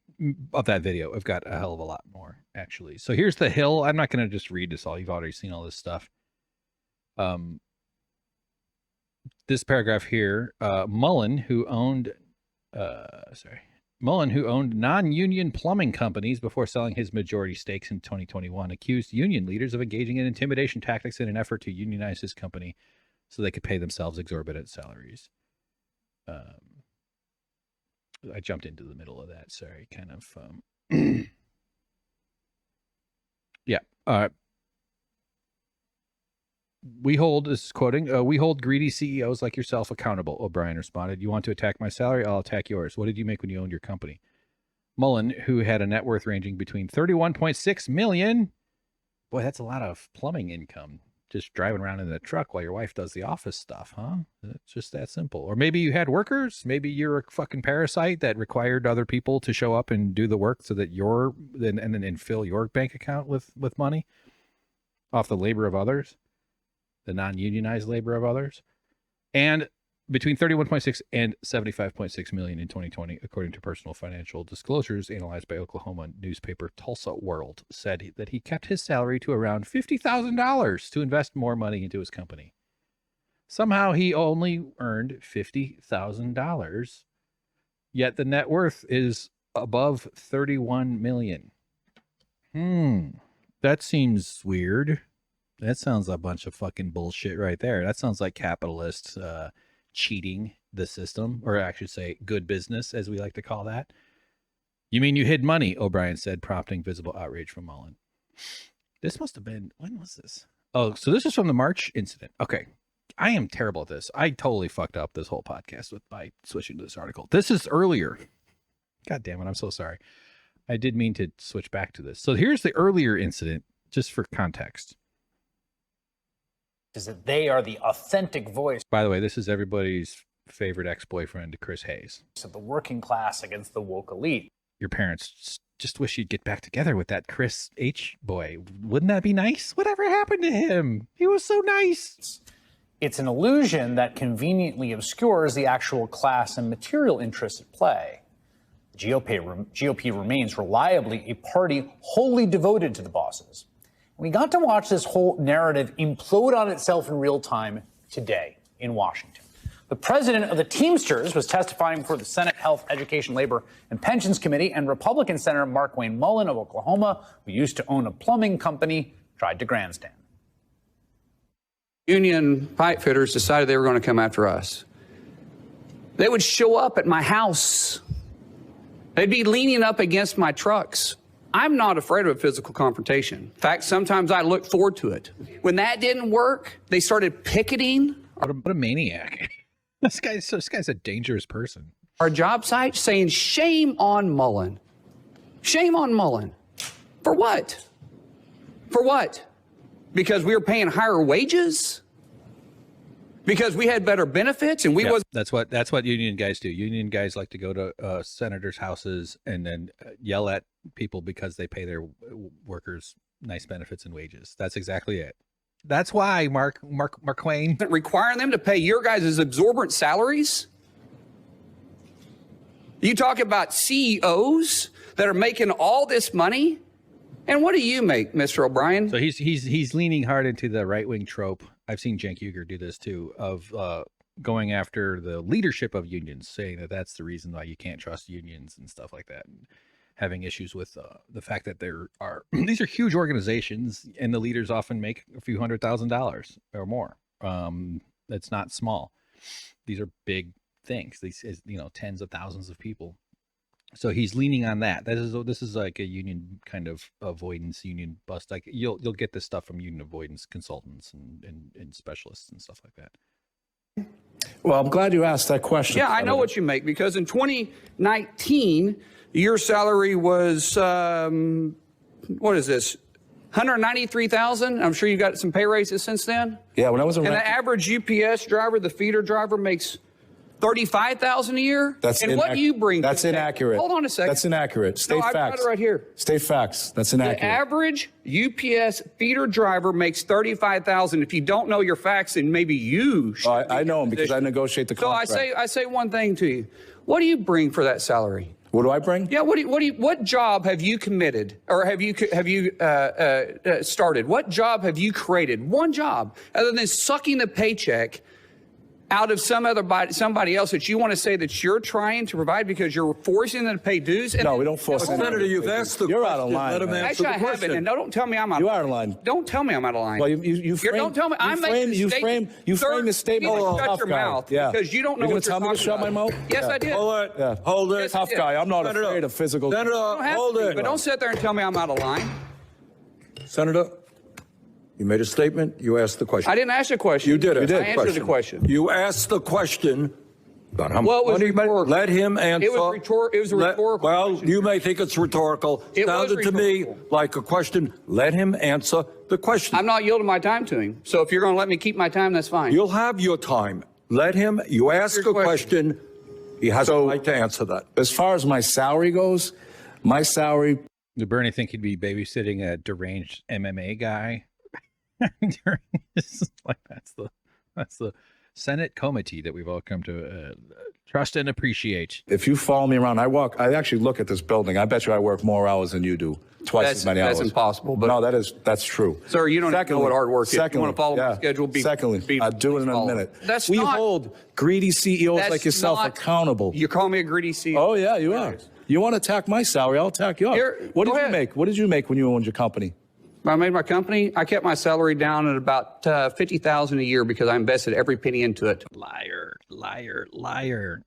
of that video, I've got a hell of a lot more, actually. So here's the Hill. I'm not going to just read this all. You've already seen all this stuff. This paragraph here, Mullin, who owned non-union plumbing companies before selling his majority stakes in 2021, accused union leaders of engaging in intimidation tactics in an effort to unionize his company so they could pay themselves exorbitant salaries. I jumped into the middle of that. Sorry, kind of. Yeah. This is quoting, we hold greedy CEOs like yourself accountable, O'Brien responded. You want to attack my salary? I'll attack yours. What did you make when you owned your company? Mullin, who had a net worth ranging between $31.6 million. Boy, that's a lot of plumbing income. Just driving around in the truck while your wife does the office stuff, huh? It's just that simple. Or maybe you had workers. Maybe you're a fucking parasite that required other people to show up and do the work so that then fill your bank account with money off the labor of others, the non-unionized labor of others. And between 31.6 and 75.6 million in 2020, according to personal financial disclosures analyzed by Oklahoma newspaper Tulsa World, said that he kept his salary to around $50,000 to invest more money into his company. Somehow he only earned $50,000, yet the net worth is above 31 million. That seems weird. That sounds a bunch of fucking bullshit right there. That sounds like capitalists cheating the system, or I should say good business, as we like to call that. You mean you hid money, O'Brien said, prompting visible outrage from Mullin. This must have been, when was this? Oh, so this is from the March incident. Okay. I am terrible at this. I totally fucked up this whole podcast by switching to this article. This is earlier. God damn it. I'm so sorry. I did mean to switch back to this. So here's the earlier incident, just for context. Is that they are the authentic voice. By the way, this is everybody's favorite ex-boyfriend, Chris Hayes. Of the working class against the woke elite. Your parents just wish you'd get back together with that Chris H. boy. Wouldn't that be nice? Whatever happened to him? He was so nice. It's an illusion that conveniently obscures the actual class and material interests at play. The GOP remains reliably a party wholly devoted to the bosses. We got to watch this whole narrative implode on itself in real time today in Washington. The president of the Teamsters was testifying before the Senate Health, Education, Labor, and Pensions Committee, and Republican Senator Markwayne Mullin of Oklahoma, who used to own a plumbing company, tried to grandstand. Union pipe fitters decided they were going to come after us. They would show up at my house. They'd be leaning up against my trucks. I'm not afraid of a physical confrontation. In fact, sometimes I look forward to it. When that didn't work, they started picketing. What a maniac. This guy's a dangerous person. Our job site saying, shame on Mullin. Shame on Mullin. For what? For what? Because we were paying higher wages? Because we had better benefits and we was. That's what union guys do. Union guys like to go to senators' houses and then yell at people because they pay their workers nice benefits and wages. That's exactly it. That's why Markwayne requiring them to pay your guys' exorbitant salaries. You talk about CEOs that are making all this money, and what do you make, Mr. O'Brien? So he's leaning hard into the right wing trope. I've seen Cenk Uygur do this too, of going after the leadership of unions, saying that that's the reason why you can't trust unions and stuff like that, and having issues with the fact that there are these are huge organizations and the leaders often make a few $100,000 or more. That's not small. These are big things. These is, tens of thousands of people. So he's leaning on that. This is like a union kind of avoidance, union bust. Like you'll get this stuff from union avoidance consultants and specialists and stuff like that. Well, I'm glad you asked that question. Yeah, I know what you make, because in 2019, your salary was, what is this, $193,000? I'm sure you got some pay raises since then. Yeah, when I was And the average UPS driver, the feeder driver, makes $35,000 a year. What do you bring? That's inaccurate. Hold on a second. That's inaccurate. State facts. I've got it right here. State facts. That's inaccurate. The average UPS feeder driver makes $35,000. If you don't know your facts, then maybe you should. I know them because I negotiate the contract. So I say one thing to you. What do you bring for that salary? What do I bring? Yeah. What job have you committed, or have you started? What job have you created? One job, other than sucking the paycheck out of somebody else that you want to say that you're trying to provide because you're forcing them to pay dues? No, we don't force them. Senator, you've asked the question. You're out of line. Let him answer Actually, the I question. haven't, and don't tell me I'm out. You are out of line. Don't tell me I'm out of line. Well, you frame. Don't tell me. I'm making you frame the statement. You like a shut tough your guy. mouth because you don't know You're what gonna you're tell me to talking shut my about. mouth? Yes, Yeah. I did. Hold it. Yeah. Hold it. Yes, Tough guy. I'm not Senator, afraid of physical. Senator, Don't have hold to, it. but don't sit there and tell me I'm out of line. Senator, you made a statement. You asked the question. I didn't ask a question. You did. I answered the question. You asked the question about how Well, it much was money. rhetorical. Let him answer. It was a rhetorical. Well, question. you may think it's rhetorical. It was Sounded to me rhetorical. like a question. Let him answer the question. I'm not yielding my time to him. So if you're going to let me keep my time, that's fine. You'll have your time. Let him. You ask your a question. He has a right to answer that. As far as my salary goes, my salary. Did Bernie think he'd be babysitting a deranged MMA guy during this? Like that's the Senate comity that we've all come to trust and appreciate. If you follow me around, I actually look at this building. I bet you I work more hours than you do. Twice as many hours. That's impossible. But No, that's true. Sir, you don't know what hard work is. You want to follow my schedule? Secondly, I'll do it in a minute. That's we not- hold greedy CEOs That's like yourself not- accountable. You call me a greedy CEO? Oh, yeah, you are. You want to attack my salary, I'll attack yours. What go did you ahead. make? What did you make when you owned your company? When I made my company, I kept my salary down at about $50,000 a year because I invested every penny into it. Liar.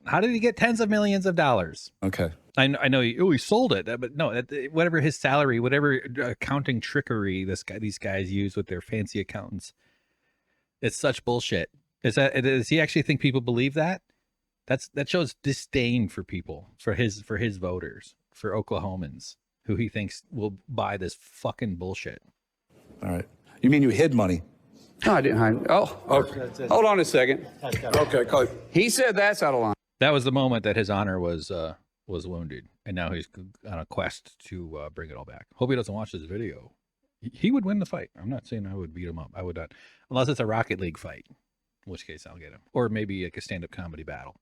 How did he get tens of millions of dollars? Okay. I know he sold it, but no, whatever his salary, whatever accounting trickery these guys use with their fancy accountants, it's such bullshit. Does he actually think people believe that? That shows disdain for people, for his voters, for Oklahomans who he thinks will buy this fucking bullshit. All right. You mean you hid money? No, I didn't hide. Oh, okay. Hold on a second. Okay, go ahead. He said that's out of line. That was the moment that his honor was wounded, and now he's on a quest to bring it all back. Hope he doesn't watch this video. He would win the fight. I'm not saying I would beat him up. I would not, unless it's a Rocket League fight, in which case I'll get him, or maybe like a stand-up comedy battle.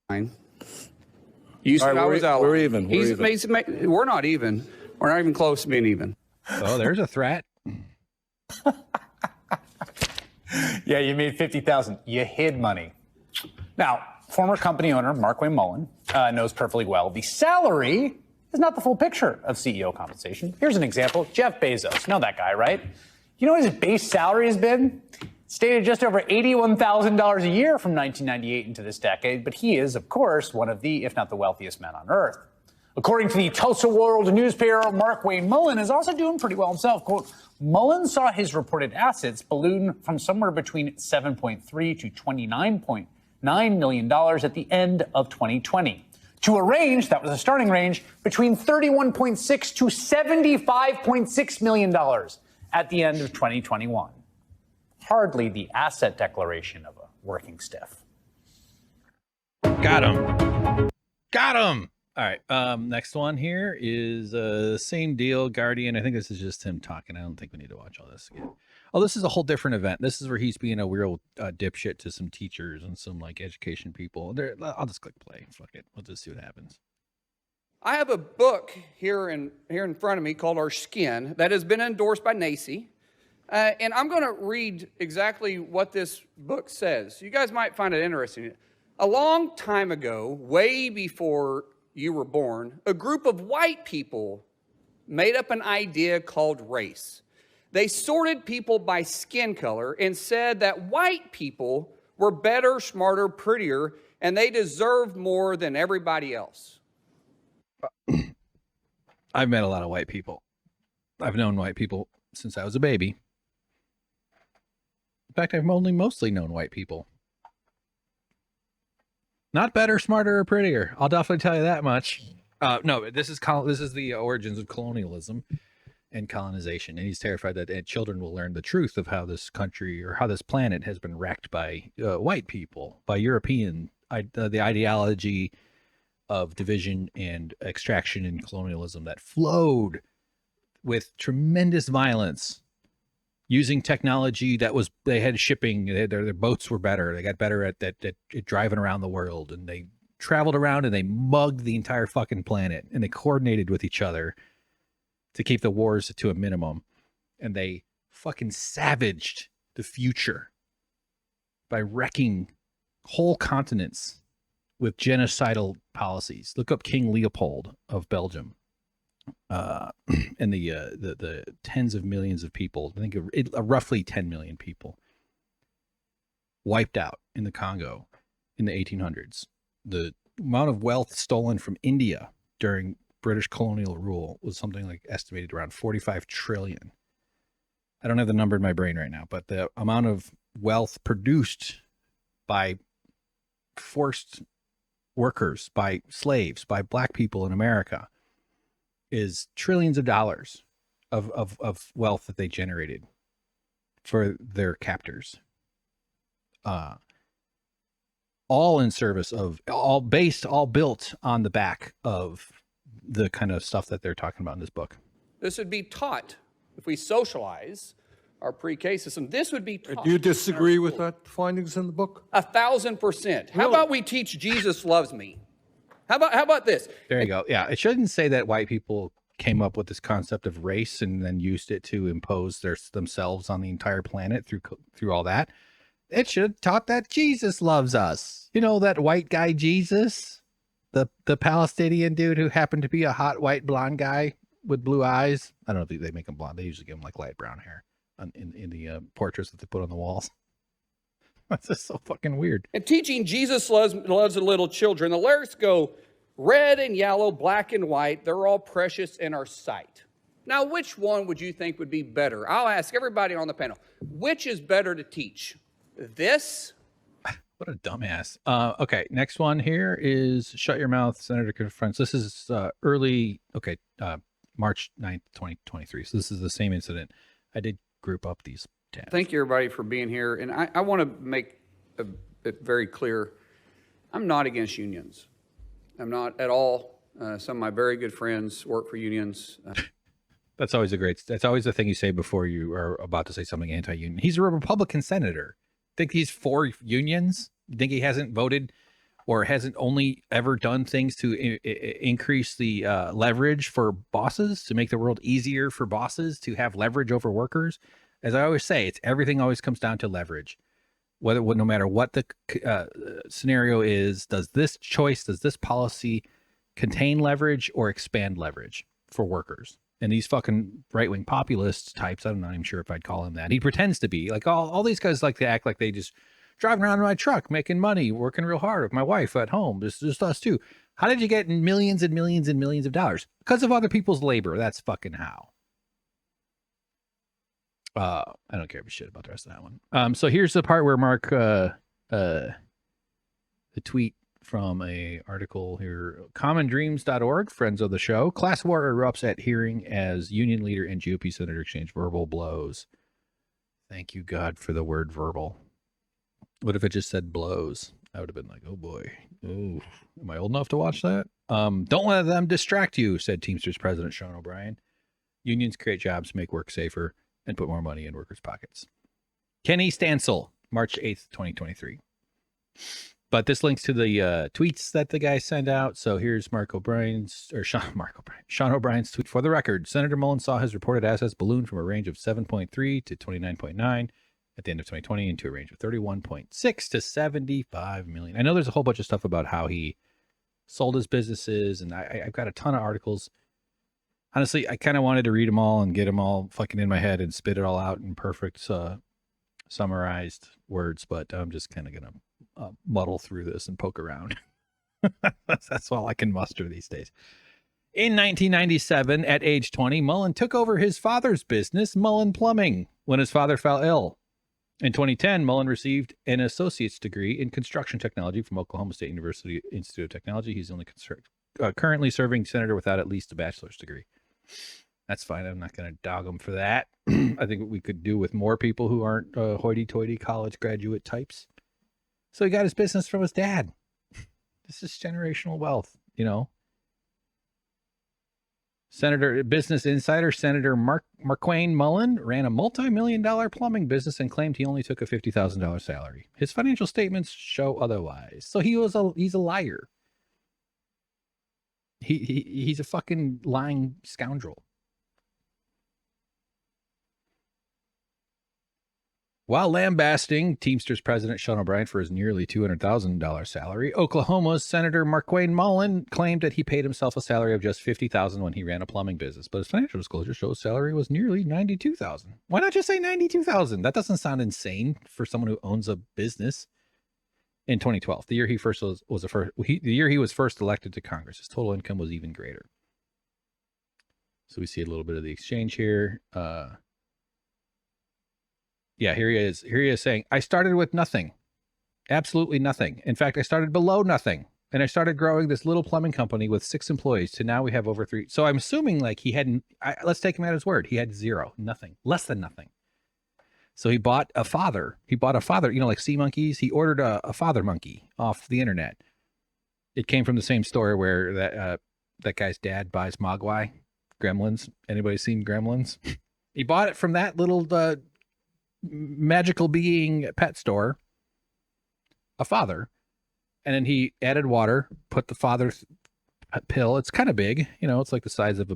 You said All right, I was out. we're even. We're not even. We're not even close to being even. Oh, there's a threat. Yeah, you made $50,000. You hid money. Now, former company owner Markwayne Mullin knows perfectly well the salary is not the full picture of CEO compensation. Here's an example. Jeff Bezos. You know that guy, right? You know what his base salary has been? Stated just over $81,000 a year from 1998 into this decade, but he is, of course, one of the, if not the wealthiest men on earth. According to the Tulsa World newspaper, Markwayne Mullin is also doing pretty well himself. Quote, Mullin saw his reported assets balloon from somewhere between $7.3 to $29.9 million at the end of 2020 to a range, that was a starting range, between $31.6 to $75.6 million at the end of 2021. Hardly the asset declaration of a working stiff. Got him. All right. Next one here is same deal, Guardian. I think this is just him talking. I don't think we need to watch all this again. Oh, this is a whole different event. This is where he's being a real dipshit to some teachers and some like education people. I'll just click play. Fuck it. We'll just see what happens. I have a book here in front of me called Our Skin that has been endorsed by NACI. And I'm going to read exactly what this book says. You guys might find it interesting. A long time ago, way before you were born, a group of white people made up an idea called race. They sorted people by skin color and said that white people were better, smarter, prettier, and they deserved more than everybody else. I've met a lot of white people. I've known white people since I was a baby. In fact, I've only mostly known white people. Not better, smarter, or prettier. I'll definitely tell you that much. No, this is the origins of colonialism and colonization, and he's terrified that children will learn the truth of how this country or how this planet has been wrecked by white people, by European, the ideology of division and extraction and colonialism that flowed with tremendous violence, using technology that was, they had shipping, their boats were better, they got better at driving around the world, and they traveled around and they mugged the entire fucking planet, and they coordinated with each other to keep the wars to a minimum, and they fucking savaged the future by wrecking whole continents with genocidal policies. Look up King Leopold of Belgium, and the tens of millions of people. I think roughly 10 million people wiped out in the Congo in the 1800s. The amount of wealth stolen from India during British colonial rule was something like estimated around 45 trillion. I don't have the number in my brain right now, but the amount of wealth produced by forced workers, by slaves, by black people in America is trillions of dollars of wealth that they generated for their captors. All in service of, all built on the back of the kind of stuff that they're talking about in this book. This would be taught if we socialize our pre-K system. This would be taught. Do you disagree with that findings in the book? 1,000%. How about we teach Jesus loves me? How about this? There you go. Yeah, it shouldn't say that white people came up with this concept of race and then used it to impose themselves on the entire planet through all that. It should have taught that Jesus loves us. You know, that white guy Jesus, the Palestinian dude who happened to be a hot white blonde guy with blue eyes. I don't know if they make him blonde. They usually give him like light brown hair in the portraits that they put on the walls. That's just so fucking weird. And teaching Jesus loves the little children. The lyrics go, red and yellow, black and white, they're all precious in our sight. Now, which one would you think would be better? I'll ask everybody on the panel, which is better to teach? This? What a dumbass. Okay, next one here is Shut Your Mouth, Senator Confronts. This is March 9th, 2023. So this is the same incident. I did group up these tabs. Thank you, everybody, for being here. And I want to make it very clear, I'm not against unions. I'm not at all. Some of my very good friends work for unions. That's always the thing you say before you are about to say something anti-union. He's a Republican senator. Think he's for unions? You think he hasn't voted or hasn't only ever done things to increase the leverage for bosses, to make the world easier for bosses to have leverage over workers? As I always say, everything always comes down to leverage. No matter what the scenario is, does this policy contain leverage or expand leverage for workers? And these fucking right-wing populist types, I'm not even sure if I'd call him that. He pretends to be. Like all these guys like to act like they just driving around in my truck, making money, working real hard with my wife at home. Just us two. How did you get millions and millions and millions of dollars? Because of other people's labor. That's fucking how. I don't care a shit about the rest of that one. So here's the part where Mark, the tweet from a article here, commondreams.org, friends of the show. Class war erupts at hearing as union leader and GOP senator exchange verbal blows. Thank you, God, for the word verbal. What if it just said blows? I would have been like, oh boy. Oh, am I old enough to watch that? Don't let them distract you, said Teamsters President Sean O'Brien. Unions create jobs, make work safer, and put more money in workers' pockets. Kenny Stansel, March 8th, 2023. But this links to the tweets that the guy sent out. So here's Sean O'Brien's tweet. For the record, Senator Mullin saw his reported assets balloon from a range of 7.3 to 29.9 at the end of 2020 into a range of 31.6 to 75 million. I know there's a whole bunch of stuff about how he sold his businesses, and I've got a ton of articles. Honestly, I kind of wanted to read them all and get them all fucking in my head and spit it all out in perfect summarized words, but I'm just kind of going to muddle through this and poke around. That's all I can muster these days. In 1997, at age 20, Mullin took over his father's business, Mullin Plumbing, when his father fell ill. In 2010, Mullin received an associate's degree in construction technology from Oklahoma State University Institute of Technology. He's the only currently serving senator without at least a bachelor's degree. That's fine. I'm not going to dog him for that. I think what we could do with more people who aren't hoity-toity college graduate types. So he got his business from his dad. This is generational wealth, you know. Business Insider Senator Markwayne Mullin ran a multi-million-dollar plumbing business and claimed he only took a $50,000 salary. His financial statements show otherwise. So he's a liar. He's a fucking lying scoundrel. While lambasting Teamsters President Sean O'Brien for his nearly $200,000 salary, Oklahoma's Senator Markwayne Mullin claimed that he paid himself a salary of just $50,000 when he ran a plumbing business, but his financial disclosure shows his salary was nearly $92,000. Why not just say $92,000? That doesn't sound insane for someone who owns a business. In 2012, the year he was first elected to Congress, his total income was even greater. So we see a little bit of the exchange here. Yeah, here he is. Here he is saying, I started with nothing. Absolutely nothing. In fact, I started below nothing. And I started growing this little plumbing company with 6 employees to now we have over 3. So I'm assuming like he hadn't, let's take him at his word. He had zero, nothing, less than nothing. So he bought a father, you know, like sea monkeys. He ordered a father monkey off the internet. It came from the same store where that guy's dad buys Mogwai, Gremlins. Anybody seen Gremlins? He bought it from that little magical being pet store, a father, and then he added water, put the father's pill. It's kind of big, you know, it's like the size of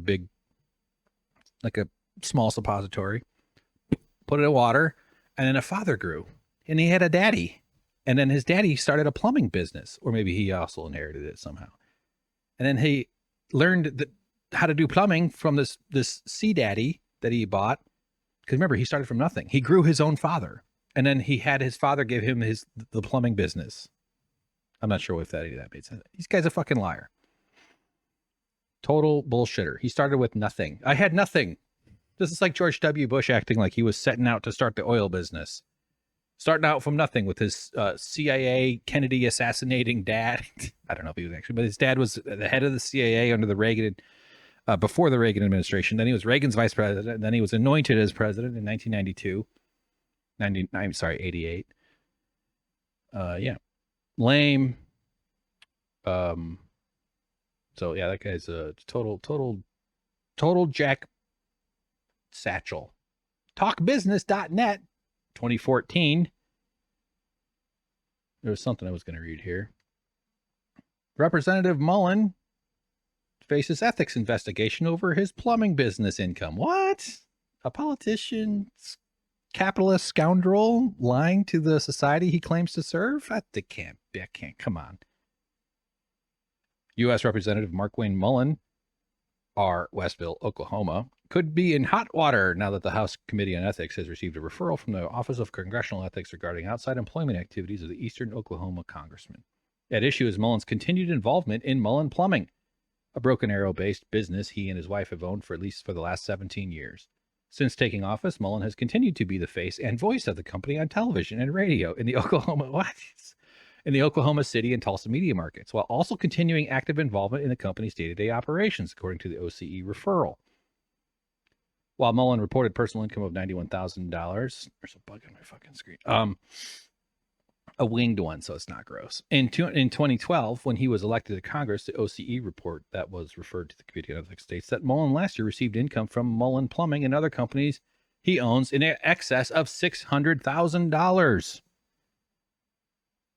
like a small suppository. Put it in water, and then a father grew, and he had a daddy, and then his daddy started a plumbing business, or maybe he also inherited it somehow, and then he learned how to do plumbing from this sea daddy that he bought. Because remember, he started from nothing. He grew his own father, and then he had his father give him the plumbing business. I'm not sure if that made sense. This guy's a fucking liar. Total bullshitter. He started with nothing. I had nothing. This is like George W. Bush acting like he was setting out to start the oil business. Starting out from nothing with his CIA Kennedy assassinating dad. I don't know if he was actually, but his dad was the head of the CIA under the Reagan, before the Reagan administration. Then he was Reagan's vice president. Then he was anointed as president in 1992. 88. Yeah. Lame. So yeah, that guy's a total jack satchel. Talkbusiness.net 2014. There was something I was going to read here. Representative Mullin faces ethics investigation over his plumbing business income. What? A politician, capitalist scoundrel lying to the society he claims to serve? That can't, come on. U.S. Representative Markwayne Mullin, R. Westville, Oklahoma, could be in hot water now that the House Committee on Ethics has received a referral from the Office of Congressional Ethics regarding outside employment activities of the Eastern Oklahoma congressman. At issue is Mullin's continued involvement in Mullin Plumbing, a Broken Arrow-based business he and his wife have owned for at least for the last 17 years. Since taking office, Mullin has continued to be the face and voice of the company on television and radio in the Oklahoma City and Tulsa media markets, while also continuing active involvement in the company's day-to-day operations, according to the OCE referral. While Mullin reported personal income of $91,000, there's a bug on my fucking screen. A winged one, so it's not gross. In 2012, when he was elected to Congress, the OCE report that was referred to the Committee on Ethics states that Mullin last year received income from Mullin Plumbing and other companies he owns in excess of $600,000.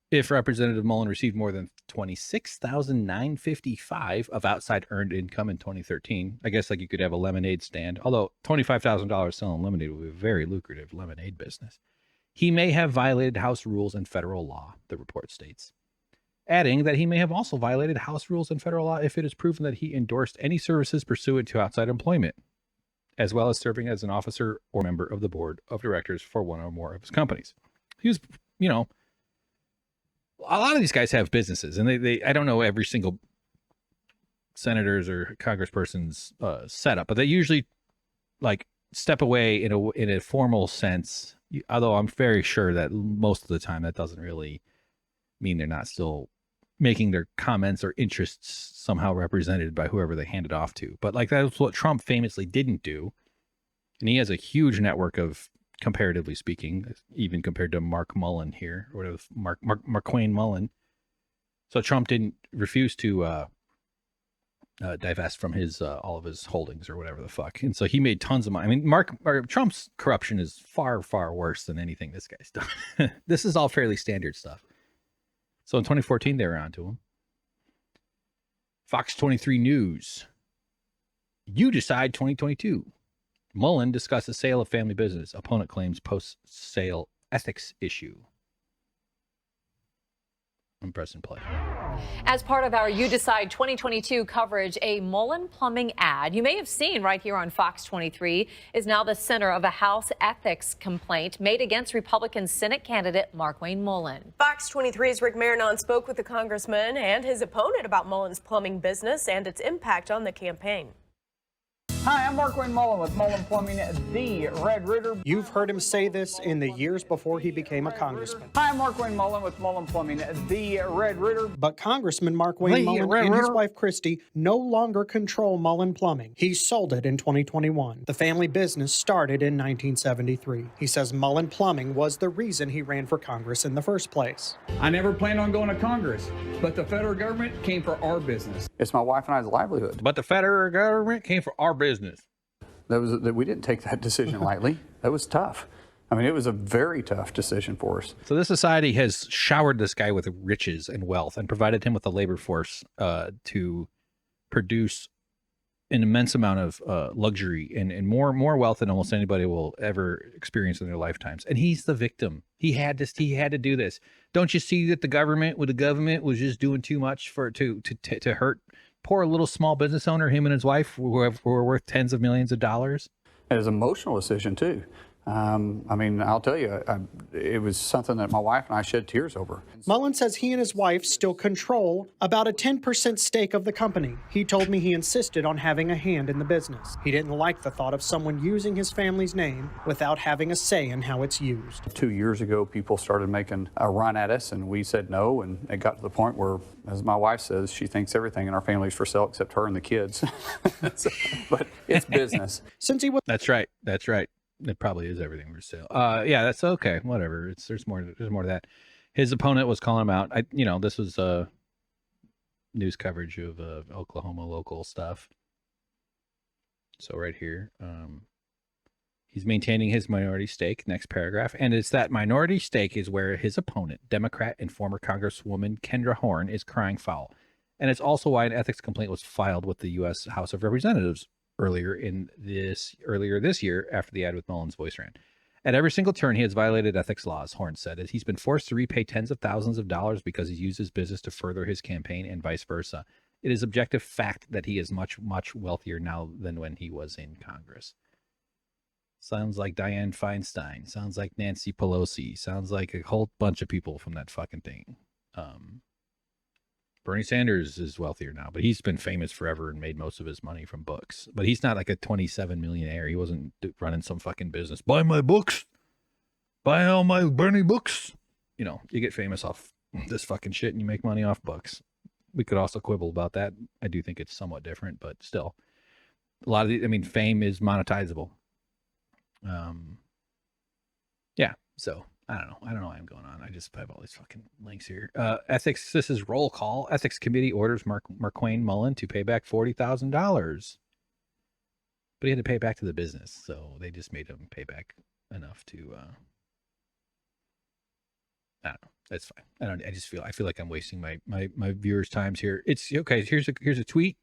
If Representative Mullin received more than $26,955 of outside earned income in 2013, I guess like you could have a lemonade stand, although $25,000 selling lemonade would be a very lucrative lemonade business. He may have violated House rules and federal law, the report states, adding that he may have also violated House rules and federal law if it is proven that he endorsed any services pursuant to outside employment, as well as serving as an officer or member of the board of directors for one or more of his companies. He was, you know, a lot of these guys have businesses, and they I don't know every single senator's or congressperson's setup, but they usually like step away in a formal sense. Although I'm very sure that most of the time that doesn't really mean they're not still making their comments or interests somehow represented by whoever they hand it off to. But like that's what Trump famously didn't do, and he has a huge network of, comparatively speaking, even compared to Mark Mullin here, or whatever, Markwayne Mullin. So Trump didn't refuse to divest from his all of his holdings or whatever the fuck, and so he made tons of money. I mean, Trump's corruption is far, far worse than anything this guy's done. This is all fairly standard stuff. So in 2014, they were onto him. Fox 23 News. You decide 2022. Mullin discusses sale of family business. Opponent claims post-sale ethics issue. I'm pressing play. As part of our You Decide 2022 coverage, a Mullin plumbing ad you may have seen right here on Fox 23 is now the center of a House ethics complaint made against Republican Senate candidate Markwayne Mullin. Fox 23's Rick Marinon spoke with the congressman and his opponent about Mullin's plumbing business and its impact on the campaign. Hi, I'm Markwayne Mullin with Mullin Plumbing, the Red Ritter. You've heard him say this in the years before he became a congressman. Hi, I'm Markwayne Mullin with Mullin Plumbing, the Red Ritter. But Congressman Markwayne Mullin and his wife Christy no longer control Mullin Plumbing. He sold it in 2021. The family business started in 1973. He says Mullin Plumbing was the reason he ran for Congress in the first place. I never planned on going to Congress, but the federal government came for our business. It's my wife and I's livelihood. But the federal government came for our business. We didn't take that decision lightly. That was tough. I mean, it was a very tough decision for us. So this society has showered this guy with riches and wealth and provided him with a labor force to produce an immense amount of luxury and more wealth than almost anybody will ever experience in their lifetimes. And he's the victim. He had to do this. Don't you see that the government was just doing too much to hurt poor little small business owner, him and his wife, who were worth tens of millions of dollars? It was an emotional decision, too. I mean, I'll tell you, it was something that my wife and I shed tears over. Mullin says he and his wife still control about a 10% stake of the company. He told me he insisted on having a hand in the business. He didn't like the thought of someone using his family's name without having a say in how it's used. 2 years ago, people started making a run at us, and we said no, and it got to the point where, as my wife says, she thinks everything in our family is for sale except her and the kids. But it's business. Since he was That's right. It probably is everything for sale. Yeah, that's okay. Whatever. There's more to that. His opponent was calling him out. This was news coverage of Oklahoma local stuff. So right here, he's maintaining his minority stake. Next paragraph, and it's that minority stake is where his opponent, Democrat and former Congresswoman Kendra Horn, is crying foul, and it's also why an ethics complaint was filed with the U.S. House of Representatives earlier this year after the ad with Mullin's voice ran. At every single turn, he has violated ethics laws, Horn said, as he's been forced to repay tens of thousands of dollars because he's used his business to further his campaign and vice versa. It is objective fact that he is much, much wealthier now than when he was in Congress. Sounds like Dianne Feinstein. Sounds like Nancy Pelosi. Sounds like a whole bunch of people from that fucking thing. Bernie Sanders is wealthier now, but he's been famous forever and made most of his money from books. But he's not like a 27 millionaire. He wasn't running some fucking business. Buy my books. Buy all my Bernie books. You get famous off this fucking shit and you make money off books. We could also quibble about that. I do think it's somewhat different, but still. A lot of fame is monetizable. Yeah, so I don't know why I'm going on. I just have all these fucking links here. Ethics, this is roll call. Ethics Committee orders Markwayne Mullin to pay back $40,000. But he had to pay it back to the business, so they just made him pay back enough to. I don't know. That's fine. I feel like I'm wasting my viewers' times here. It's okay. Here's a tweet.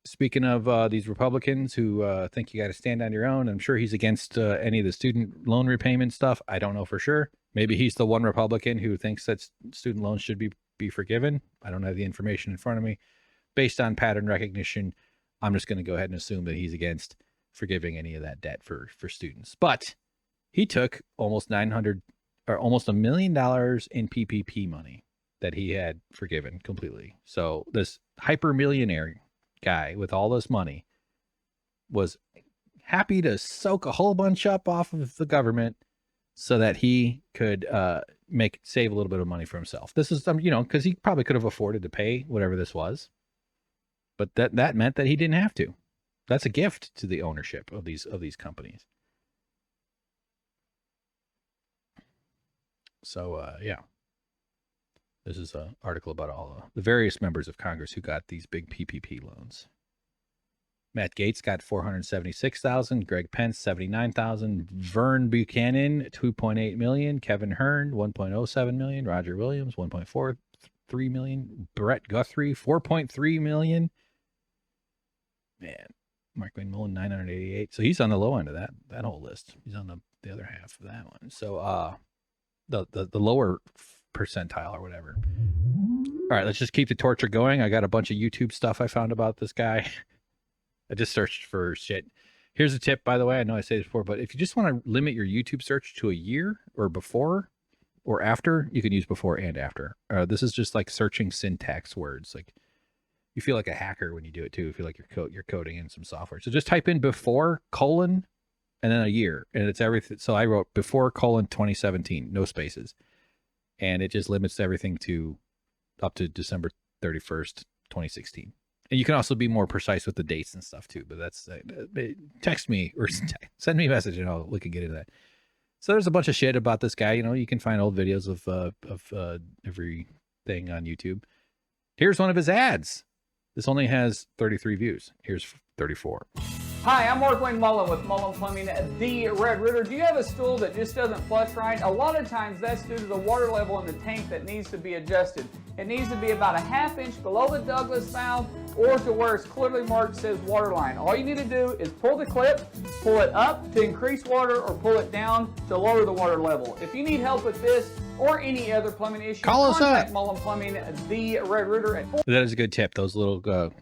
Speaking of these Republicans who think you got to stand on your own, I'm sure he's against any of the student loan repayment stuff. I don't know for sure. Maybe he's the one Republican who thinks that student loans should be forgiven. I don't have the information in front of me. Based on pattern recognition, I'm just going to go ahead and assume that he's against forgiving any of that debt for students. But he took almost $1 million in PPP money that he had forgiven completely. So this hyper millionaire guy with all this money was happy to soak a whole bunch up off of the government so that he could save a little bit of money for himself. This is because he probably could have afforded to pay whatever this was, but that meant that he didn't have to. That's a gift to the ownership of these companies. So yeah, this is an article about all the various members of Congress who got these big PPP loans. Matt Gaetz got $476,000, Greg Pence $79,000, Vern Buchanan $2.8 million, Kevin Hearn $1.07 million, Roger Williams $1.43 million, Brett Guthrie $4.3 million. Man, Markwayne Mullin $988,000. So he's on the low end of that whole list. He's on the other half of that one. So the lower percentile or whatever. All right, let's just keep the torture going. I got a bunch of YouTube stuff I found about this guy. I just searched for shit. Here's a tip, by the way. I know I said this before, but if you just want to limit your YouTube search to a year or before or after, you can use before and after. This is just like searching syntax words. Like you feel like a hacker when you do it too. You feel like you're coding in some software. So just type in before : and then a year, and it's everything. So I wrote before : 2017, no spaces, and it just limits everything to up to December 31st, 2016. And you can also be more precise with the dates and stuff too. But that's text me or send me a message, and we can get into that. So there's a bunch of shit about this guy. You can find old videos of everything on YouTube. Here's one of his ads. This only has 33 views. Here's 34. Hi, I'm Markwayne Mullin with Mullin Plumbing, the Red Rooter. Do you have a stool that just doesn't flush right? A lot of times that's due to the water level in the tank that needs to be adjusted. It needs to be about a ½ inch below the Douglas valve or to where it's clearly marked says water line. All you need to do is pull the clip, pull it up to increase water or pull it down to lower the water level. If you need help with this or any other plumbing issue, contact Mullin Plumbing, the Red Rooter at That is a good tip. Those little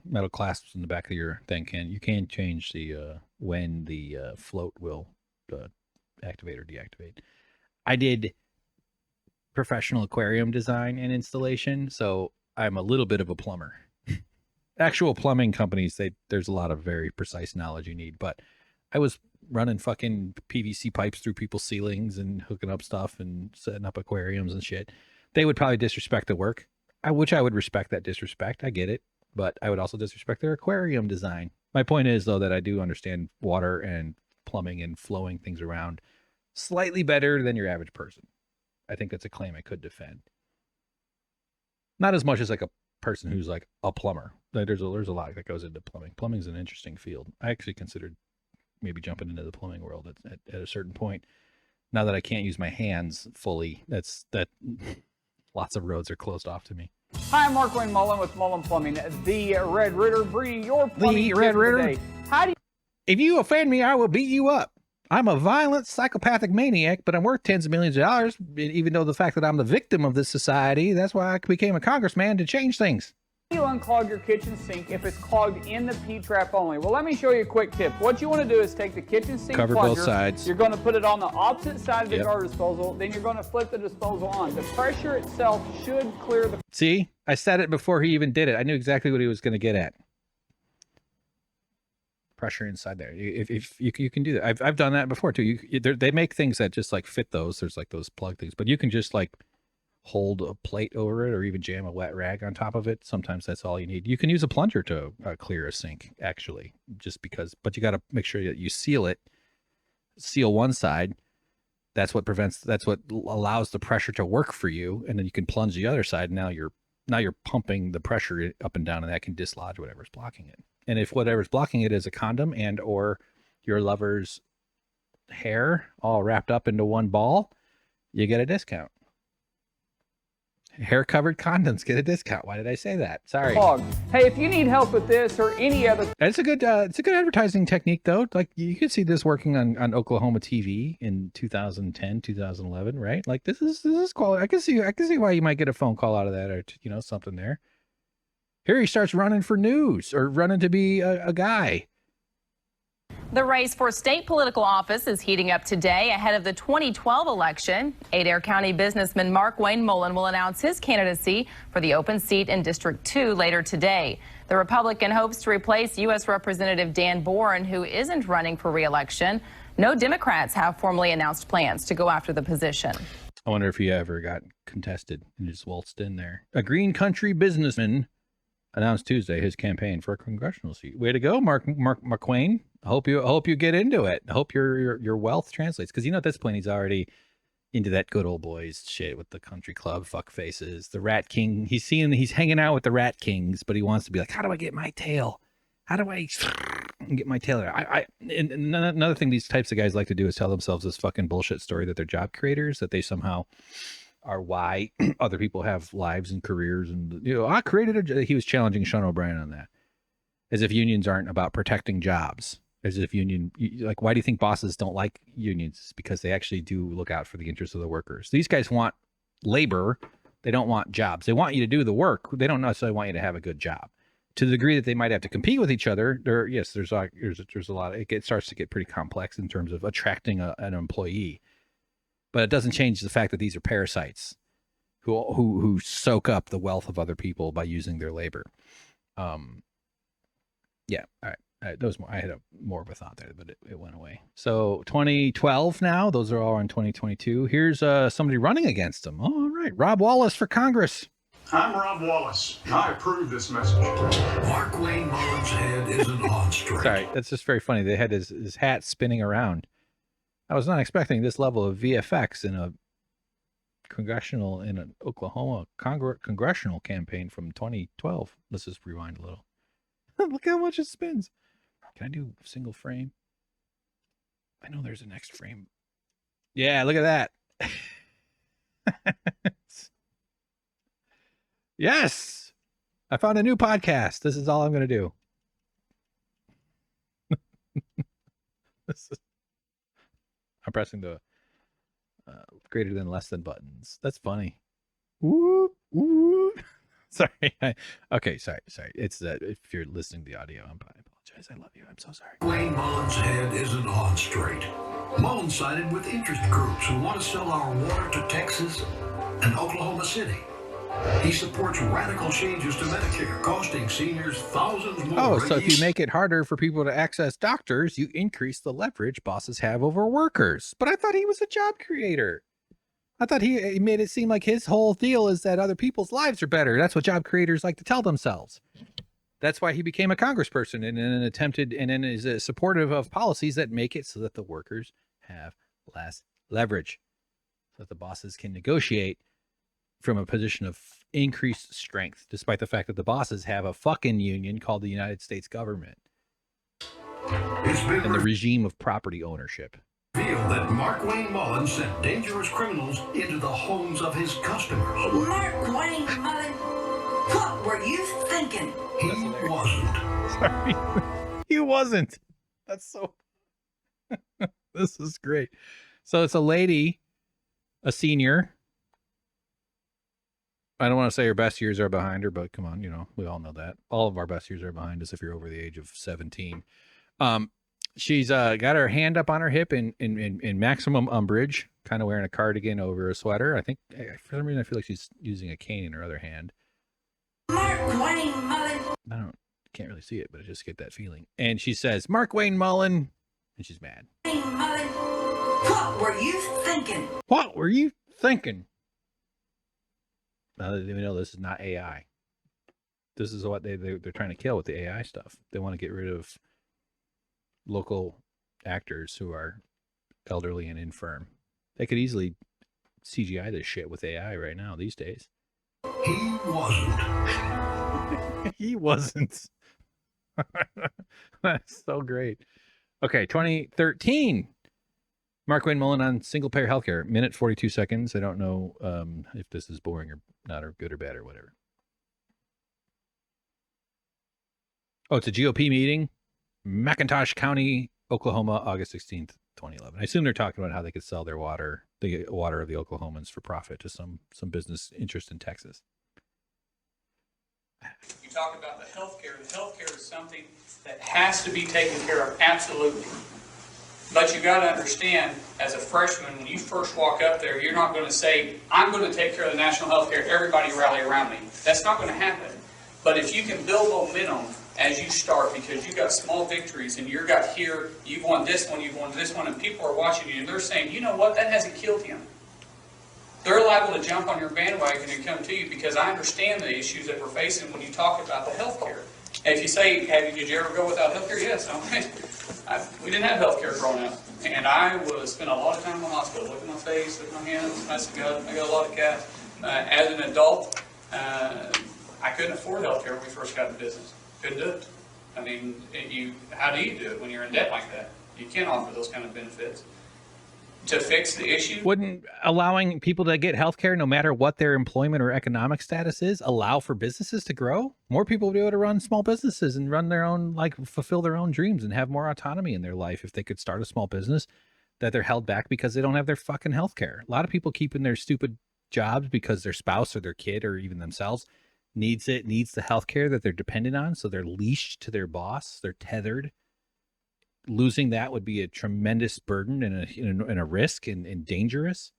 metal clasps in the back of your thing you can change the when the float will activate or deactivate. I did professional aquarium design and installation, so I'm a little bit of a plumber. Actual plumbing companies, there's a lot of very precise knowledge you need, but I was running fucking PVC pipes through people's ceilings and hooking up stuff and setting up aquariums and shit. They would probably disrespect the work, which I would respect that disrespect. I get it, but I would also disrespect their aquarium design. My point is, though, that I do understand water and plumbing and flowing things around slightly better than your average person. I think that's a claim I could defend. Not as much as like a person who's like a plumber. There's a lot that goes into plumbing. Plumbing's an interesting field. I actually considered maybe jumping into the plumbing world at a certain point. Now that I can't use my hands fully, that lots of roads are closed off to me. Hi, I'm Markwayne Mullin with Mullin Plumbing, the Red Rooter, bringing your plumbing The Red tip Rooter? today. How do you If you offend me, I will beat you up. I'm a violent psychopathic maniac, but I'm worth tens of millions of dollars, even though the fact that I'm the victim of this society, that's why I became a congressman, to change things. unclog your kitchen sink if it's clogged in the P-trap only? Well, let me show you a quick tip. What you want to do is take the kitchen sink Cover plunger, both sides. You're going to put it on the opposite side of the Yep. garbage disposal, then you're going to flip the disposal on. The pressure itself should clear the... See, I said it before he even did it. I knew exactly what he was going to get at. Pressure inside there. If you can do that. I've done that before too. They make things that just like fit those. There's like those plug things, but you can just like hold a plate over it or even jam a wet rag on top of it. Sometimes that's all you need. You can use a plunger to clear a sink actually, just because, but you got to make sure that you seal it, seal one side. That's what allows the pressure to work for you. And then you can plunge the other side. And now you're now you're pumping the pressure up and down, and that can dislodge whatever's blocking it. And if whatever's blocking it is a condom and or your lover's hair all wrapped up into one ball, you get a discount. Hair covered condoms get a discount. Why did I say that? Sorry. Hey, if you need help with this or any other, It's a good advertising technique though. Like you could see this working on Oklahoma TV in 2010, 2011, right? Like this is quality. I can see why you might get a phone call out of that, or you know, something there. Here he starts running for news or running to be a guy. The race for state political office is heating up today ahead of the 2012 election. Adair County businessman Markwayne Mullin will announce his candidacy for the open seat in District 2 later today. The Republican hopes to replace U.S. Representative Dan Boren, who isn't running for re-election. No Democrats have formally announced plans to go after the position. I wonder if he ever got contested and just waltzed in there. A green country businessman announced Tuesday his campaign for a congressional seat. Way to go, Markwayne. I hope you get into it. I hope your wealth translates, because you know at this point he's already into that good old boys shit with the country club fuck faces, the Rat King. He's hanging out with the Rat Kings, but he wants to be like, how do I get my tail? How do I get my tail? And another thing these types of guys like to do is tell themselves this fucking bullshit story that they're job creators, that they somehow are why other people have lives and careers. And you know, I created he was challenging Sean O'Brien on that, as if unions aren't about protecting jobs. As if like, why do you think bosses don't like unions? It's because they actually do look out for the interests of the workers. These guys want labor. They don't want jobs. They want you to do the work. They don't necessarily want you to have a good job. To the degree that they might have to compete with each other, there's a lot. It starts to get pretty complex in terms of attracting an employee. But it doesn't change the fact that these are parasites who soak up the wealth of other people by using their labor. Yeah. All right. Those more. I had more of a thought there, but it went away. So 2012 now. Those are all in 2022. Here's somebody running against them. All right. Rob Wallace for Congress. I'm Rob Wallace. I approve this message. Markwayne Mullin's head isn't on straight. Sorry, that's just very funny. They had his hat spinning around. I was not expecting this level of VFX in an Oklahoma congressional campaign from 2012. Let's just rewind a little. Look how much it spins. Can I do single frame? I know there's a next frame. Yeah, look at that. Yes. I found a new podcast. This is all I'm going to do. I'm pressing the greater than less than buttons. That's funny. Woo, woo. Sorry. Okay, sorry. It's that if you're listening to the audio, I apologize. I love you. I'm so sorry. Markwayne Mullin's head isn't on straight. Mullin sided with interest groups who want to sell our water to Texas and Oklahoma City. He supports radical changes to Medicare, costing seniors thousands more. Oh, so if you make it harder for people to access doctors, you increase the leverage bosses have over workers. But I thought he was a job creator. I thought he made it seem like his whole deal is that other people's lives are better. That's what job creators like to tell themselves. That's why he became a congressperson and is supportive of policies that make it so that the workers have less leverage, so that the bosses can negotiate from a position of increased strength, despite the fact that the bosses have a fucking union called the United States government and the regime of property ownership. Feel that Markwayne Mullin sent dangerous criminals into the homes of his customers. Markwayne Mullin, what were you thinking? He wasn't. Sorry. He wasn't. That's so... This is great. So it's a lady, a senior. I don't want to say her best years are behind her, but come on, we all know that. All of our best years are behind us if you're over the age of 17. She's got her hand up on her hip in maximum umbrage, kind of wearing a cardigan over a sweater. I think, for some reason, I feel like she's using a cane in her other hand. Markwayne Mullin. Can't really see it, but I just get that feeling. And she says, Markwayne Mullin, and she's mad. Mullin, what were you thinking? What were you thinking? Now that we know this is not AI. This is what they're trying to kill with the AI stuff. They want to get rid of local actors who are elderly and infirm. They could easily CGI this shit with AI right now these days. He wasn't. He wasn't. That's so great. Okay, 2013. Markwayne Mullin on single-payer healthcare. Minute 42 seconds. I don't know if this is boring or not, or good or bad or whatever. Oh, it's a GOP meeting. McIntosh County, Oklahoma, August 16th, 2011. I assume they're talking about how they could sell their water, the water of the Oklahomans, for profit to some business interest in Texas. You talk about the healthcare is something that has to be taken care of, absolutely. But you got to understand, as a freshman, when you first walk up there, you're not going to say, I'm going to take care of the national healthcare, everybody rally around me. That's not going to happen. But if you can build momentum as you start, because you got small victories and you've got here, you've won this one, and people are watching you and they're saying, you know what, that hasn't killed him. They're liable to jump on your bandwagon and come to you because I understand the issues that we're facing when you talk about the health care. And if you say, did you ever go without health care? Yes. We didn't have health care growing up. And I spent a lot of time in the hospital. Look at my face, look at my hands. I got a lot of cats. As an adult, I couldn't afford health care when we first got in business. Couldn't do it. I mean, how do you do it when you're in debt like that? You can't offer those kind of benefits. To fix the issue? Wouldn't allowing people to get health care, no matter what their employment or economic status is, allow for businesses to grow? More people would be able to run small businesses and run their own, fulfill their own dreams and have more autonomy in their life if they could start a small business that they're held back because they don't have their fucking health care. A lot of people keep in their stupid jobs because their spouse or their kid or even themselves needs the health care that they're dependent on. So they're leashed to their boss. They're tethered. Losing that would be a tremendous burden and a risk and dangerous.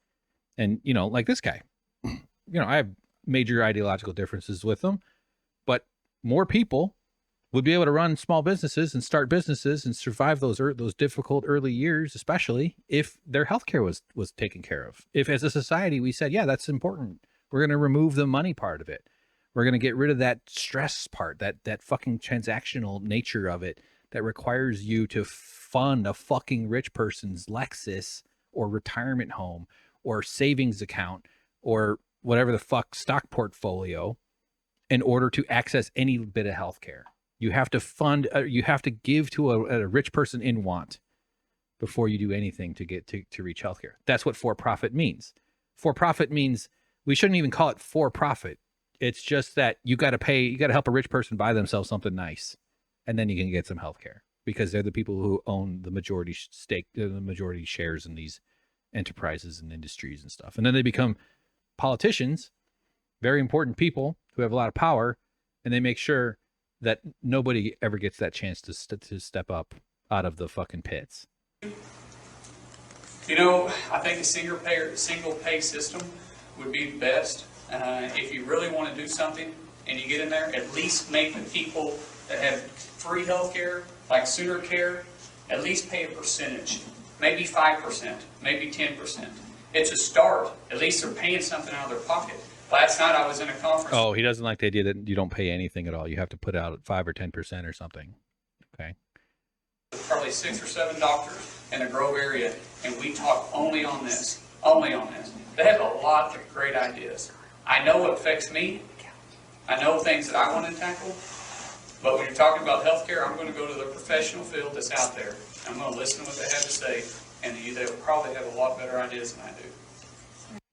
And, like this guy, I have major ideological differences with him, but more people would be able to run small businesses and start businesses and survive those difficult early years, especially if their healthcare was taken care of. If as a society we said, yeah, that's important. We're going to remove the money part of it. We're going to get rid of that stress part, that fucking transactional nature of it that requires you to fund a fucking rich person's Lexus or retirement home or savings account or whatever the fuck stock portfolio in order to access any bit of healthcare. You have to fund, you have to give to a rich person in want before you do anything to get to reach healthcare. That's what for-profit means. For-profit means we shouldn't even call it for-profit. It's just that you got to help a rich person buy themselves something nice. And then you can get some health care because they're the people who own the majority stake, the majority shares in these enterprises and industries and stuff. And then they become politicians, very important people who have a lot of power, and they make sure that nobody ever gets that chance to step up out of the fucking pits. I think a single pay system would be the best. If you really want to do something and you get in there, at least make the people that have free health care, like Sooner Care, at least pay a percentage, maybe 5%, maybe 10%. It's a start. At least they're paying something out of their pocket. Last night I was in a conference. Oh, he doesn't like the idea that you don't pay anything at all. You have to put out 5 or 10% or something. Okay. Probably 6 or 7 doctors in the Grove area, and we talk only on this. They have a lot of great ideas. I know what affects me. I know things that I want to tackle. But when you're talking about healthcare, I'm going to go to the professional field that's out there. I'm going to listen to what they have to say, and they will probably have a lot better ideas than I do.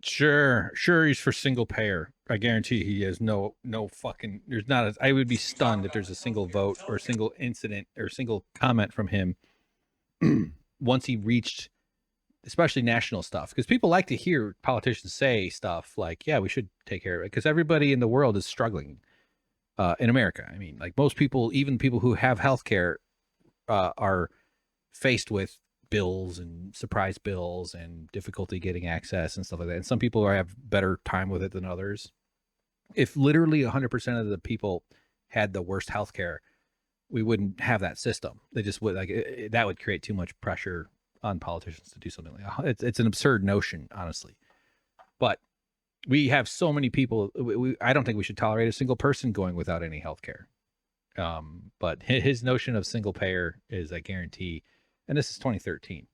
Sure, he's for single payer. I guarantee he has no fucking. There's not. I would be stunned if there's a single vote or a single incident or a single comment from him once he reached, especially national stuff, because people like to hear politicians say stuff like, "Yeah, we should take care of it," because everybody in the world is struggling. In America, I mean, like most people, even people who have health care, are faced with bills and surprise bills and difficulty getting access and stuff like that. And some people have better time with it than others. If literally 100% of the people had the worst health care, we wouldn't have that system. They just would that would create too much pressure on politicians to do something like that. It's an absurd notion, honestly. But we have so many people. I don't think we should tolerate a single person going without any health care. But his notion of single payer is, I guarantee, and this is 2013.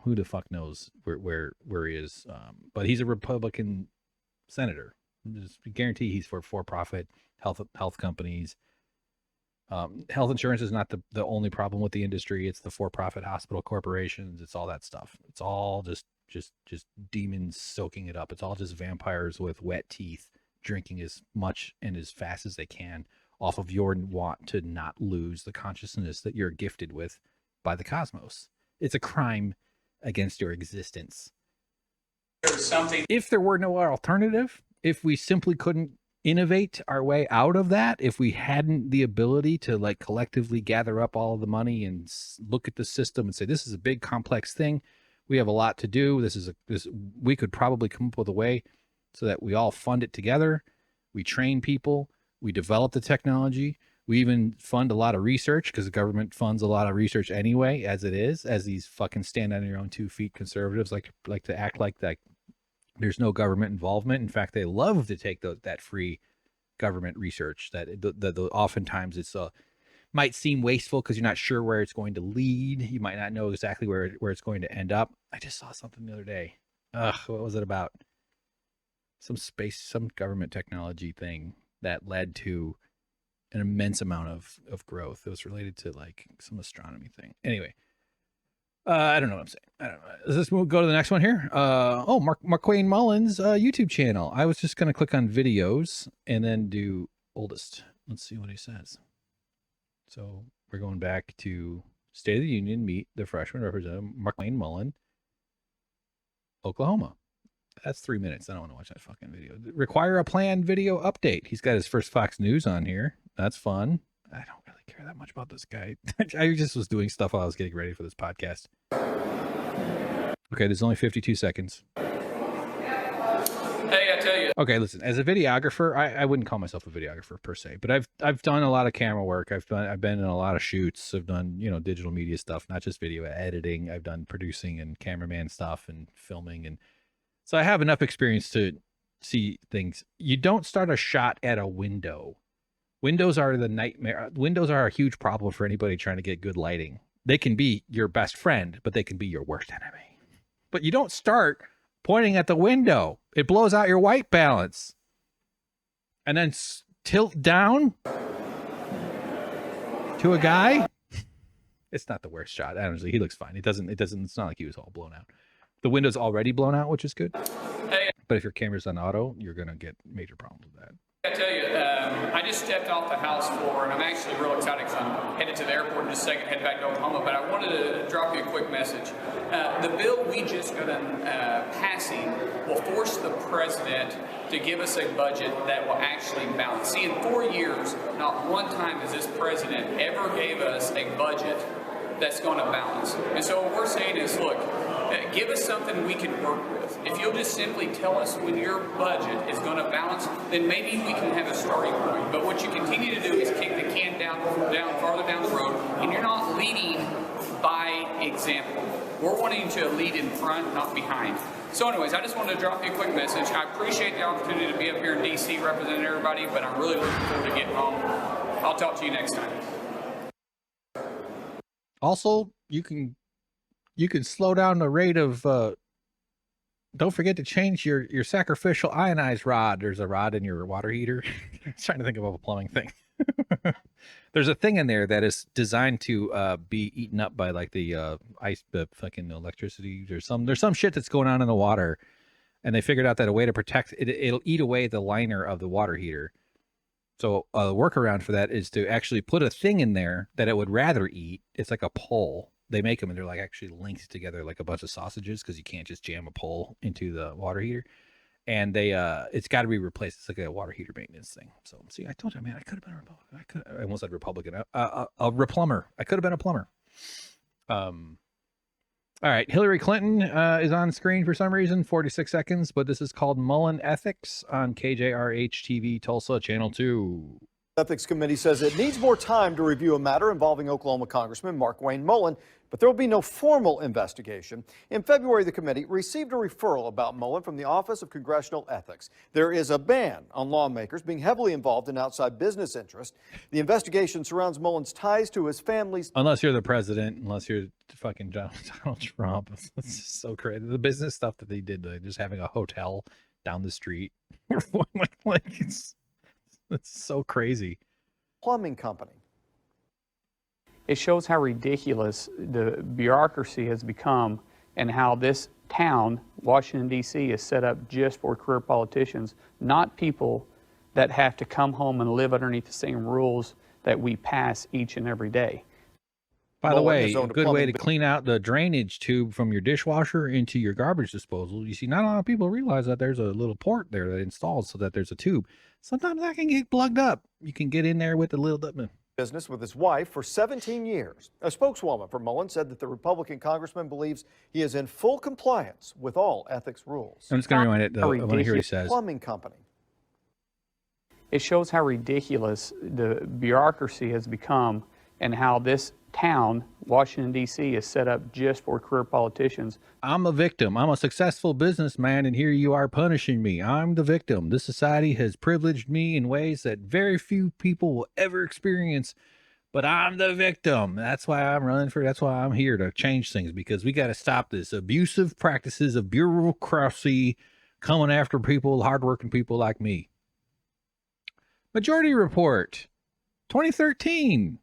Who the fuck knows where he is? But he's a Republican senator, Just guarantee he's for profit health companies. Health insurance is not the only problem with the industry. It's the for-profit hospital corporations. It's all that stuff. It's all just demons soaking it up. It's all just vampires with wet teeth drinking as much and as fast as they can off of your want to not lose the consciousness that you're gifted with by the cosmos. It's a crime against your existence. If there were no alternative, if we simply couldn't innovate our way out of that, if we hadn't the ability to like collectively gather up all of the money and look at the system and say, this is a big complex thing, we have a lot to do, we could probably come up with a way so that we all fund it together, we train people, we develop the technology, we even fund a lot of research, because the government funds a lot of research anyway, as it is, as these fucking stand on your own 2 feet conservatives like to act like that there's no government involvement. In fact, they love to take that free government research that oftentimes it's might seem wasteful because you're not sure where it's going to lead. You might not know exactly where it's going to end up. I just saw something the other day. What was it about? Some government technology thing that led to an immense amount of growth. It was related to like some astronomy thing. Anyway, I don't know what I'm saying. I don't know. Does this go to the next one here? Markwayne Mullin's YouTube channel. I was just going to click on videos and then do oldest. Let's see what he says. So we're going back to State of the Union, meet the freshman representative, Markwayne Mullin, Oklahoma. That's 3 minutes. I don't want to watch that fucking video. Require a planned video update. He's got his first Fox News on here. That's fun. I don't really care that much about this guy. I just was doing stuff while I was getting ready for this podcast. Okay, there's only 52 seconds. Hey, I tell you. Okay, listen. As a videographer, I wouldn't call myself a videographer per se, but I've done a lot of camera work. I've been in a lot of shoots. I've done digital media stuff, not just video editing. I've done producing and cameraman stuff and filming, and so I have enough experience to see things. You don't start a shot at a window. Windows are the nightmare. Windows are a huge problem for anybody trying to get good lighting. They can be your best friend, but they can be your worst enemy. But you don't start pointing at the window. It blows out your white balance. And then tilt down to a guy. It's not the worst shot. Honestly, he looks fine. It's not like he was all blown out. The window's already blown out, which is good. But if your camera's on auto, you're going to get major problems with that. I tell you, I just stepped off the House floor, and I'm actually real excited because I'm headed to the airport in just a second, head back to Oklahoma, but I wanted to drop you a quick message. The bill we just got passing will force the president to give us a budget that will actually balance. See, in 4 years, not one time has this president ever gave us a budget that's going to balance. And so what we're saying is, look, give us something we can work with. If you'll just simply tell us when your budget is going to balance, then maybe we can have a starting point. But what you continue to do is kick the can down farther down the road, and you're not leading by example. We're wanting to lead in front, not behind. So anyways, I just wanted to drop you a quick message. I appreciate the opportunity to be up here in D.C. representing everybody, but I'm really looking forward to getting home. I'll talk to you next time. Also, you can slow down the rate of don't forget to change your sacrificial ionized rod. There's a rod in your water heater. I was trying to think of a plumbing thing. There's a thing in there that is designed to be eaten up by like the fucking electricity. There's some shit that's going on in the water, and they figured out that a way to protect it, it'll eat away the liner of the water heater. So a workaround for that is to actually put a thing in there that it would rather eat. It's like a pole. They make them and they're like actually linked together like a bunch of sausages, because you can't just jam a pole into the water heater. And they it's got to be replaced. It's like a water heater maintenance thing. So see, I told you, man, I could have been a Republican. I almost said Republican. A plumber. I could have been a plumber. All right, Hillary Clinton is on screen for some reason, 46 seconds, but this is called Mullin Ethics on KJRH-TV Tulsa, Channel 2. Ethics Committee says it needs more time to review a matter involving Oklahoma Congressman Markwayne Mullin, but there will be no formal investigation. In February, the committee received a referral about Mullin from the Office of Congressional Ethics. There is a ban on lawmakers being heavily involved in outside business interests. The investigation surrounds Mullin's ties to his family's... Unless you're the president, unless you're fucking Donald Trump. It's just so crazy. The business stuff that they did, like just having a hotel down the street. Like it's so crazy. Plumbing company. It shows how ridiculous the bureaucracy has become and how this town, Washington, D.C., is set up just for career politicians, not people that have to come home and live underneath the same rules that we pass each and every day. By the way, a good way to clean out the drainage tube from your dishwasher into your garbage disposal. You see, not a lot of people realize that there's a little port there that installs so that there's a tube. Sometimes that can get plugged up. You can get in there with a little business with his wife for 17 years. A spokeswoman for Mullin said that the Republican congressman believes he is in full compliance with all ethics rules. I'm just going to rewind it, though. I want to hear what he says. Plumbing company. It shows how ridiculous the bureaucracy has become and how this town, Washington, D.C., is set up just for career politicians. I'm a victim. I'm a successful businessman, and here you are punishing me. I'm the victim. This society has privileged me in ways that very few people will ever experience, but I'm the victim. That's why I'm running for, that's why I'm here to change things, because we got to stop this abusive practices of bureaucracy coming after people, hardworking people like me. Majority Report, 2013.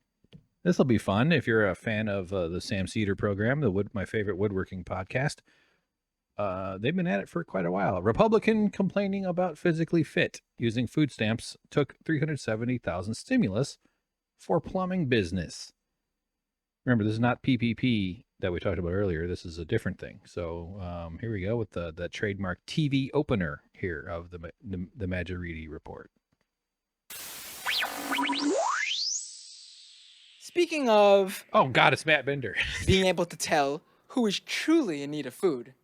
This will be fun if you're a fan of the Sam Cedar program, my favorite woodworking podcast. They've been at it for quite a while. Republican complaining about physically fit using food stamps took $370,000 stimulus for plumbing business. Remember, this is not PPP that we talked about earlier. This is a different thing. So here we go with the trademark TV opener here of the Majority Report. Speaking of... Oh, God, it's Matt Bender. being able to tell who is truly in need of food.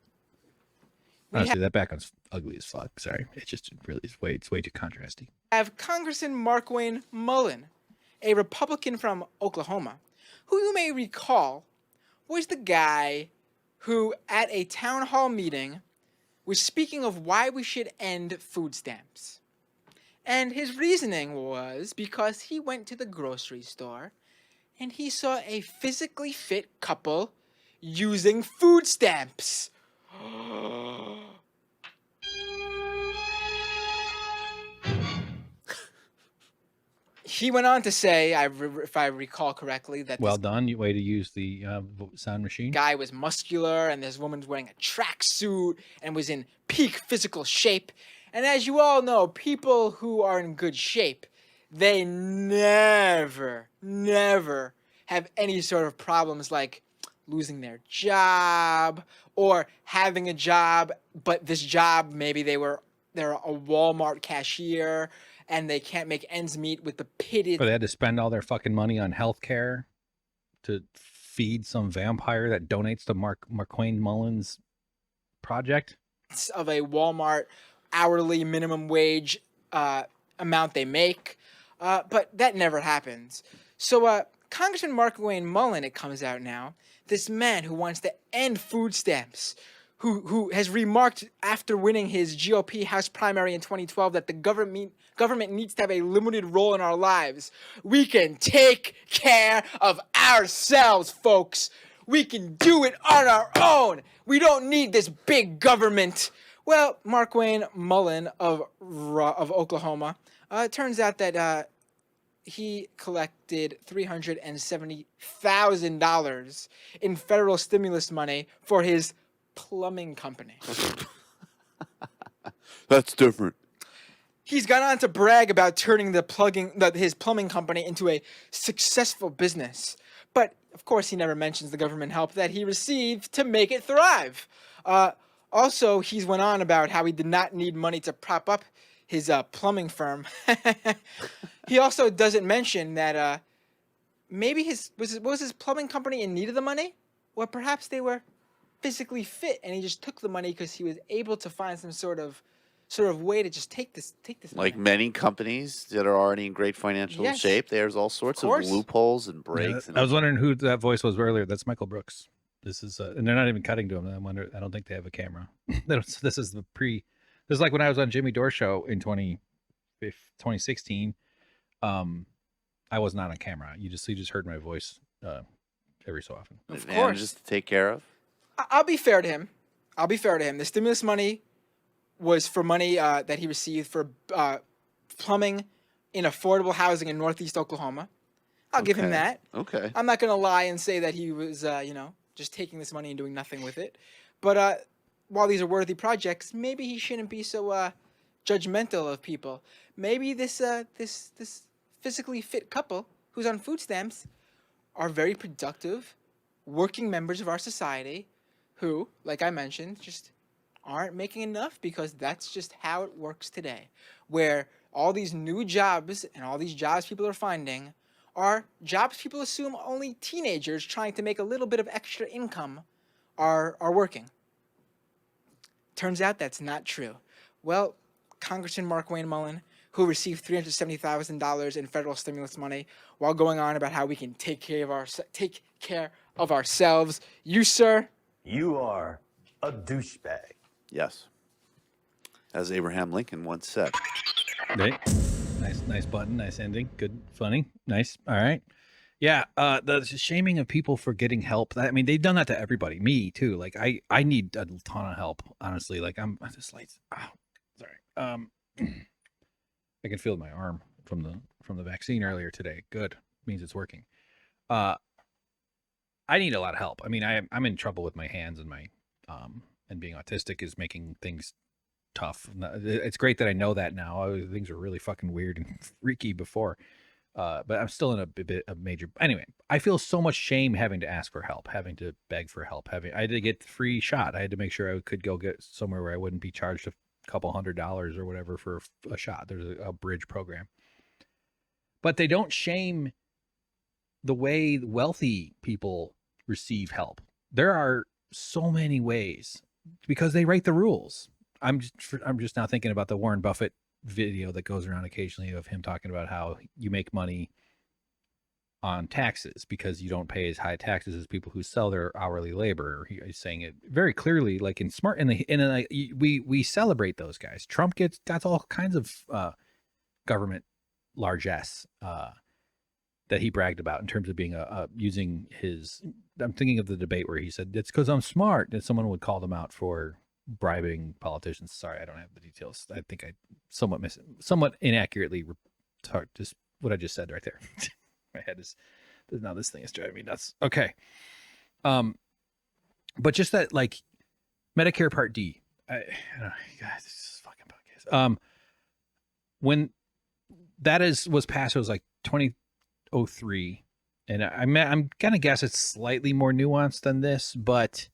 Honestly, that background's ugly as fuck. Sorry. It's just really, it's way too contrasty. We have Congressman Markwayne Mullin, a Republican from Oklahoma, who you may recall was the guy who, at a town hall meeting, was speaking of why we should end food stamps. And his reasoning was because he went to the grocery store and he saw a physically fit couple using food stamps. He went on to say, if I recall correctly, that well done. Way to use the sound machine. Guy was muscular, and this woman's wearing a tracksuit and was in peak physical shape. And as you all know, people who are in good shape, they never have any sort of problems like losing their job or having a job, but this job, maybe they're a Walmart cashier and they can't make ends meet with the pitted. Or they had to spend all their fucking money on healthcare to feed some vampire that donates to Markwayne Mullin's project. Of a Walmart hourly minimum wage amount they make, but that never happens. So Congressman Markwayne Mullin, it comes out now, this man who wants to end food stamps, who has remarked after winning his GOP House primary in 2012 that the government needs to have a limited role in our lives. We can take care of ourselves, folks. We can do it on our own. We don't need this big government. Well, Markwayne Mullin of Oklahoma, it turns out that he collected $370,000 in federal stimulus money for his plumbing company. That's different. He's gone on to brag about turning his plumbing company into a successful business. But, of course, he never mentions the government help that he received to make it thrive. Also, he's went on about how he did not need money to prop up his plumbing firm. He also doesn't mention that maybe was his plumbing company in need of the money? Or perhaps they were physically fit and he just took the money because he was able to find some sort of way to just take this like money. many companies that are already in great financial shape, there's all sorts of loopholes and breaks. I was wondering who that voice was earlier. That's Michael Brooks. This is and they're not even cutting to him. I don't think they have a camera. This is like when I was on Jimmy Dore Show in 2016. I was not on camera. You just heard my voice every so often. Of course. Just to take care of. I'll be fair to him. The stimulus money was for money that he received for plumbing in affordable housing in Northeast Oklahoma. I'll give him that. Okay. I'm not going to lie and say that he was, just taking this money and doing nothing with it. But while these are worthy projects, maybe he shouldn't be so judgmental of people. Maybe this physically fit couple who's on food stamps are very productive, working members of our society who, like I mentioned, just aren't making enough because that's just how it works today, where all these new jobs and all these jobs people are finding are jobs people assume only teenagers trying to make a little bit of extra income are working. Turns out that's not true. Well, Congressman Markwayne Mullin, who received $370,000 in federal stimulus money while going on about how we can take care of ourselves, you, sir, you are a douchebag. Yes. As Abraham Lincoln once said. Right. Nice button. Nice ending. Good. Funny. Nice. All right. Yeah. The shaming of people for getting help. I mean, they've done that to everybody. Me too. Like I need a ton of help. Honestly. Like I'm just like, oh, sorry. I can feel my arm from the vaccine earlier today. Good. Means it's working. I need a lot of help. I mean, I'm in trouble with my hands and my and being autistic is making things tough. It's great that I know that now. Things were really fucking weird and freaky before. But I'm still in a bit of major. Anyway, I feel so much shame having to ask for help, having to beg for help, I had to get the free shot. I had to make sure I could go get somewhere where I wouldn't be charged a couple $100 or whatever for a shot. There's a bridge program. But they don't shame the way wealthy people receive help. There are so many ways because they write the rules. I'm just now thinking about the Warren Buffett video that goes around occasionally of him talking about how you make money on taxes because you don't pay as high taxes as people who sell their hourly labor. He's saying it very clearly, like we celebrate those guys. Trump got all kinds of government largesse that he bragged about in terms of being using his. I'm thinking of the debate where he said it's because I'm smart, and someone would call them out for bribing politicians. Sorry, I don't have the details. I think I somewhat inaccurately talked just what I just said right there. My head is now this thing is driving me nuts. Okay. But just that, like, Medicare Part D. I don't know, guys, this is fucking podcast. When that was passed, it was like 2003, and I'm gonna guess it's slightly more nuanced than this, but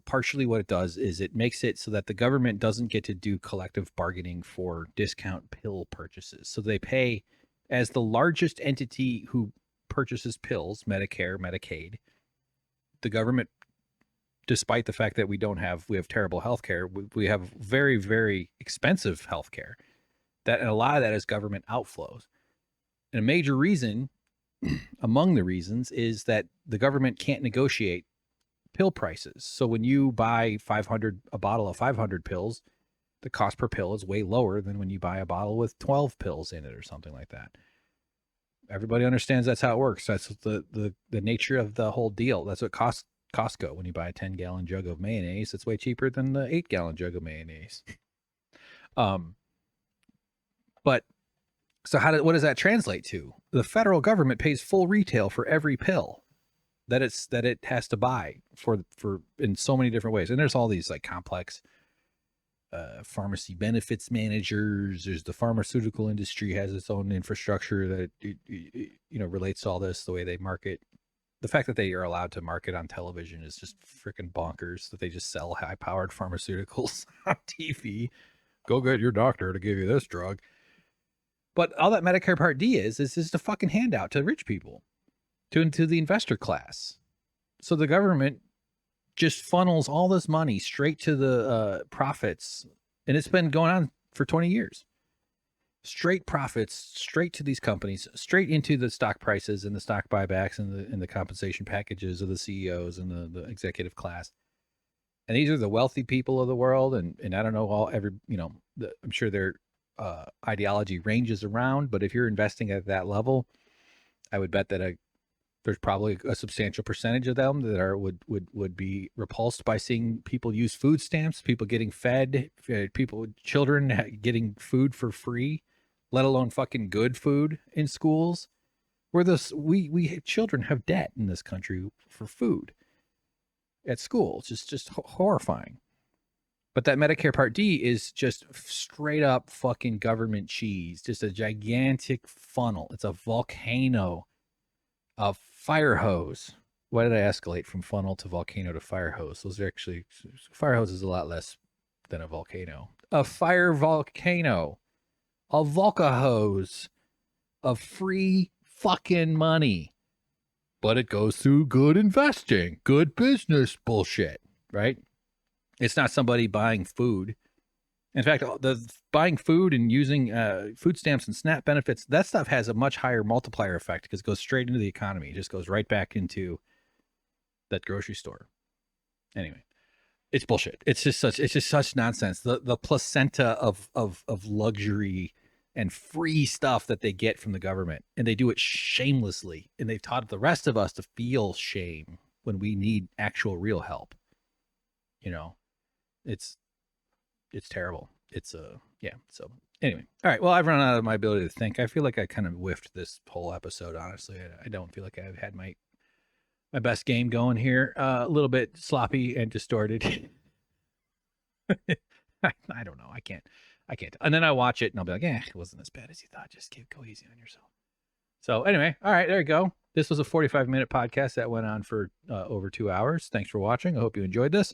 partially what it does is it makes it so that the government doesn't get to do collective bargaining for discount pill purchases. So they pay, as the largest entity who purchases pills, Medicare, Medicaid, the government, despite the fact that we have terrible healthcare, we have very, very expensive healthcare, and a lot of that is government outflows. And a major reason, among the reasons, is that the government can't negotiate pill prices. So when you buy a bottle of 500 pills, the cost per pill is way lower than when you buy a bottle with 12 pills in it or something like that. Everybody understands that's how it works. That's the nature of the whole deal. That's what costs Costco. When you buy a 10-gallon jug of mayonnaise, it's way cheaper than the 8-gallon jug of mayonnaise. But so what does that translate to? The federal government pays full retail for every pill that it has to buy for in so many different ways. And there's all these like complex pharmacy benefits managers. There's the pharmaceutical industry has its own infrastructure that relates to all this, the way they market. The fact that they are allowed to market on television is just freaking bonkers, that they just sell high-powered pharmaceuticals on TV. Go get your doctor to give you this drug. But all that Medicare Part D is just a fucking handout to rich people, to the investor class. So the government just funnels all this money straight to the profits. And it's been going on for 20 years. Straight profits, straight to these companies, straight into the stock prices and the stock buybacks and the compensation packages of the CEOs and the executive class. And these are the wealthy people of the world. And I don't know I'm sure their ideology ranges around, but if you're investing at that level, I would bet that There's probably a substantial percentage of them that would be repulsed by seeing people use food stamps, people getting fed, children getting food for free, let alone fucking good food in schools. We children have debt in this country for food at school. It's just horrifying. But that Medicare Part D is just straight up fucking government cheese, just a gigantic funnel. It's a volcano of fire hose. Why did I escalate from funnel to volcano to fire hose? Those are actually, fire hose is a lot less than a volcano. A fire volcano, a volca hose of free fucking money. But it goes through good investing, good business bullshit, right? It's not somebody buying food. In fact, the buying food and using food stamps and SNAP benefits, that stuff has a much higher multiplier effect because it goes straight into the economy. It just goes right back into that grocery store. Anyway, it's bullshit. It's just such nonsense. The placenta of luxury and free stuff that they get from the government, and they do it shamelessly. And they've taught the rest of us to feel shame when we need actual real help. You know, it's terrible. It's yeah. So anyway, all right. Well, I've run out of my ability to think. I feel like I kind of whiffed this whole episode. Honestly, I don't feel like I've had my best game going here. A little bit sloppy and distorted. I don't know. I can't. And then I watch it and I'll be like, it wasn't as bad as you thought. Just go easy on yourself. So anyway, all right, there you go. This was a 45-minute podcast that went on for over 2 hours. Thanks for watching. I hope you enjoyed this.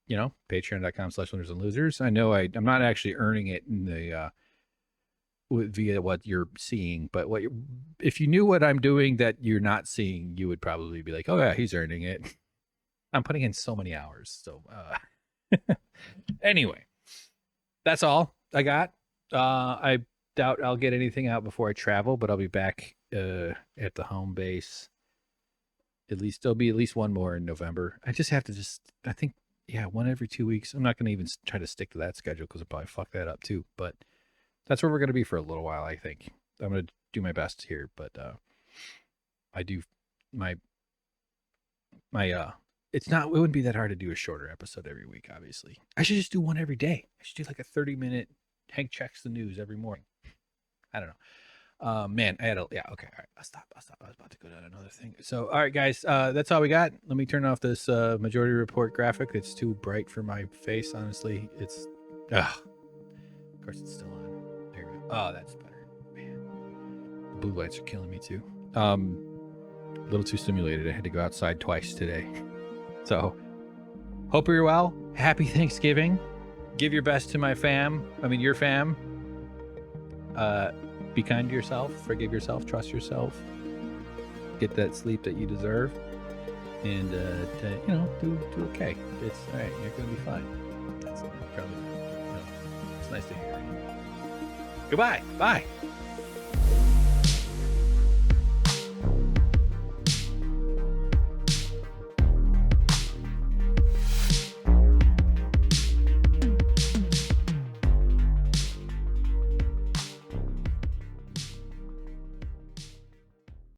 You know, patreon.com/winners and losers. I know I'm not actually earning it in the via what you're seeing, but if you knew what I'm doing that you're not seeing, you would probably be like, oh yeah, he's earning it. I'm putting in so many hours. So anyway, that's all I got. I doubt I'll get anything out before I travel, but I'll be back at the home base. There'll be at least one more in November. I just have to I think, one every 2 weeks. I'm not going to even try to stick to that schedule because I'll probably fuck that up too. But that's where we're going to be for a little while, I think. I'm going to do my best here, but I do my it wouldn't be that hard to do a shorter episode every week, obviously. I should just do one every day. I should do like a 30-minute Hank checks the news every morning. I don't know. Man, I had okay, all right, I'll stop. I was about to go down another thing. So, all right, guys, that's all we got. Let me turn off this majority report graphic. It's too bright for my face, honestly. It's, of course it's still on. There we go. Oh, that's better. Man, the blue lights are killing me too. A little too stimulated. I had to go outside twice today. So, hope you're well. Happy Thanksgiving. Give your best to your fam. Be kind to yourself, forgive yourself, trust yourself, get that sleep that you deserve, and do okay. It's all right. You're gonna be fine. That's probably it's nice to hear. Goodbye. Bye.